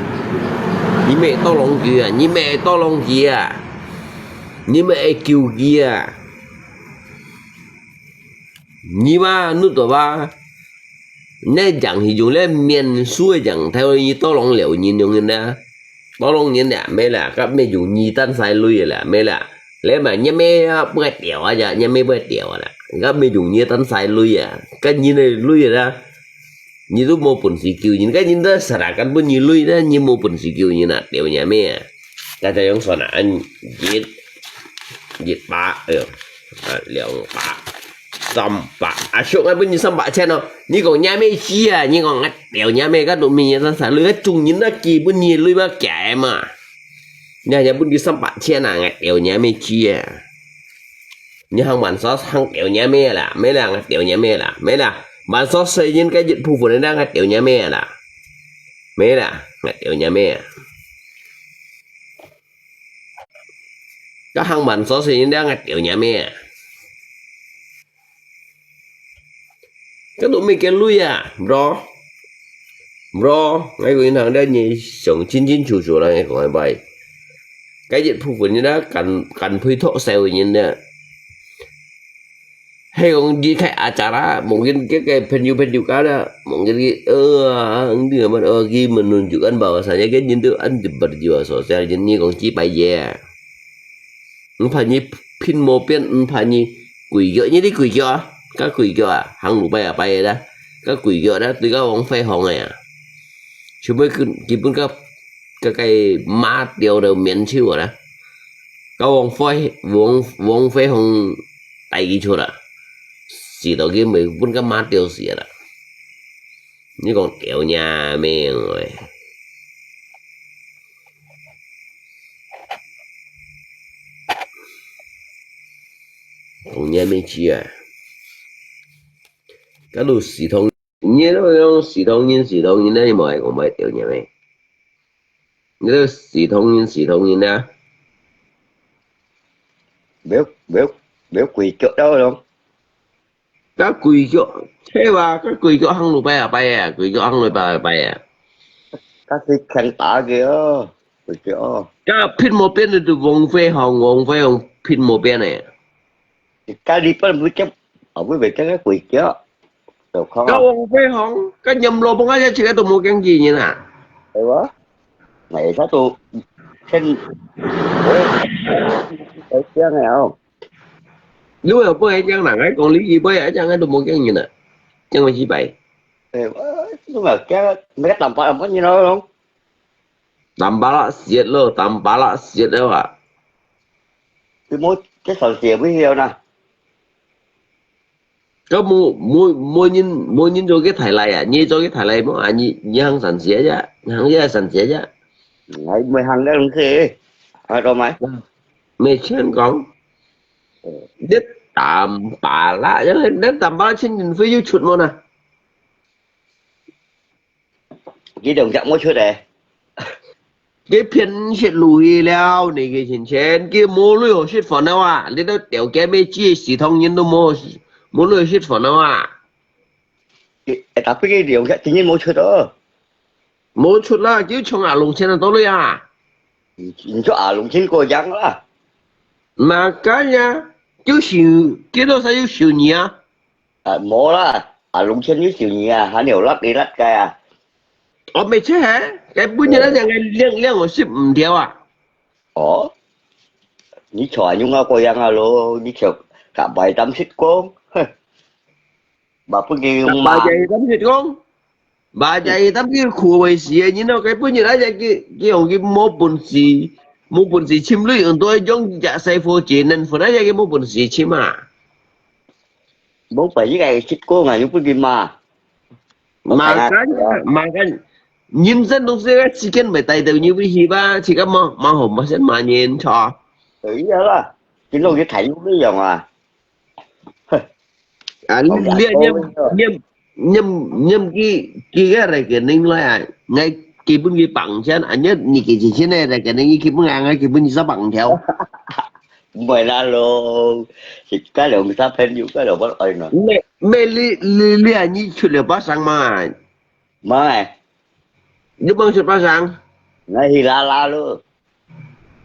như mẹ to lòng kia như mẹ to lòng kia như mẹ kêu kia như mà nước tổ ba nè chẳng thì dùng lên miền xuôi chẳng theo như to lòng liệu nhìn dùng người ta to lòng nhìn nè mấy là các mấy dùng nhì tan sai lui là mấy là lấy mà nhá mấy bơi tiểu à nhá mấy bơi tiểu à các mấy dùng nhì tan sai lui à cái nhìn này lui ra như lúc mua bún xì kiều nhìn cái nhìn đó sả cái bún như lui đó như mua bún xì kiều như nè tiểu nhá mấy à cái tay ông sòn anh giết ba liệu ba sampa asok ai bunyi sampa channel ni còn nhà mê chi à ni còn ngắt đèo nhà mê các tụi mình nó xả lưới chung nhìn nó kỳ bunyi lưới ba kẻ mà nhà bunyi sampa channel ngắt đèo nhà mê chi à như hàng bản số hàng đèo nhà mê là mấy là ngắt đèo nhà mê là mấy là bản số xây những cái dịch vụ của nó đang ngắt đèo nhà mê là mấy là ngắt đèo nhà mê các hàng bản số xây những đang ngắt đèo nhà mê cái tụi mình cái lui à bro ngay cái thằng đó như sống chín chủ là ngay gọi bài cái dịch vụ như đó cần phi thọ sale như thế hay còn gì khác acara mungkin cái penyu cá đó mungkin dia mà ghi mình juga kan bahwasanya kan itu an berjiwa sosial jadi còn chỉ bài về phải như pin mô pin phải như quỷ gỡ như đi quỷ gỡ các quỷ gỡ hàng lũ bay đó các quỷ gỡ đó từ các ông phê hồn này à chứ mới chỉ muốn cái má điều đều miễn chiêu rồi đó các ông phê hồn tay gì chỗ đó chỉ đầu kia mình muốn cái má điều gì đó như còn kiểu nhà mình rồi còn nhà mình chia cái đồ xì thông như nó xì thông như đấy mà còn mấy tiểu nhà mình như xì thông như nè béo quỳ chỗ đâu không các quỳ chỗ thế mà các quỳ chỗ hăng lụt bay à quỳ chỗ hăng lụt bay à các cái khăn tả kìa quỳ chỗ các pin một bên từ vùng phê hồng pin một bên này cái đi phải mới chấp ở với việc cái quỳ chỗ được không các vùng phê hồng các nhầm lô bông á chứ cái tụi mua cái gì như nè đấy quá mày sao tụi xin đấy chứ này không lúc mà bơi chẳng là cái còn lý gì bơi ở chẳng cái tụi mua cái gì nè chẳng phải chỉ vậy nhưng mà cái mấy cái tầm phải làm như nó không tầm ba lạ xiết đâu à cái mối cái sầu chè với heo nè có mua nhìn cho cái thải này à như cho cái thải này mà như hàng sản xía chứ hàng với sản xía chứ ngày mày hàng đó làm gì rồi mày mày xem con đứt tạm bà lạ chứ đến tầm ba trên nhìn phía dưới chuột luôn à chỉ đồng dạng mỗi chút này cái phiên shit lùi leo này cái chuyện chuyện cái mua lùi shit phần nào à lấy đó tiểu cái mấy chi系统nhân都mua lùi shit phần nào à tapi cái điều dạng chỉ nhiên mỗi chút đó mua chút là cứ trong à lồng trên là đâu rồi à nhìn cho à lùng chín cô giang đó mà cái nha cứ xỉu cái đó sao xỉu nhỉ à à mỏ là à lùng chín với chiều nhà hả nhiều lắc đi lắc cái à ở mấy chứ hả cái bữa giờ nó đang liên liên của ship không theo à ồ ní chọi nhung cô giang à lô ní chọi cả bài tâm xích con bà phương kia bà mà dạy tấm shit không bà dạy tấm cái khu vệ sĩ như nó cái bữa giờ nó cái ông cái mua bún xì chim lưỡi ông tôi dùng giả xây phô chế nên phô nó cái mua bún xì chim à bố phải với cái xích con à nhung phương kia mà cái nhìn dân đông sẽ chỉ cần phải tay đầu như vậy thì ba chỉ có mà hổm mà sẽ mà nhìn cho ý đó là chỉ luôn cái thầy cũng biết rồi mà à còn dạ liên cô nhâm bây giờ nhâm nhâm nhâm cái này cái ninh là ngay cái bên cái bằng chân anh nhất như cái gì này là cái ninh cái bên ngang cái bên sao bằng theo mày ra luôn thì cái lượng người ta phên vô cái lượng bắt ơi nè mẹ li anh như chuyện là bắt sang mà mà giúp bằng chuyện bắt sang ngay thì la luôn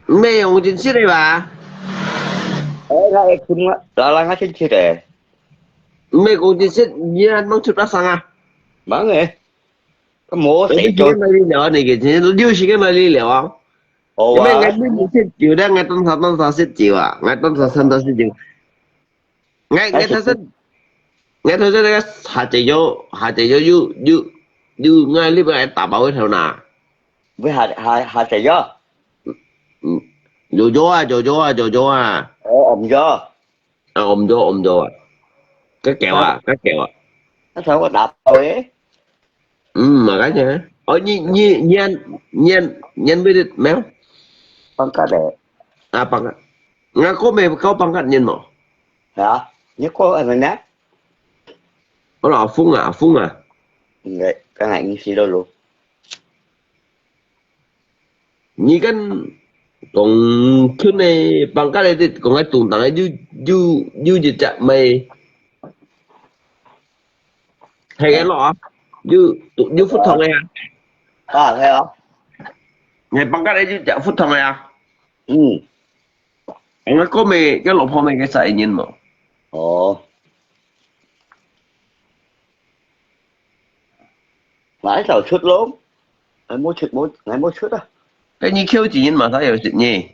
mẹ ông chính sĩ đây bà ê ra em chung á la ngay trên chia rè mẹ cũng chính sĩ như anh bằng chuyện bắt sang à má nghe cái mổ cái xị gì cho cái này đi nhỏ này cái gì điều gì cái này đi liệu không ồ nhưng mà ngày quá bên sẽ chịu đó ngày tuần sau sẽ chịu à ngày tuần sau sẽ chịu ngày cái ngày xịt thứ ngày thứ cái hạ chạy vô you ngay lúc này tạm bảo cái thằng nào với hai xị gió vô à ồ ổng gió à ôm vô à cái kẹo à nó sao có đạp rồi ấy mà cái gì ở nhiên biết được méo con cá đẻ à bằng ngay có mẹ có bằng cách nhiên mà hả nhớ có anh mình nát nó là phun à vậy cái này như gì đâu luôn như cái còn thứ này bằng cách này thì còn cái tụng tặng ấy you gì chả mày hay cái lọ you phút thằng này à à thấy không ngày bằng cách này you chả phút thằng này à ừ nó có mày cái lọ phong mày cái sợi nhìn mà ồ nãy giờ chút lắm ngày mua chút á cái như kêu chỉ nhìn mà sao hiểu chuyện nhỉ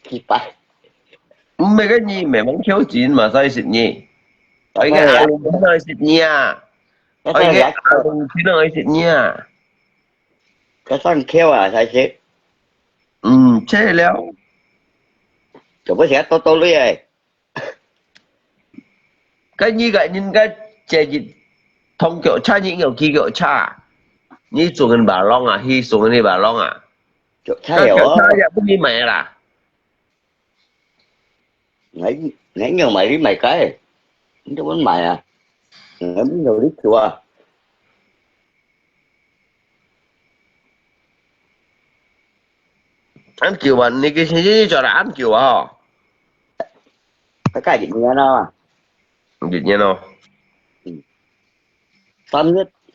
chi tay mấy cái gì mẹ bóng kêu chỉ nhìn mà sao hiểu chuyện nhỉ cái cái này alo cũng nói chuyện nhỉ cái cái này alo chỉ nói chuyện nhỉ cái con kêu à sai chết thế léo chụp cái sẽ to luôn rồi cái như cái nhìn cái chế gì thông kiểu cha những kiểu kia kiểu cha như dùng cái bà long à hi dùng cái bà long à chụp cái thấy hiểu kiểu cha á ya cũng như mẹ là nãy nãy nhờ mày đi mày cái nó muốn mày à nãy muốn nhiều đít chùa anh kiểu bạn này cái gì cho là anh kiểu à cái gì nghe nó tự nhiên đâu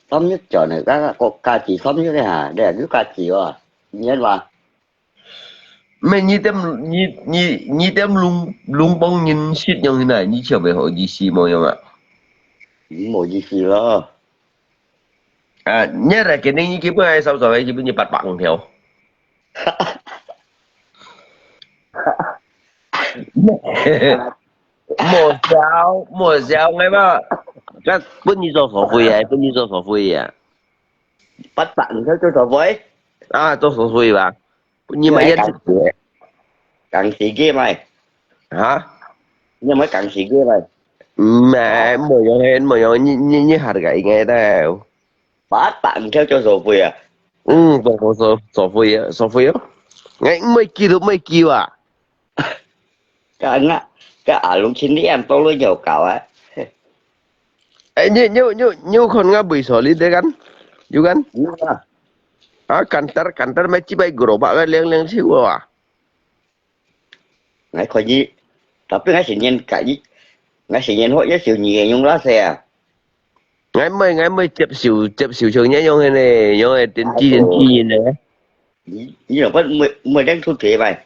tóm nhất chỗ này các có ca chỉ tóm nhất đấy hả đây là nước ca chỉ à nhớ mà mẹ như tem lung lung bông nhìn shit như thế này như kiểu về hội gì xì mồi không ạ một gì đó à nhớ là cái này như kiểu ai sao rồi thì bây giờ bắt bằng theo một sao ngay mà cái bây giờ sổ phui à bây giờ sổ phui à bắt bạn theo cho tao với à tôi sổ phui mà nhưng mà yên càng xì kia mày hả nhưng mà càng xì kia mày mẹ mười giờ như hạt gậy nghe tao bắt bạn theo cho rồi về à sổ phui á ngay mấy kilo à cái anh á cái ở lúc chín đi em tôi luôn nhiều cậu á ấy như con ngã bị sổ lý thế gắn Juga kan? Iya. Kantar macam baik gerobak kan liang siu ah. Ngai kho gì. Tapi ngai sẽ nhìn cả gì. Ngai sẽ nhìn hội với siêu nhẹ nhung lá xe. Ngay mới chụp siêu trường nhá nhông này tiền chi này. Như là vẫn mới đang thu thế mày.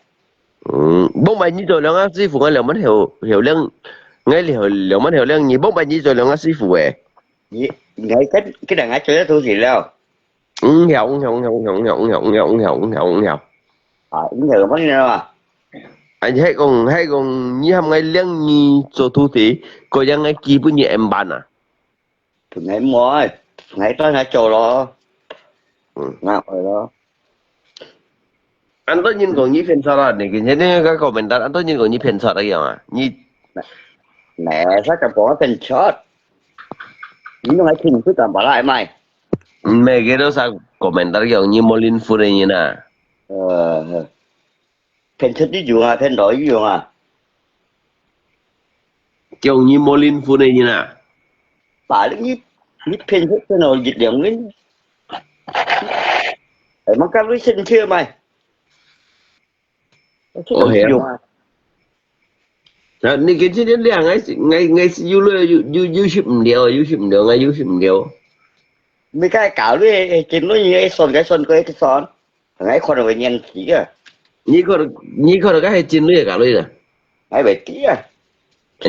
Bông bài như rồi là sư phụ ngay liệu mất hiểu lương ngay liệu mất hiểu lương như bông bài như rồi là sư phụ ấy. Ngai cái đằng ngai chơi thu thì đâu. Hiểu. À, nhờ mất nào à. Anh hay còn như hàm ngay lương như cho thu thì có yang ngay kỳ bữa như em bàn à. Thì ngai mua ngai tới ngai trò lo. Ngạo rồi đó. Anh tôi nhìn còn như phiền sao là này cái này cái comment anh tôi nhìn còn như phiền sao đấy à như Nè sao cả bỏ tên shot. Nhưng ngai thình cứ tạm bỏ lại mày. mấy cái đó sao comment kiểu như Molin Food này như nào Pen thích đi dùng à, pen đổi đi dùng à. kiểu như Molin Food này như nào Bà đứng như pen thích cái nào dịch điểm lính. Để mắc các lý sinh chưa mày. Ồ hiểu à này cái chuyện đấy là ngay yêu ship điều ngay ship điều Mấy cái cảo đấy trên nó như cái son cái son. Ngay con rồi nhanh chỉ à. như có cái hay chín lưỡi cả lưỡi à Ngay bể tí à.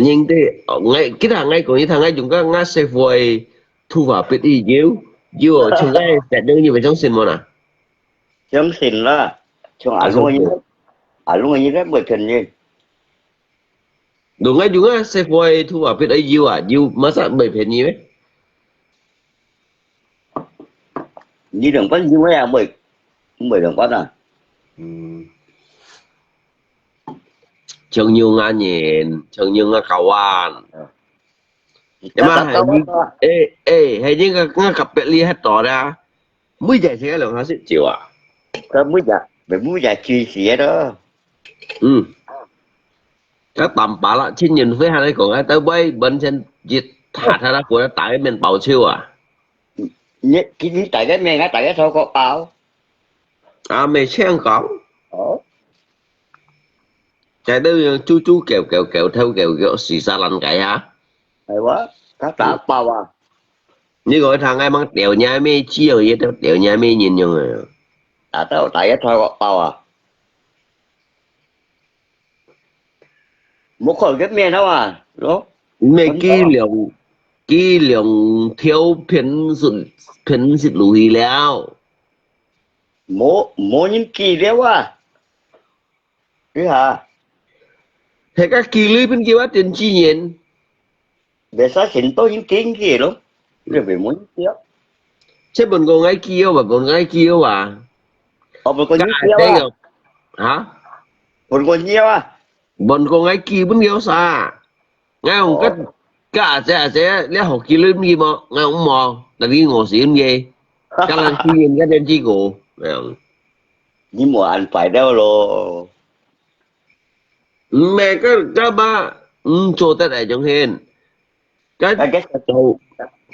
nhưng thế ngay cái thằng ngay còn như thằng ngay chúng ta ngay sẽ vui thu vào biết đi yêu ở chúng ta sẽ đương như vậy trong xin mà nè Chấm xin đó. Chúng à luôn như rất bực hình như. đúng ngay chúng ta sẽ vui thu vào biết ấy yêu mà sao bởi phiền gì đấy Như đường bắt như mấy à mười đường bắt à. Chừng nhiều ngàn nhìn chừng nhiều ngàn kawan nhưng mà hay như ngàn cặp bẹt li hết tỏ ra mới giải sẽ lượng họ sẽ chịu à Cái mũi dạ chi xỉa đó. các tầm bả là trên nhìn với hai cái còn ai tới bay bên trên dịch thả ra đó của nó tại mình bảo siêu à Cái tại cái men tại cái thôi có áo. à mày xem có cái đó chú kẹo theo xì xa lăn cái hả Hay quá. Các đã bao à. như gọi thằng ai mang đèo nhà mê chi rồi vậy đó đèo nhà mê nhìn nhau rồi À tao tại cái thôi có bao à. Một khẩu cái men đâu à. Đúng. mày kỹ lượng theo phiền dịch lùi léo Mố những kỳ léo à. Chứ hả. thế các kỳ lưới bên kia bắt tiền chi nhìn Về sao xịn tôi những tiếng gì lắm. Rồi về muốn tiếp. chứ bọn con gái kia mà con gái kia à Mà còn các những ai kia thấy à. không hả Còn còn nhiều à. bọn con gái kia bên kia xa ngay không các sẽ lấy học kỳ lưới bên kia mà ngay không mò là đi ngồi xỉ bên kia các lần chi nhìn cái đen chi cổ Nhưng mà anh phải đâu rồi. mẹ các ba cho ta đại trong hiền cái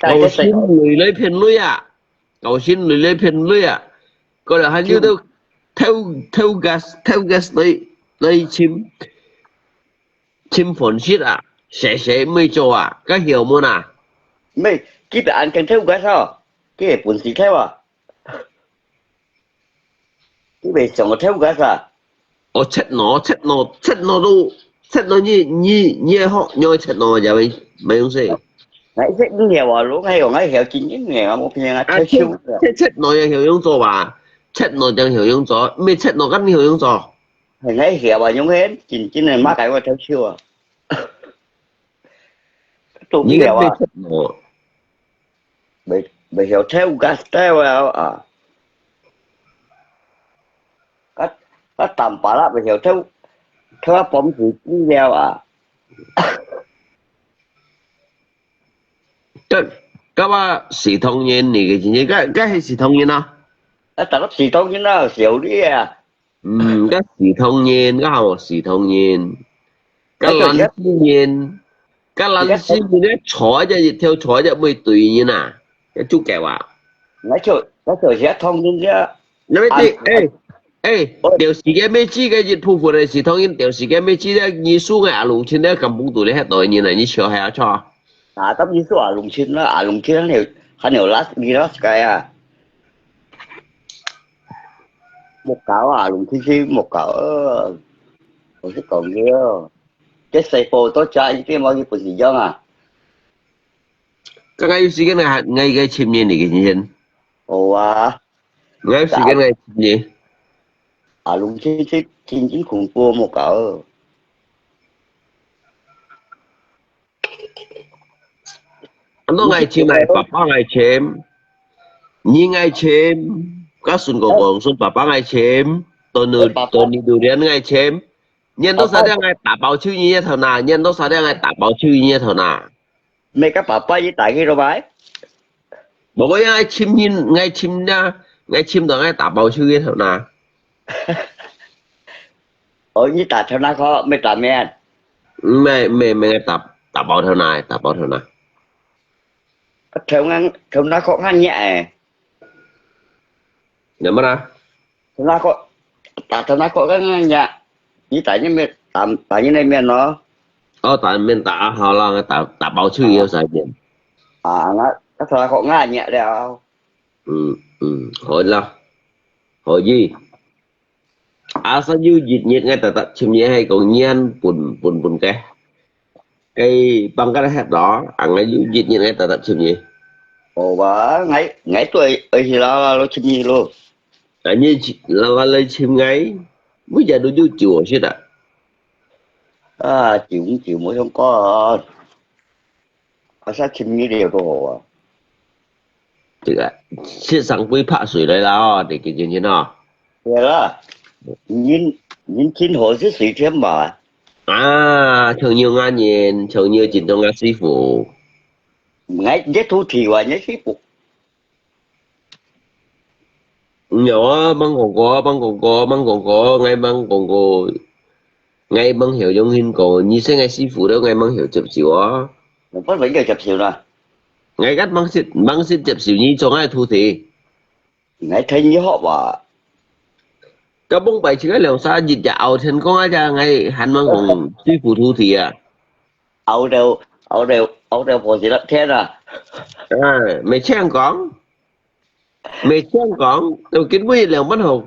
cầu xin người lấy phiền lưới à cầu xin người lấy phiền lưới à coi là hai như đâu theo gas lấy chim phồn shit à sẽ mới cho à các hiểu muốn à Mày cái bạn cần theo cái sao. Cái này buồn gì theo à. Cái này chẳng có theo cái sao. chết nó như họ nhoi chết nó giờ mấy ông gì Nãy rất nhiều à lúc hay còn nãy hiểu chính những nghèo một nhà theo siêu. chết nóยังhiểu用做吧chết nó chẳng hiểu用做没chết nó gắn hiểu用做 Thầy nãy hiểu à nhung hết chính này mắc cái qua theo siêu à. Tôi nhưng hiểu à. chết nó Bị hiểu theo gas theo à. Các tầm bà là bị hiểu theo bóng gì cũng đeo à. các bạn sĩ thông nhiên này cái gì cái hay sĩ thông nhiên à Các tầm sĩ thông như nào xỉu đi à. các sĩ thông nhiên các học sĩ thông nhiên các lần sinh nhiên các lần sinh nhiên đấy chó cho theo chó cho mới tùy như nào cái chú kẹo à chỗ sẽ thông tin chứ. 那么对，调时间咩知嘅熱部分嘅是當然調時間咩知咧，你輸嘅阿龍村咧咁本度咧喺度，原來你笑係錯。Tapi itu alum chin kan nhiều lát đi đó cái một cảo alum chin một cảo còn cái còn kia cái xây phố tôi chạy cái mọi cái gì đó à. Cái ngày時間係ngay嘅前面嚟嘅先。Ồ à. ngay時間係前面。alum chin khủng bố một cảo. Anh nói ngày前係爸爸ngày前，你ngày前，家順個講順爸爸ngày前，到你讀人ngày前，人都晒啲嗌打爆超人一頭嗱，人都晒啲嗌打爆超人一頭嗱。Mấy các bà với tại cái đâu bái. Bộ cái ngày chim nhìn ngày chim nha, ngày chim đó ngày打爆超人頭嗱。Như tại theo nó có mấy tại men. Mẹ打爆頭嗱，打爆頭嗱。theo nó có ngăn nhẹ. Nhớ mà ra. Theo nó có cái ngăn nhẹ. Như tại như mình tại như này mình nó. Tại mình打好了，打爆超人晒點。nó theo nó có ngăn nhẹ đâu. Hỏi là hỏi gì? Sao như dịch nhiệt ngay tại chim nhẹ hay còn nhiên buồn cái bằng cái hạt đó ăn ngay dịch nhiệt ngay tại chim nhẹ. Ồ bà ngay tuổi ấy thì nó chim nhẹ luôn. Như là lên chim ngay bây giờ nó vô chùa chứ ạ. Chịu mỗi không có. Sao chim nhẹ đều đồ à. 这个线上会怕水来了哦，这个进去呢。对了，您今后是谁天吧？求nhiều ngàn年，求nhiều chính tông sư phụ。ngay nhất thu thì và nhất sư phụ. Nhỏ băng còn có ngay băng hiểu trong hình cổ như thế ngay sư phụ đó ngay băng hiểu chụp xíu á. Một phát vẫn giờ chụp xíu nè. Ngay cách băng xịt chụp xíu như cho ngay thu thì. Ngay thấy như họ bà. Các bông bảy chỉ cái lượng xa dịch dạo thành có ai ra ngay hành băng còn sư phụ thu thì à. Âu đều có gì lắm thế à. Mày xem con. Tôi kiến với lượng bắt hồn.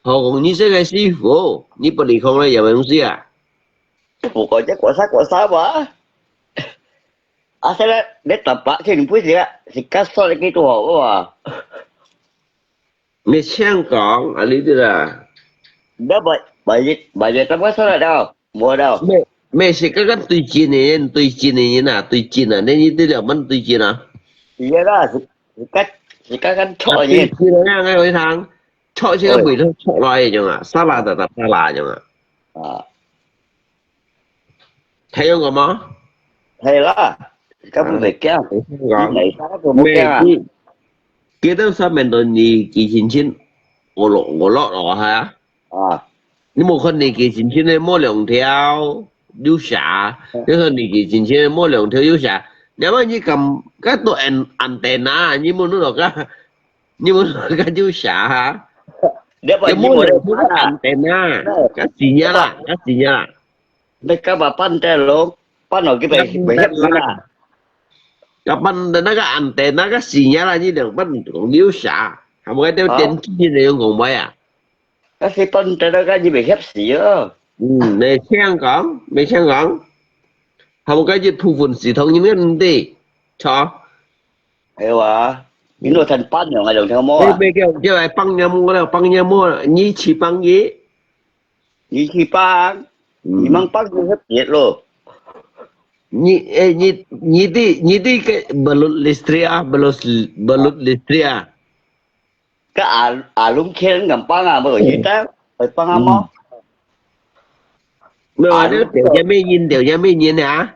Họ còn như thế ngay sư phụ. Như bà đi không đây giờ mày không gì à. Sư phụ có chắc quả sát bà. Thế đó, để tập bạc thì đừng biết gì á. Thì cắt xóa cái đồ hổ bà. Mày xem con, lý thế là. Đó bởi vì tao có xóa là đâu. Mua đâu. Mày sẽ cái tùy chín này như nào, tùy chín à, nên như thế là mình tùy chín à. Thì đó, thì các chọi gì. Tùy chín là ngay hồi tháng. Chọi chứ cái bụi thôi, chọi loài chẳng à, xa là tập xa là chẳng à. Thấy không có mó? Thấy đó. Các bụi về kéo. Mẹ kia đâu sao mình đồn đi kỳ chín chín. Ngồi lọ đó hả? Nhưng một con này kỳ chín chín này mua lượng theo điêu xả. Cái con này kỳ chín chín này mua lượng theo điêu xả. Nếu mà như cầm các tụi antenna như muốn nó cái điêu xả hả? Cái mua lượng theo cái antenna. Cái gì nhá là. Đây các bà pan tên luôn. Pan ở cái bề hết là. Các bạn nó cái antenna cái gì nhá là như đường bắt còn điêu xả. Không cái đeo tiền kia này không còn mấy à. Cái khi pan tên đó cái gì bị khép xỉ á. Mày xem con. Không cái gì thu vốn xỉ thông như thế đi. Cho. Hiểu à. Những đồ thành pan nhiều ngày đường theo mua à. Bây giờ chứ lại băng nhà mua như chỉ băng gì. Như chỉ pan. Như mang pan như hết nhiệt luôn. Như đi cái balut listria. Cái lúng khen ngầm pan à mà gọi như thế. Phải pan à mò. Mà nó tiểu gia mê nhìn hả?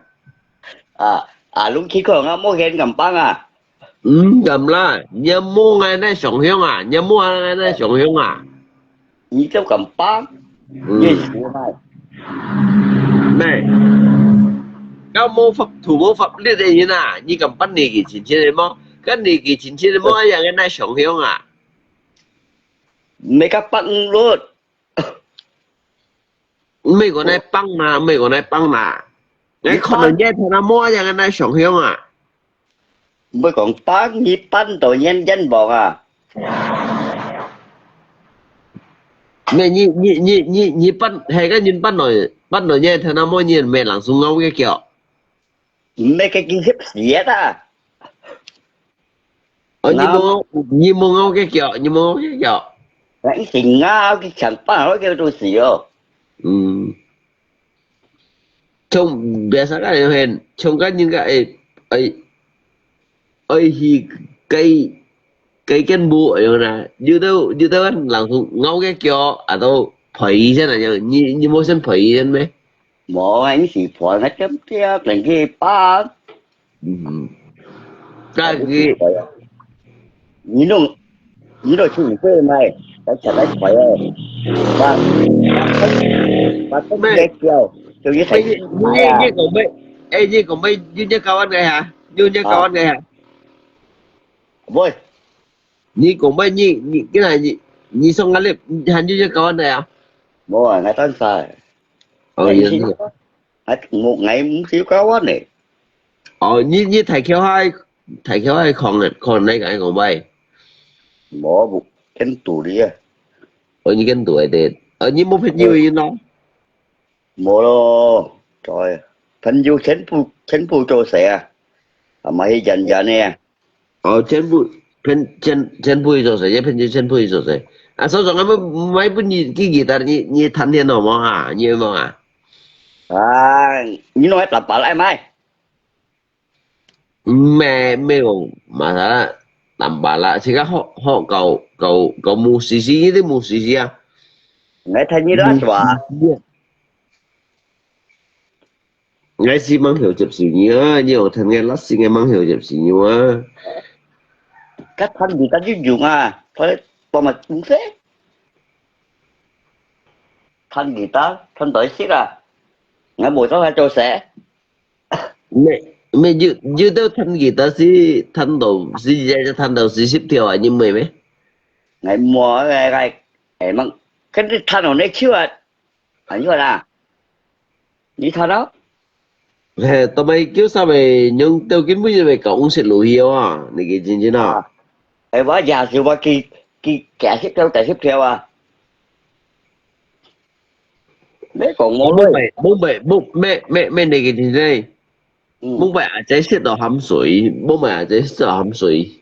Lúng khen còn mò khen ngầm pan à. Ngầm là nhà mua ngay này sống hiếu à, nhà mua ngay này sống hiếu à. Như trong ngầm pan. Như thế này. Này. Các thủ mô pháp lý đây như nào, như cầm bắt này kì chính chế đấy mà. cái này cái chính chính mỗi dạng cái này sòng hiếu à mấy các bạn luôn mấy cái này băng mà cái con này nhé thì nó mỗi dạng cái này sòng hiếu à mới còn bán nhị bán tổ nhân dânบอกà mẹ nhị băng hay cái nhìn băng rồi nhé thì nó mỗi nhìn mẹ lặng xuống ngâu cái kiểu mấy cái kinh hiếp xỉa ta nhị mông ngâu cái kiểu nhị mông ngâu cái kiểu lãnh thì ngao cái chẳng bán nói kêu tôi xỉa trông biasa kan yang hen trông kan những cái ấy thì cái bu ở na như đâu kan langsung ngau cái kiểu atau phẩy thế này như một sen phẩy thế mấy mỗi anh chỉ phải nó chấm tiếc là cái bán cái như nó chỉ cái này cái chả lấy phải và cái ghét kêu tôi với thầy như còn mấy như còn mấy như kawan này hả như kawan này hả vui như còn mấy như cái này như xong ngắn liệp hành như kawan này hả mua ngày tới sao một ngày muốn xíu có quá nè như thầy khéo hai còn đây cái còn bay bỏ một cái tủ đi như cái tuổi thì như một phút như nó mua lo trời thân du chén phu cho xe mày dần dần nè chân phui rồi sẽ chân phui rồi sẽ sao rằng mấy bữa như cái gì ta như thanh thiên nào mà hả như mà như nói là bà lại mai mẹ còn mà thật làm bà lại thì các họ cầu mua xí thế mua xí à nghe thấy như đó bà nghe xí mang hiểu chụp xí nhớ nhiều thằng nghe lát xí nghe mang hiểu chụp xí nhớ các thân gì ta dùng thôi bọn mà cũng thế thân gì ta thân tới xí nghe buổi tối cho sẽ mẹ như đâu thân gì ta xí thân đầu xí ra cho thân đầu xí xếp theo như mày mấy ngày mùa ngày mà cái thân ở đây chưa như vậy là như thân đó tao mày kiểu sao mày nhưng tao kiến bây giờ mày cậu cũng sẽ lùi hiếu à này cái gì nào em quá già rồi qua kỳ kẻ xếp theo tại xếp theo đấy còn bố mẹ này cái gì đây bố mẹ trái xếp vào hầm suối bố mẹ trái xếp vào hầm suối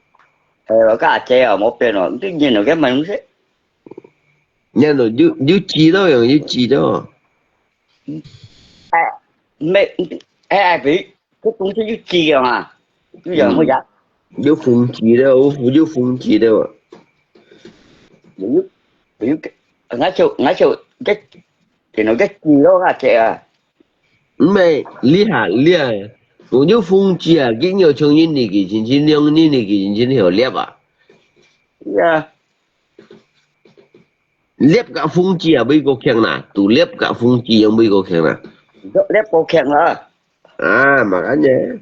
rồi cái chè ở một bên rồi tự nhiên là cái mình không biết nhân rồi như chi đó mẹ ai bị cái cũng thấy như chi rồi mà bây giờ mới dám như phun chi đâu như ngã chịu cái thì nó cái chi đó là chè mẹ lia我就风机啊，今有从你那个亲戚两你那个亲戚好猎吧？猎个风机啊，没个强呐，都猎个风机有没个强呐？Lép cô khen là makanya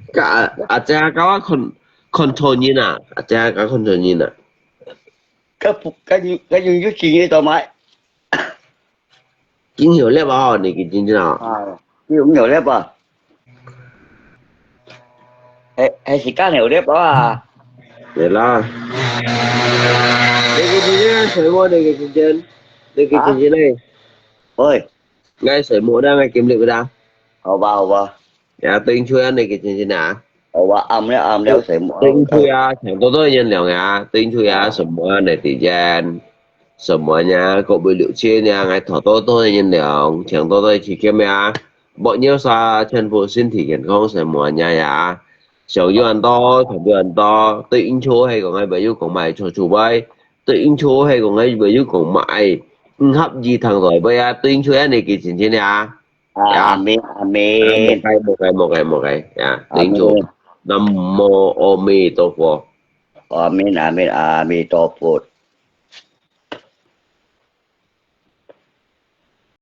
aja kawa control như nào aja kawa control như nào cái như chi như tao mày chính hiểu lép bao này cái chính nào chứ cũng nhiều lép hay chỉ cá nhiều lép đó để là đây cái chính sợi mua đây cái chính này ơi ngay sợi mua đang ngay kiếm được đâu hầu ba ya tinh chui anh này cái chính nào hầu ba âm đeo sợi mua tinh chui chẳng tôi nhân liệu nha tinh chui sợi mua này thì gian sợi mua nha cậu bị liệu trên nha ngay thỏ tôi nhân liệu chẳng tôi chỉ kiếm nha bọn nhiêu xa chân phụ sinh thì hiện không sợi mua nha ya小鱼很多，同伴很多，對應錯係講係為咗講埋錯錯bay，對應錯係講係為咗講埋唔合意同台bay啊，對應錯係你幾錢錢啊？Amin amin. Một cái ya,對應錯Nam mô A Di Đà Phật. Amin amin amin to Phật.